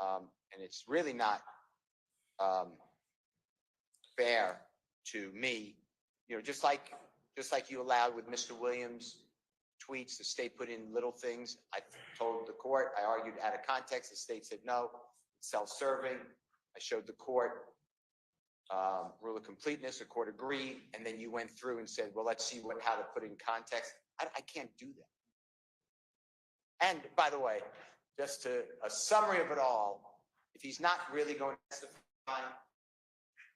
and it's really not fair to me. You know, just like just like you allowed with Mr. Williams' tweets, the state put in little things. I told the court, I argued out of context, the state said no, it's self-serving. I showed the court rule of completeness, the court agreed, and then you went through and said, well, let's see how to put it in context. I can't do that. And by the way, just to a summary of it all, if he's not really going to testify,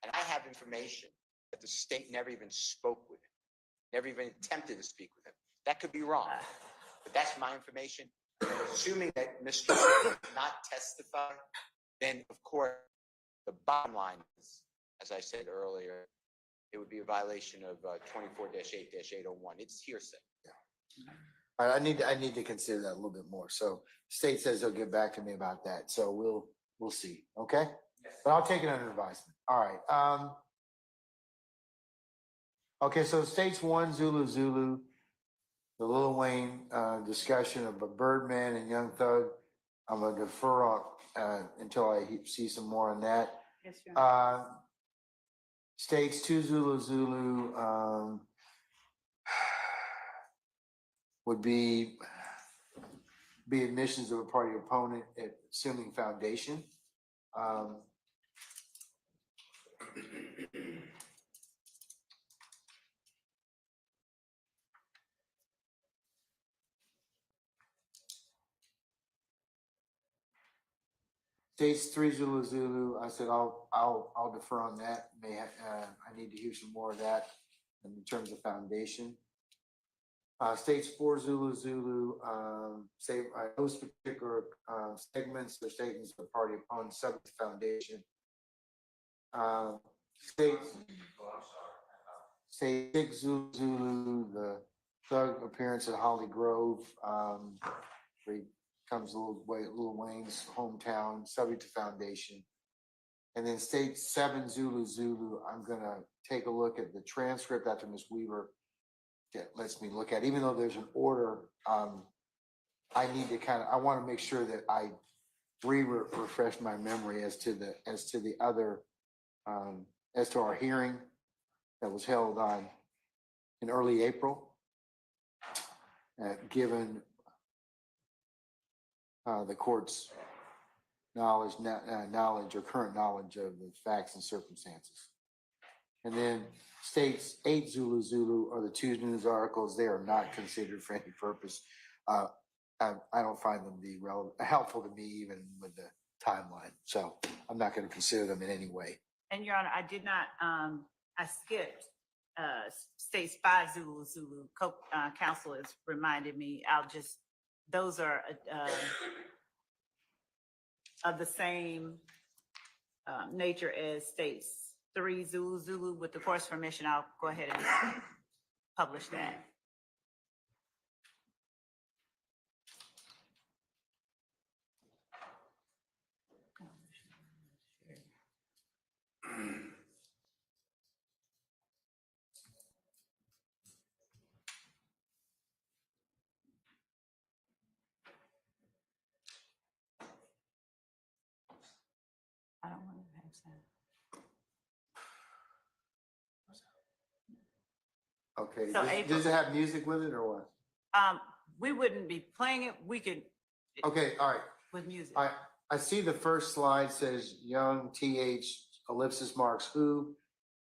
and I have information that the state never even spoke with him, never even attempted to speak with him, that could be wrong, but that's my information. And assuming that Mr. did not testify, then of course, the bottom line is, as I said earlier, it would be a violation of 24-8-801. It's hearsay. All right, I need to consider that a little bit more. So state says they'll get back to me about that. So we'll see. Okay. But I'll take it under advisement. All right. Okay. So states 1, Zulu, the Lil Wayne discussion of a Birdman and Young Thug. I'm going to defer until I see some more on that. Yes, Your Honor. States 2, Zulu, would be admissions of a party opponent, assuming foundation. States 3, Zulu. I said I'll defer on that. I need to hear some more of that in terms of foundation. States 4, Zulu, say those particular segments or statements of the party upon subject to foundation. State 6, Zulu, the Thug appearance at Holly Grove, where he comes Lil Wayne's hometown, subject to foundation. And then state 7, Zulu, I'm gonna take a look at the transcript after Ms. Weaver lets me look at, even though there's an order, I need to I want to make sure that I refresh my memory as to the other, as to our hearing that was held in early April, given the court's knowledge or current knowledge of the facts and circumstances. And then states 8, Zulu are the 2 news articles. They are not considered for any purpose. I don't find them to be helpful to me, even with the timeline. So I'm not going to consider them in any way. And Your Honor, I did not, I skipped states 5, Zulu. Counsel has reminded me, those are of the same nature as states 3, Zulu. With the court's permission, I'll go ahead and publish that. I don't want to have that. Okay, So does it have music with it or what? We wouldn't be playing it. We could. Okay, all right. With music. I see the first slide says Young TH ellipsis marks who,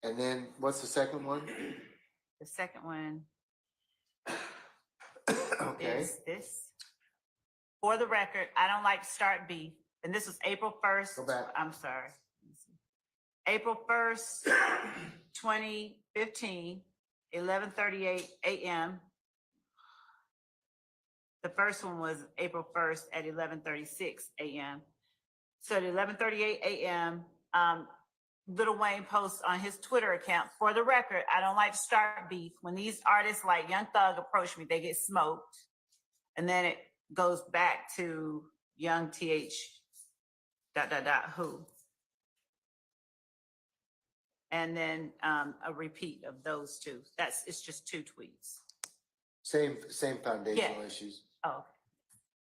and then what's the second one? The second one Okay. is this. For the record, I don't like to start beef. And this was April 1st. Go back. I'm sorry. April 1st, 2015, 11:38 a.m. The first one was April 1st at 11:36 a.m. So at 11:38 a.m., Lil Wayne posts on his Twitter account, for the record, I don't like to start beef. When these artists like Young Thug approach me, they get smoked. And then it goes back to Young TH ... who. And then a repeat of those two. It's just 2 tweets. Same foundational issues. Oh,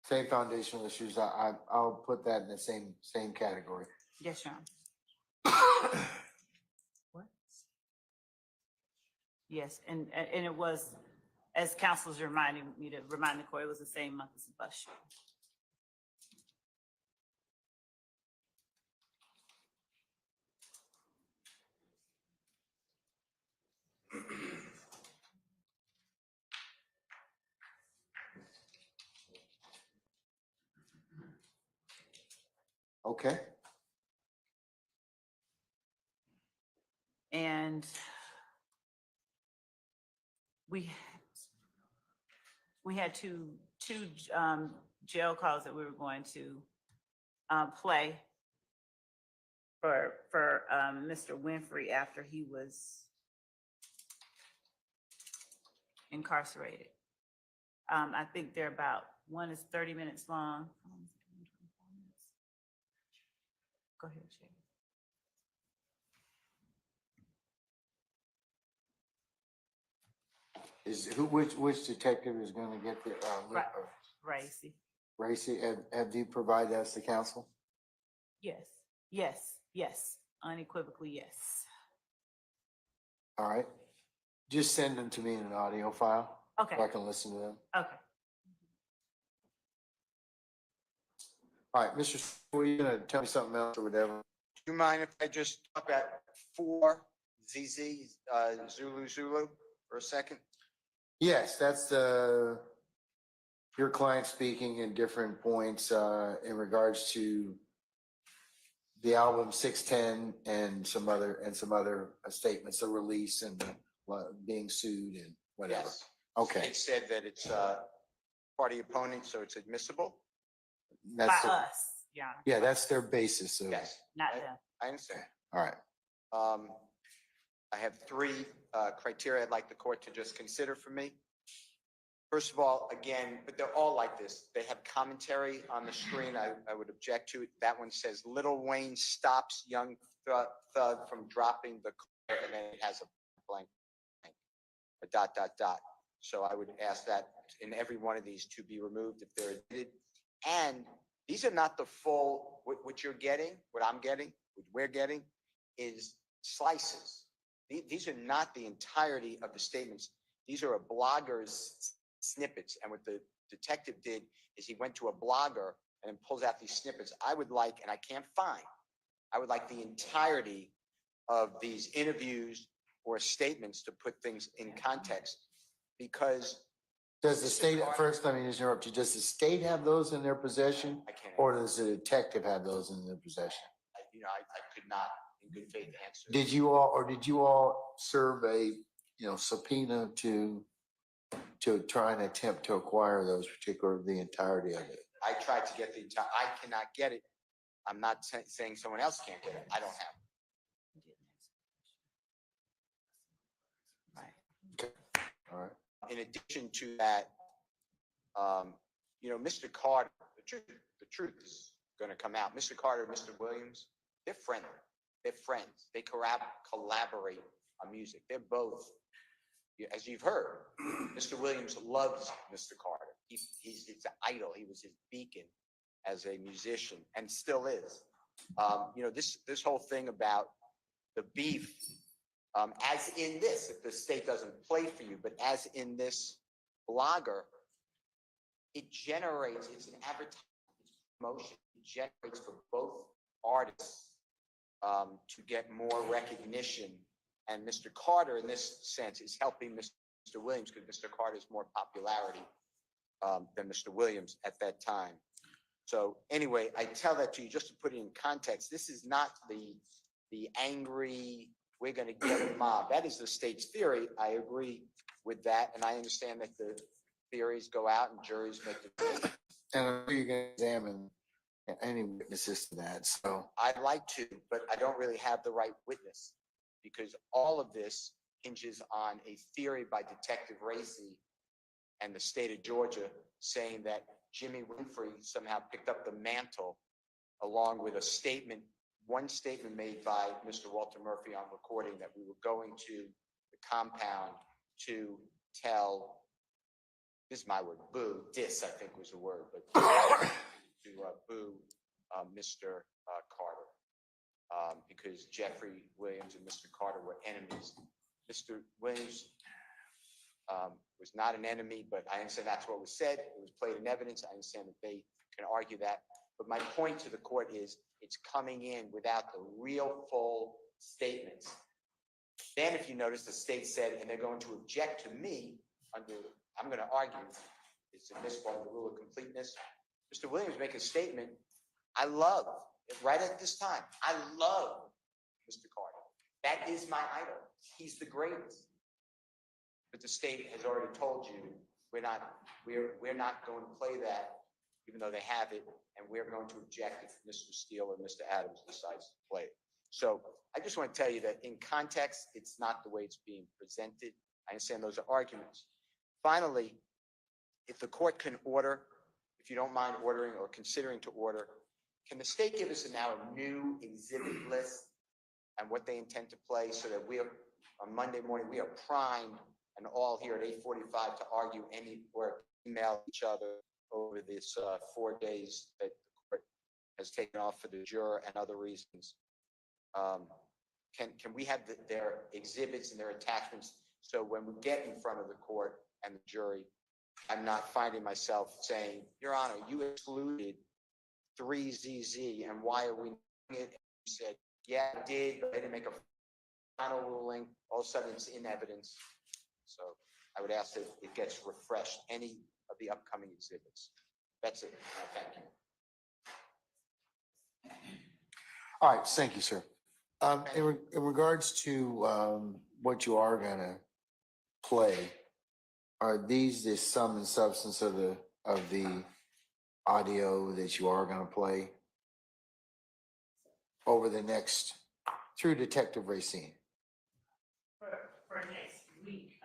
Same foundational issues. I'll put that in the same category. yes, Your Honor. What? Yes, and it was, as council's reminding me to remind the court, it was the same month as the bus shooting. Okay. And we had two jail calls that we were going to play for Mr. Winfrey after he was incarcerated. I think they're about, one is 30 minutes long. Go ahead, Shay. Which detective is gonna get the, Racy. Racy, have you provided that to council? Yes, unequivocally, yes. All right. Just send them to me in an audio file. Okay, So I can listen to them. okay. All right, Mr. Were you gonna tell me something else or whatever? Do you mind if I just stop at 4 ZZ Zulu for a second? Yes, that's your client speaking in different points in regards to the album 610 and some other statements, the release and being sued and whatever. Yes. Okay, It said that it's party opponent, so it's admissible. By that's us, yeah, yeah, that's their basis. Of, Yes, not them. I understand. all right. I have 3 criteria I'd like the court to just consider for me. First of all, again, but they're all like this. They have commentary on the screen. I would object to it. That one says Lil Wayne stops Young Thug from dropping the car, and then it has a blank, a ... So I would ask that in every one of these to be removed if they're admitted. And these are not the full, what you're getting, what I'm getting, what we're getting is slices. These are not the entirety of the statements. These are a blogger's snippets. And what the detective did is he went to a blogger and then pulls out these snippets. I would like, and I can't find, I would like the entirety of these interviews or statements to put things in context, because Does the state, first, let me just interrupt you. Does the state have those in their possession, I can't, or does the detective have those in their possession? I could not in good faith answer. Did you all serve a, subpoena to try and attempt to acquire those the entirety of it? I tried to get the entire, I cannot get it. I'm not saying someone else can't get it. I don't have it. Right. All right. In addition to that, Mr. Carter, the truth is going to come out. Mr. Carter, Mr. Williams, they're friendly. They're friends. They collaborate on music. They're both, as you've heard, Mr. Williams loves Mr. Carter. He's his idol. He was his beacon as a musician and still is. This whole thing about the beef, as in this, if the state doesn't play for you, but as in this blogger, it generates, it's an advertising, it's promotion, it generates for both artists to get more recognition. And Mr. Carter, in this sense, is helping Mr. Williams because Mr. Carter's more popularity than Mr. Williams at that time. So anyway, I tell that to you just to put it in context. This is not the angry, we're going to get a mob. That is the state's theory. I agree with that. And I understand that the theories go out and juries make the decision. And I'm sure you're going to examine any witnesses to that. So I'd like to, but I don't really have the right witness because all of this hinges on a theory by Detective Racy and the state of Georgia saying that Jimmy Winfrey somehow picked up the mantle along with a statement, one statement made by Mr. Walter Murphy on recording that we were going to the compound to tell, this is my word, boo, I think was the word, but to boo Mr. Carter because Jeffrey Williams and Mr. Carter were enemies Mr. Williams was not an enemy, but I understand that's what was said. It was played in evidence. I understand that they can argue that. But my point to the court is it's coming in without the real full statements. Then if you notice, the state said, and they're going to object to me under, I'm going to argue, it's admissible under the rule of completeness. Mr. Williams make a statement. I love, right at this time, I love Mr. Carter. That is my idol. He's the greatest. But the state has already told you we're not going to play that, even though they have it, and we're going to object if Mr. Steele or Mr. Adams decides to play it. So I just want to tell you that in context, it's not the way it's being presented. I understand those are arguments. Finally, if the court can order, if you don't mind ordering or considering to order, can the state give us now a new exhibit list and what they intend to play so that we are, on Monday morning, we are primed and all here at 8:45 to argue or email each other over this 4 days that the court has taken off for the juror and other reasons. Can we have their exhibits and their attachments so when we get in front of the court and the jury, I'm not finding myself saying, Your Honor, you excluded 3ZZ, and why are we doing it? You said, yeah, I did, but I didn't make a final ruling. All of a sudden, it's in evidence. So I would ask that it gets refreshed, any of the upcoming exhibits. That's it. Thank you. All right, thank you, sir. In regards to what you are gonna play, are these the sum and substance of the audio that you are gonna play over the next through Detective Racine? For next week,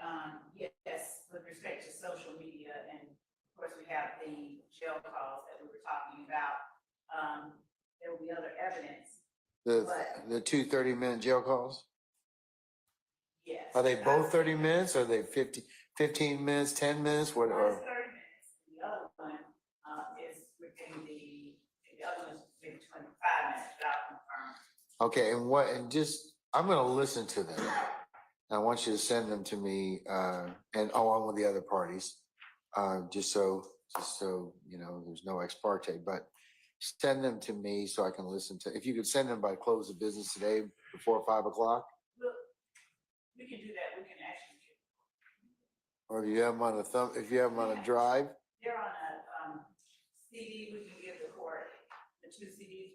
yes, with respect to social media, and of course we have the jail calls that we were talking about. There will be other evidence. The 2 30-minute jail calls? Yes. Are they both 30 minutes? Are they 15 minutes, 10 minutes? What One are? is 30 minutes. The other one is within the other one's maybe 25 minutes, but I'll confirm. Okay, and just I'm gonna listen to them. I want you to send them to me, and along with the other parties, just so you know, there's no ex parte, but send them to me so I can listen to. If you could send them by close of business today before 5 o'clock. We can do that. We can actually do. Or if you have them on a if you have them on a drive. They're on a CD. We can give the court the 2 CDs.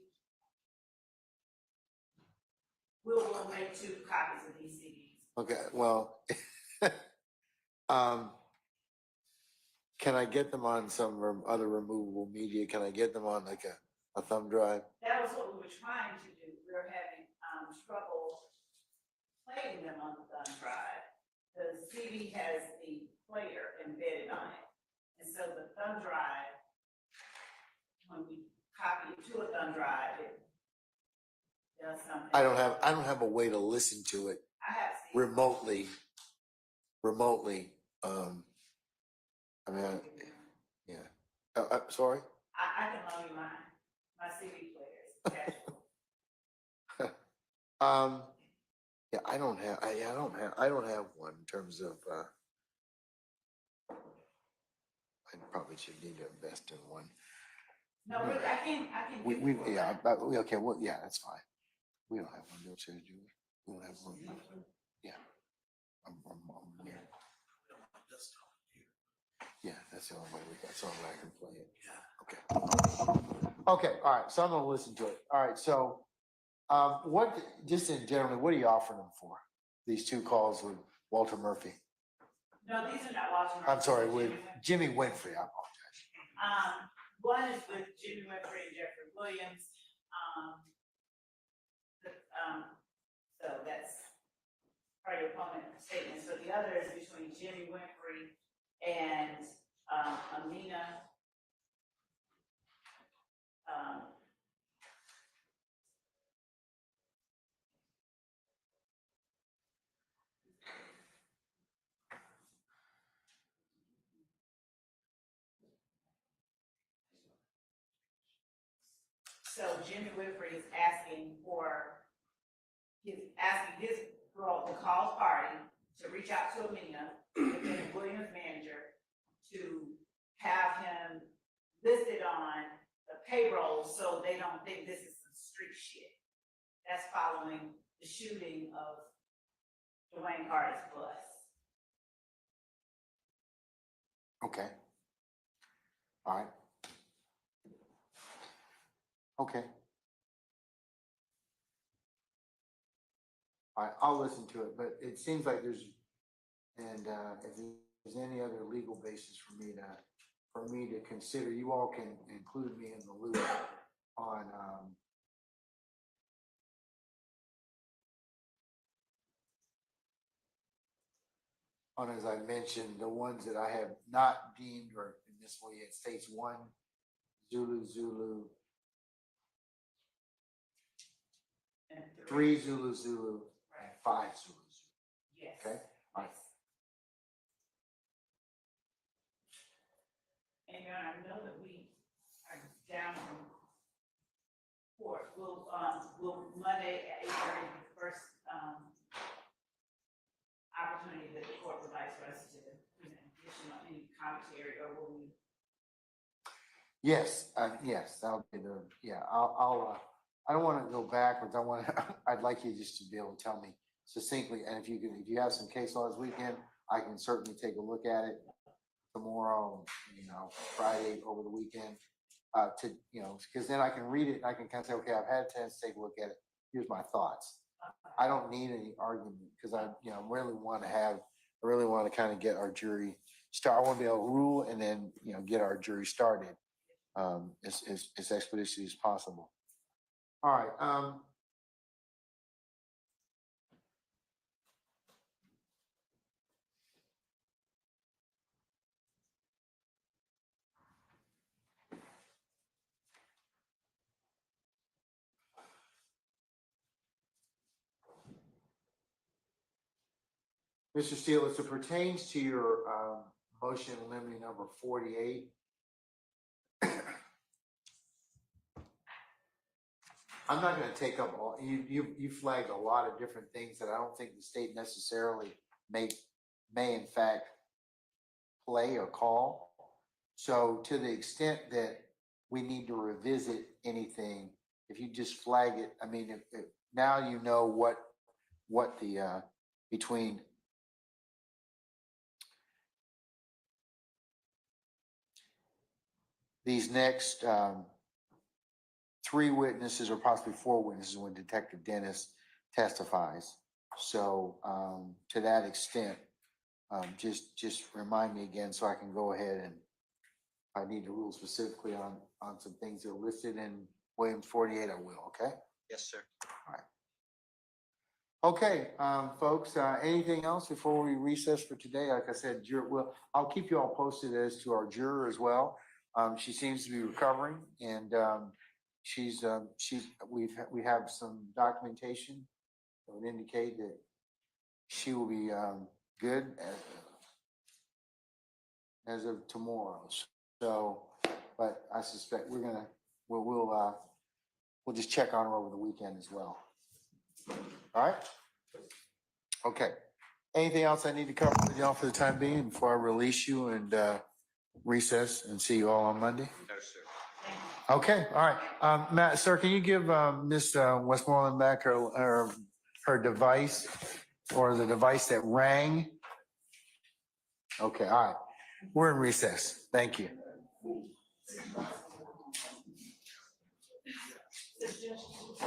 We'll make 2 copies of these CDs. Okay, well, can I get them on some other removable media? Can I get them on like a thumb drive? That was what we were trying to do. We were having trouble playing them on the thumb drive. The CD has the player embedded on it. And so the thumb drive, when we copy it to a thumb drive, it does something. I don't have a way to listen to it I have remotely. I mean, yeah. Sorry. I can loan you my CD players. Yeah, I don't have one in terms of. I probably should need to invest in one. No, really, I can. Okay, well, yeah, that's fine. We don't have one downstairs, do we? We don't have one. Yeah. Yeah. Yeah, that's the only way that's the only way I can play it. Yeah. Okay, all right, so I'm gonna listen to it. All right, so just in general, what are you offering them for? These 2 calls with Walter Murphy? No, these are not Walter Murphy. I'm sorry, with Jimmy Winfrey, I apologize. One is with Jimmy Winfrey and Jeffrey Williams. So that's part of your opponent statement. So the other is between Jimmy Winfrey and Amina. So Jimmy Winfrey is asking his girl to call party to reach out to Amina, Lieutenant Williams' manager, to have him listed on the payroll so they don't think this is some street shit. That's following the shooting of Dwayne Carter's bus. Okay. All right. Okay. All right, I'll listen to it, but it seems like there's, and if there's any other legal basis for me to consider, you all can include me in the loop on as I mentioned, the ones that I have not deemed, or in this way it states 1 Zulu Zulu, And 3 Zulu Zulu, and 5 Zulu Zulu. Yes. Okay. All right. And Your Honor, I know that we are down from court. Will Monday at 8:30 be the first opportunity that the court provides for us to present additional any commentary, or will we? Yes, yes, that'll be the, yeah, I don't want to go backwards. I'd like you just to be able to tell me succinctly, and if you have some case law this weekend, I can certainly take a look at it tomorrow, Friday over the weekend, because then I can read it and I can kind of say, okay, I've had a chance to take a look at it. Here's my thoughts. I don't need any argument because I really want to kind of get our jury start. I want to be able to rule and then, get our jury started as expeditiously as possible. All right. Mr. Steele, as it pertains to your motion limiting number 48, I'm not going to take up all, you flagged a lot of different things that I don't think the state necessarily may in fact play or call. So to the extent that we need to revisit anything, if you just flag it, I mean, if now you know what the between these next 3 witnesses or possibly 4 witnesses when Detective Dennis testifies. So to that extent, just remind me again so I can go ahead and I need to rule specifically on some things that are listed in Williams 48, I will, okay? Yes, sir. All right. Okay, folks, anything else before we recess for today? Like I said, I'll keep you all posted as to our juror as well. She seems to be recovering, and we have some documentation that would indicate that she will be good as of tomorrow. So, but I suspect we'll just check on her over the weekend as well. All right. Okay. Anything else I need to cover with y'all for the time being before I release you and recess and see you all on Monday? No, sir. Okay. All right. Matt, sir, can you give Miss Westmoreland back her device or the device that rang? Okay. All right. We're in recess. Thank you. Suggestions.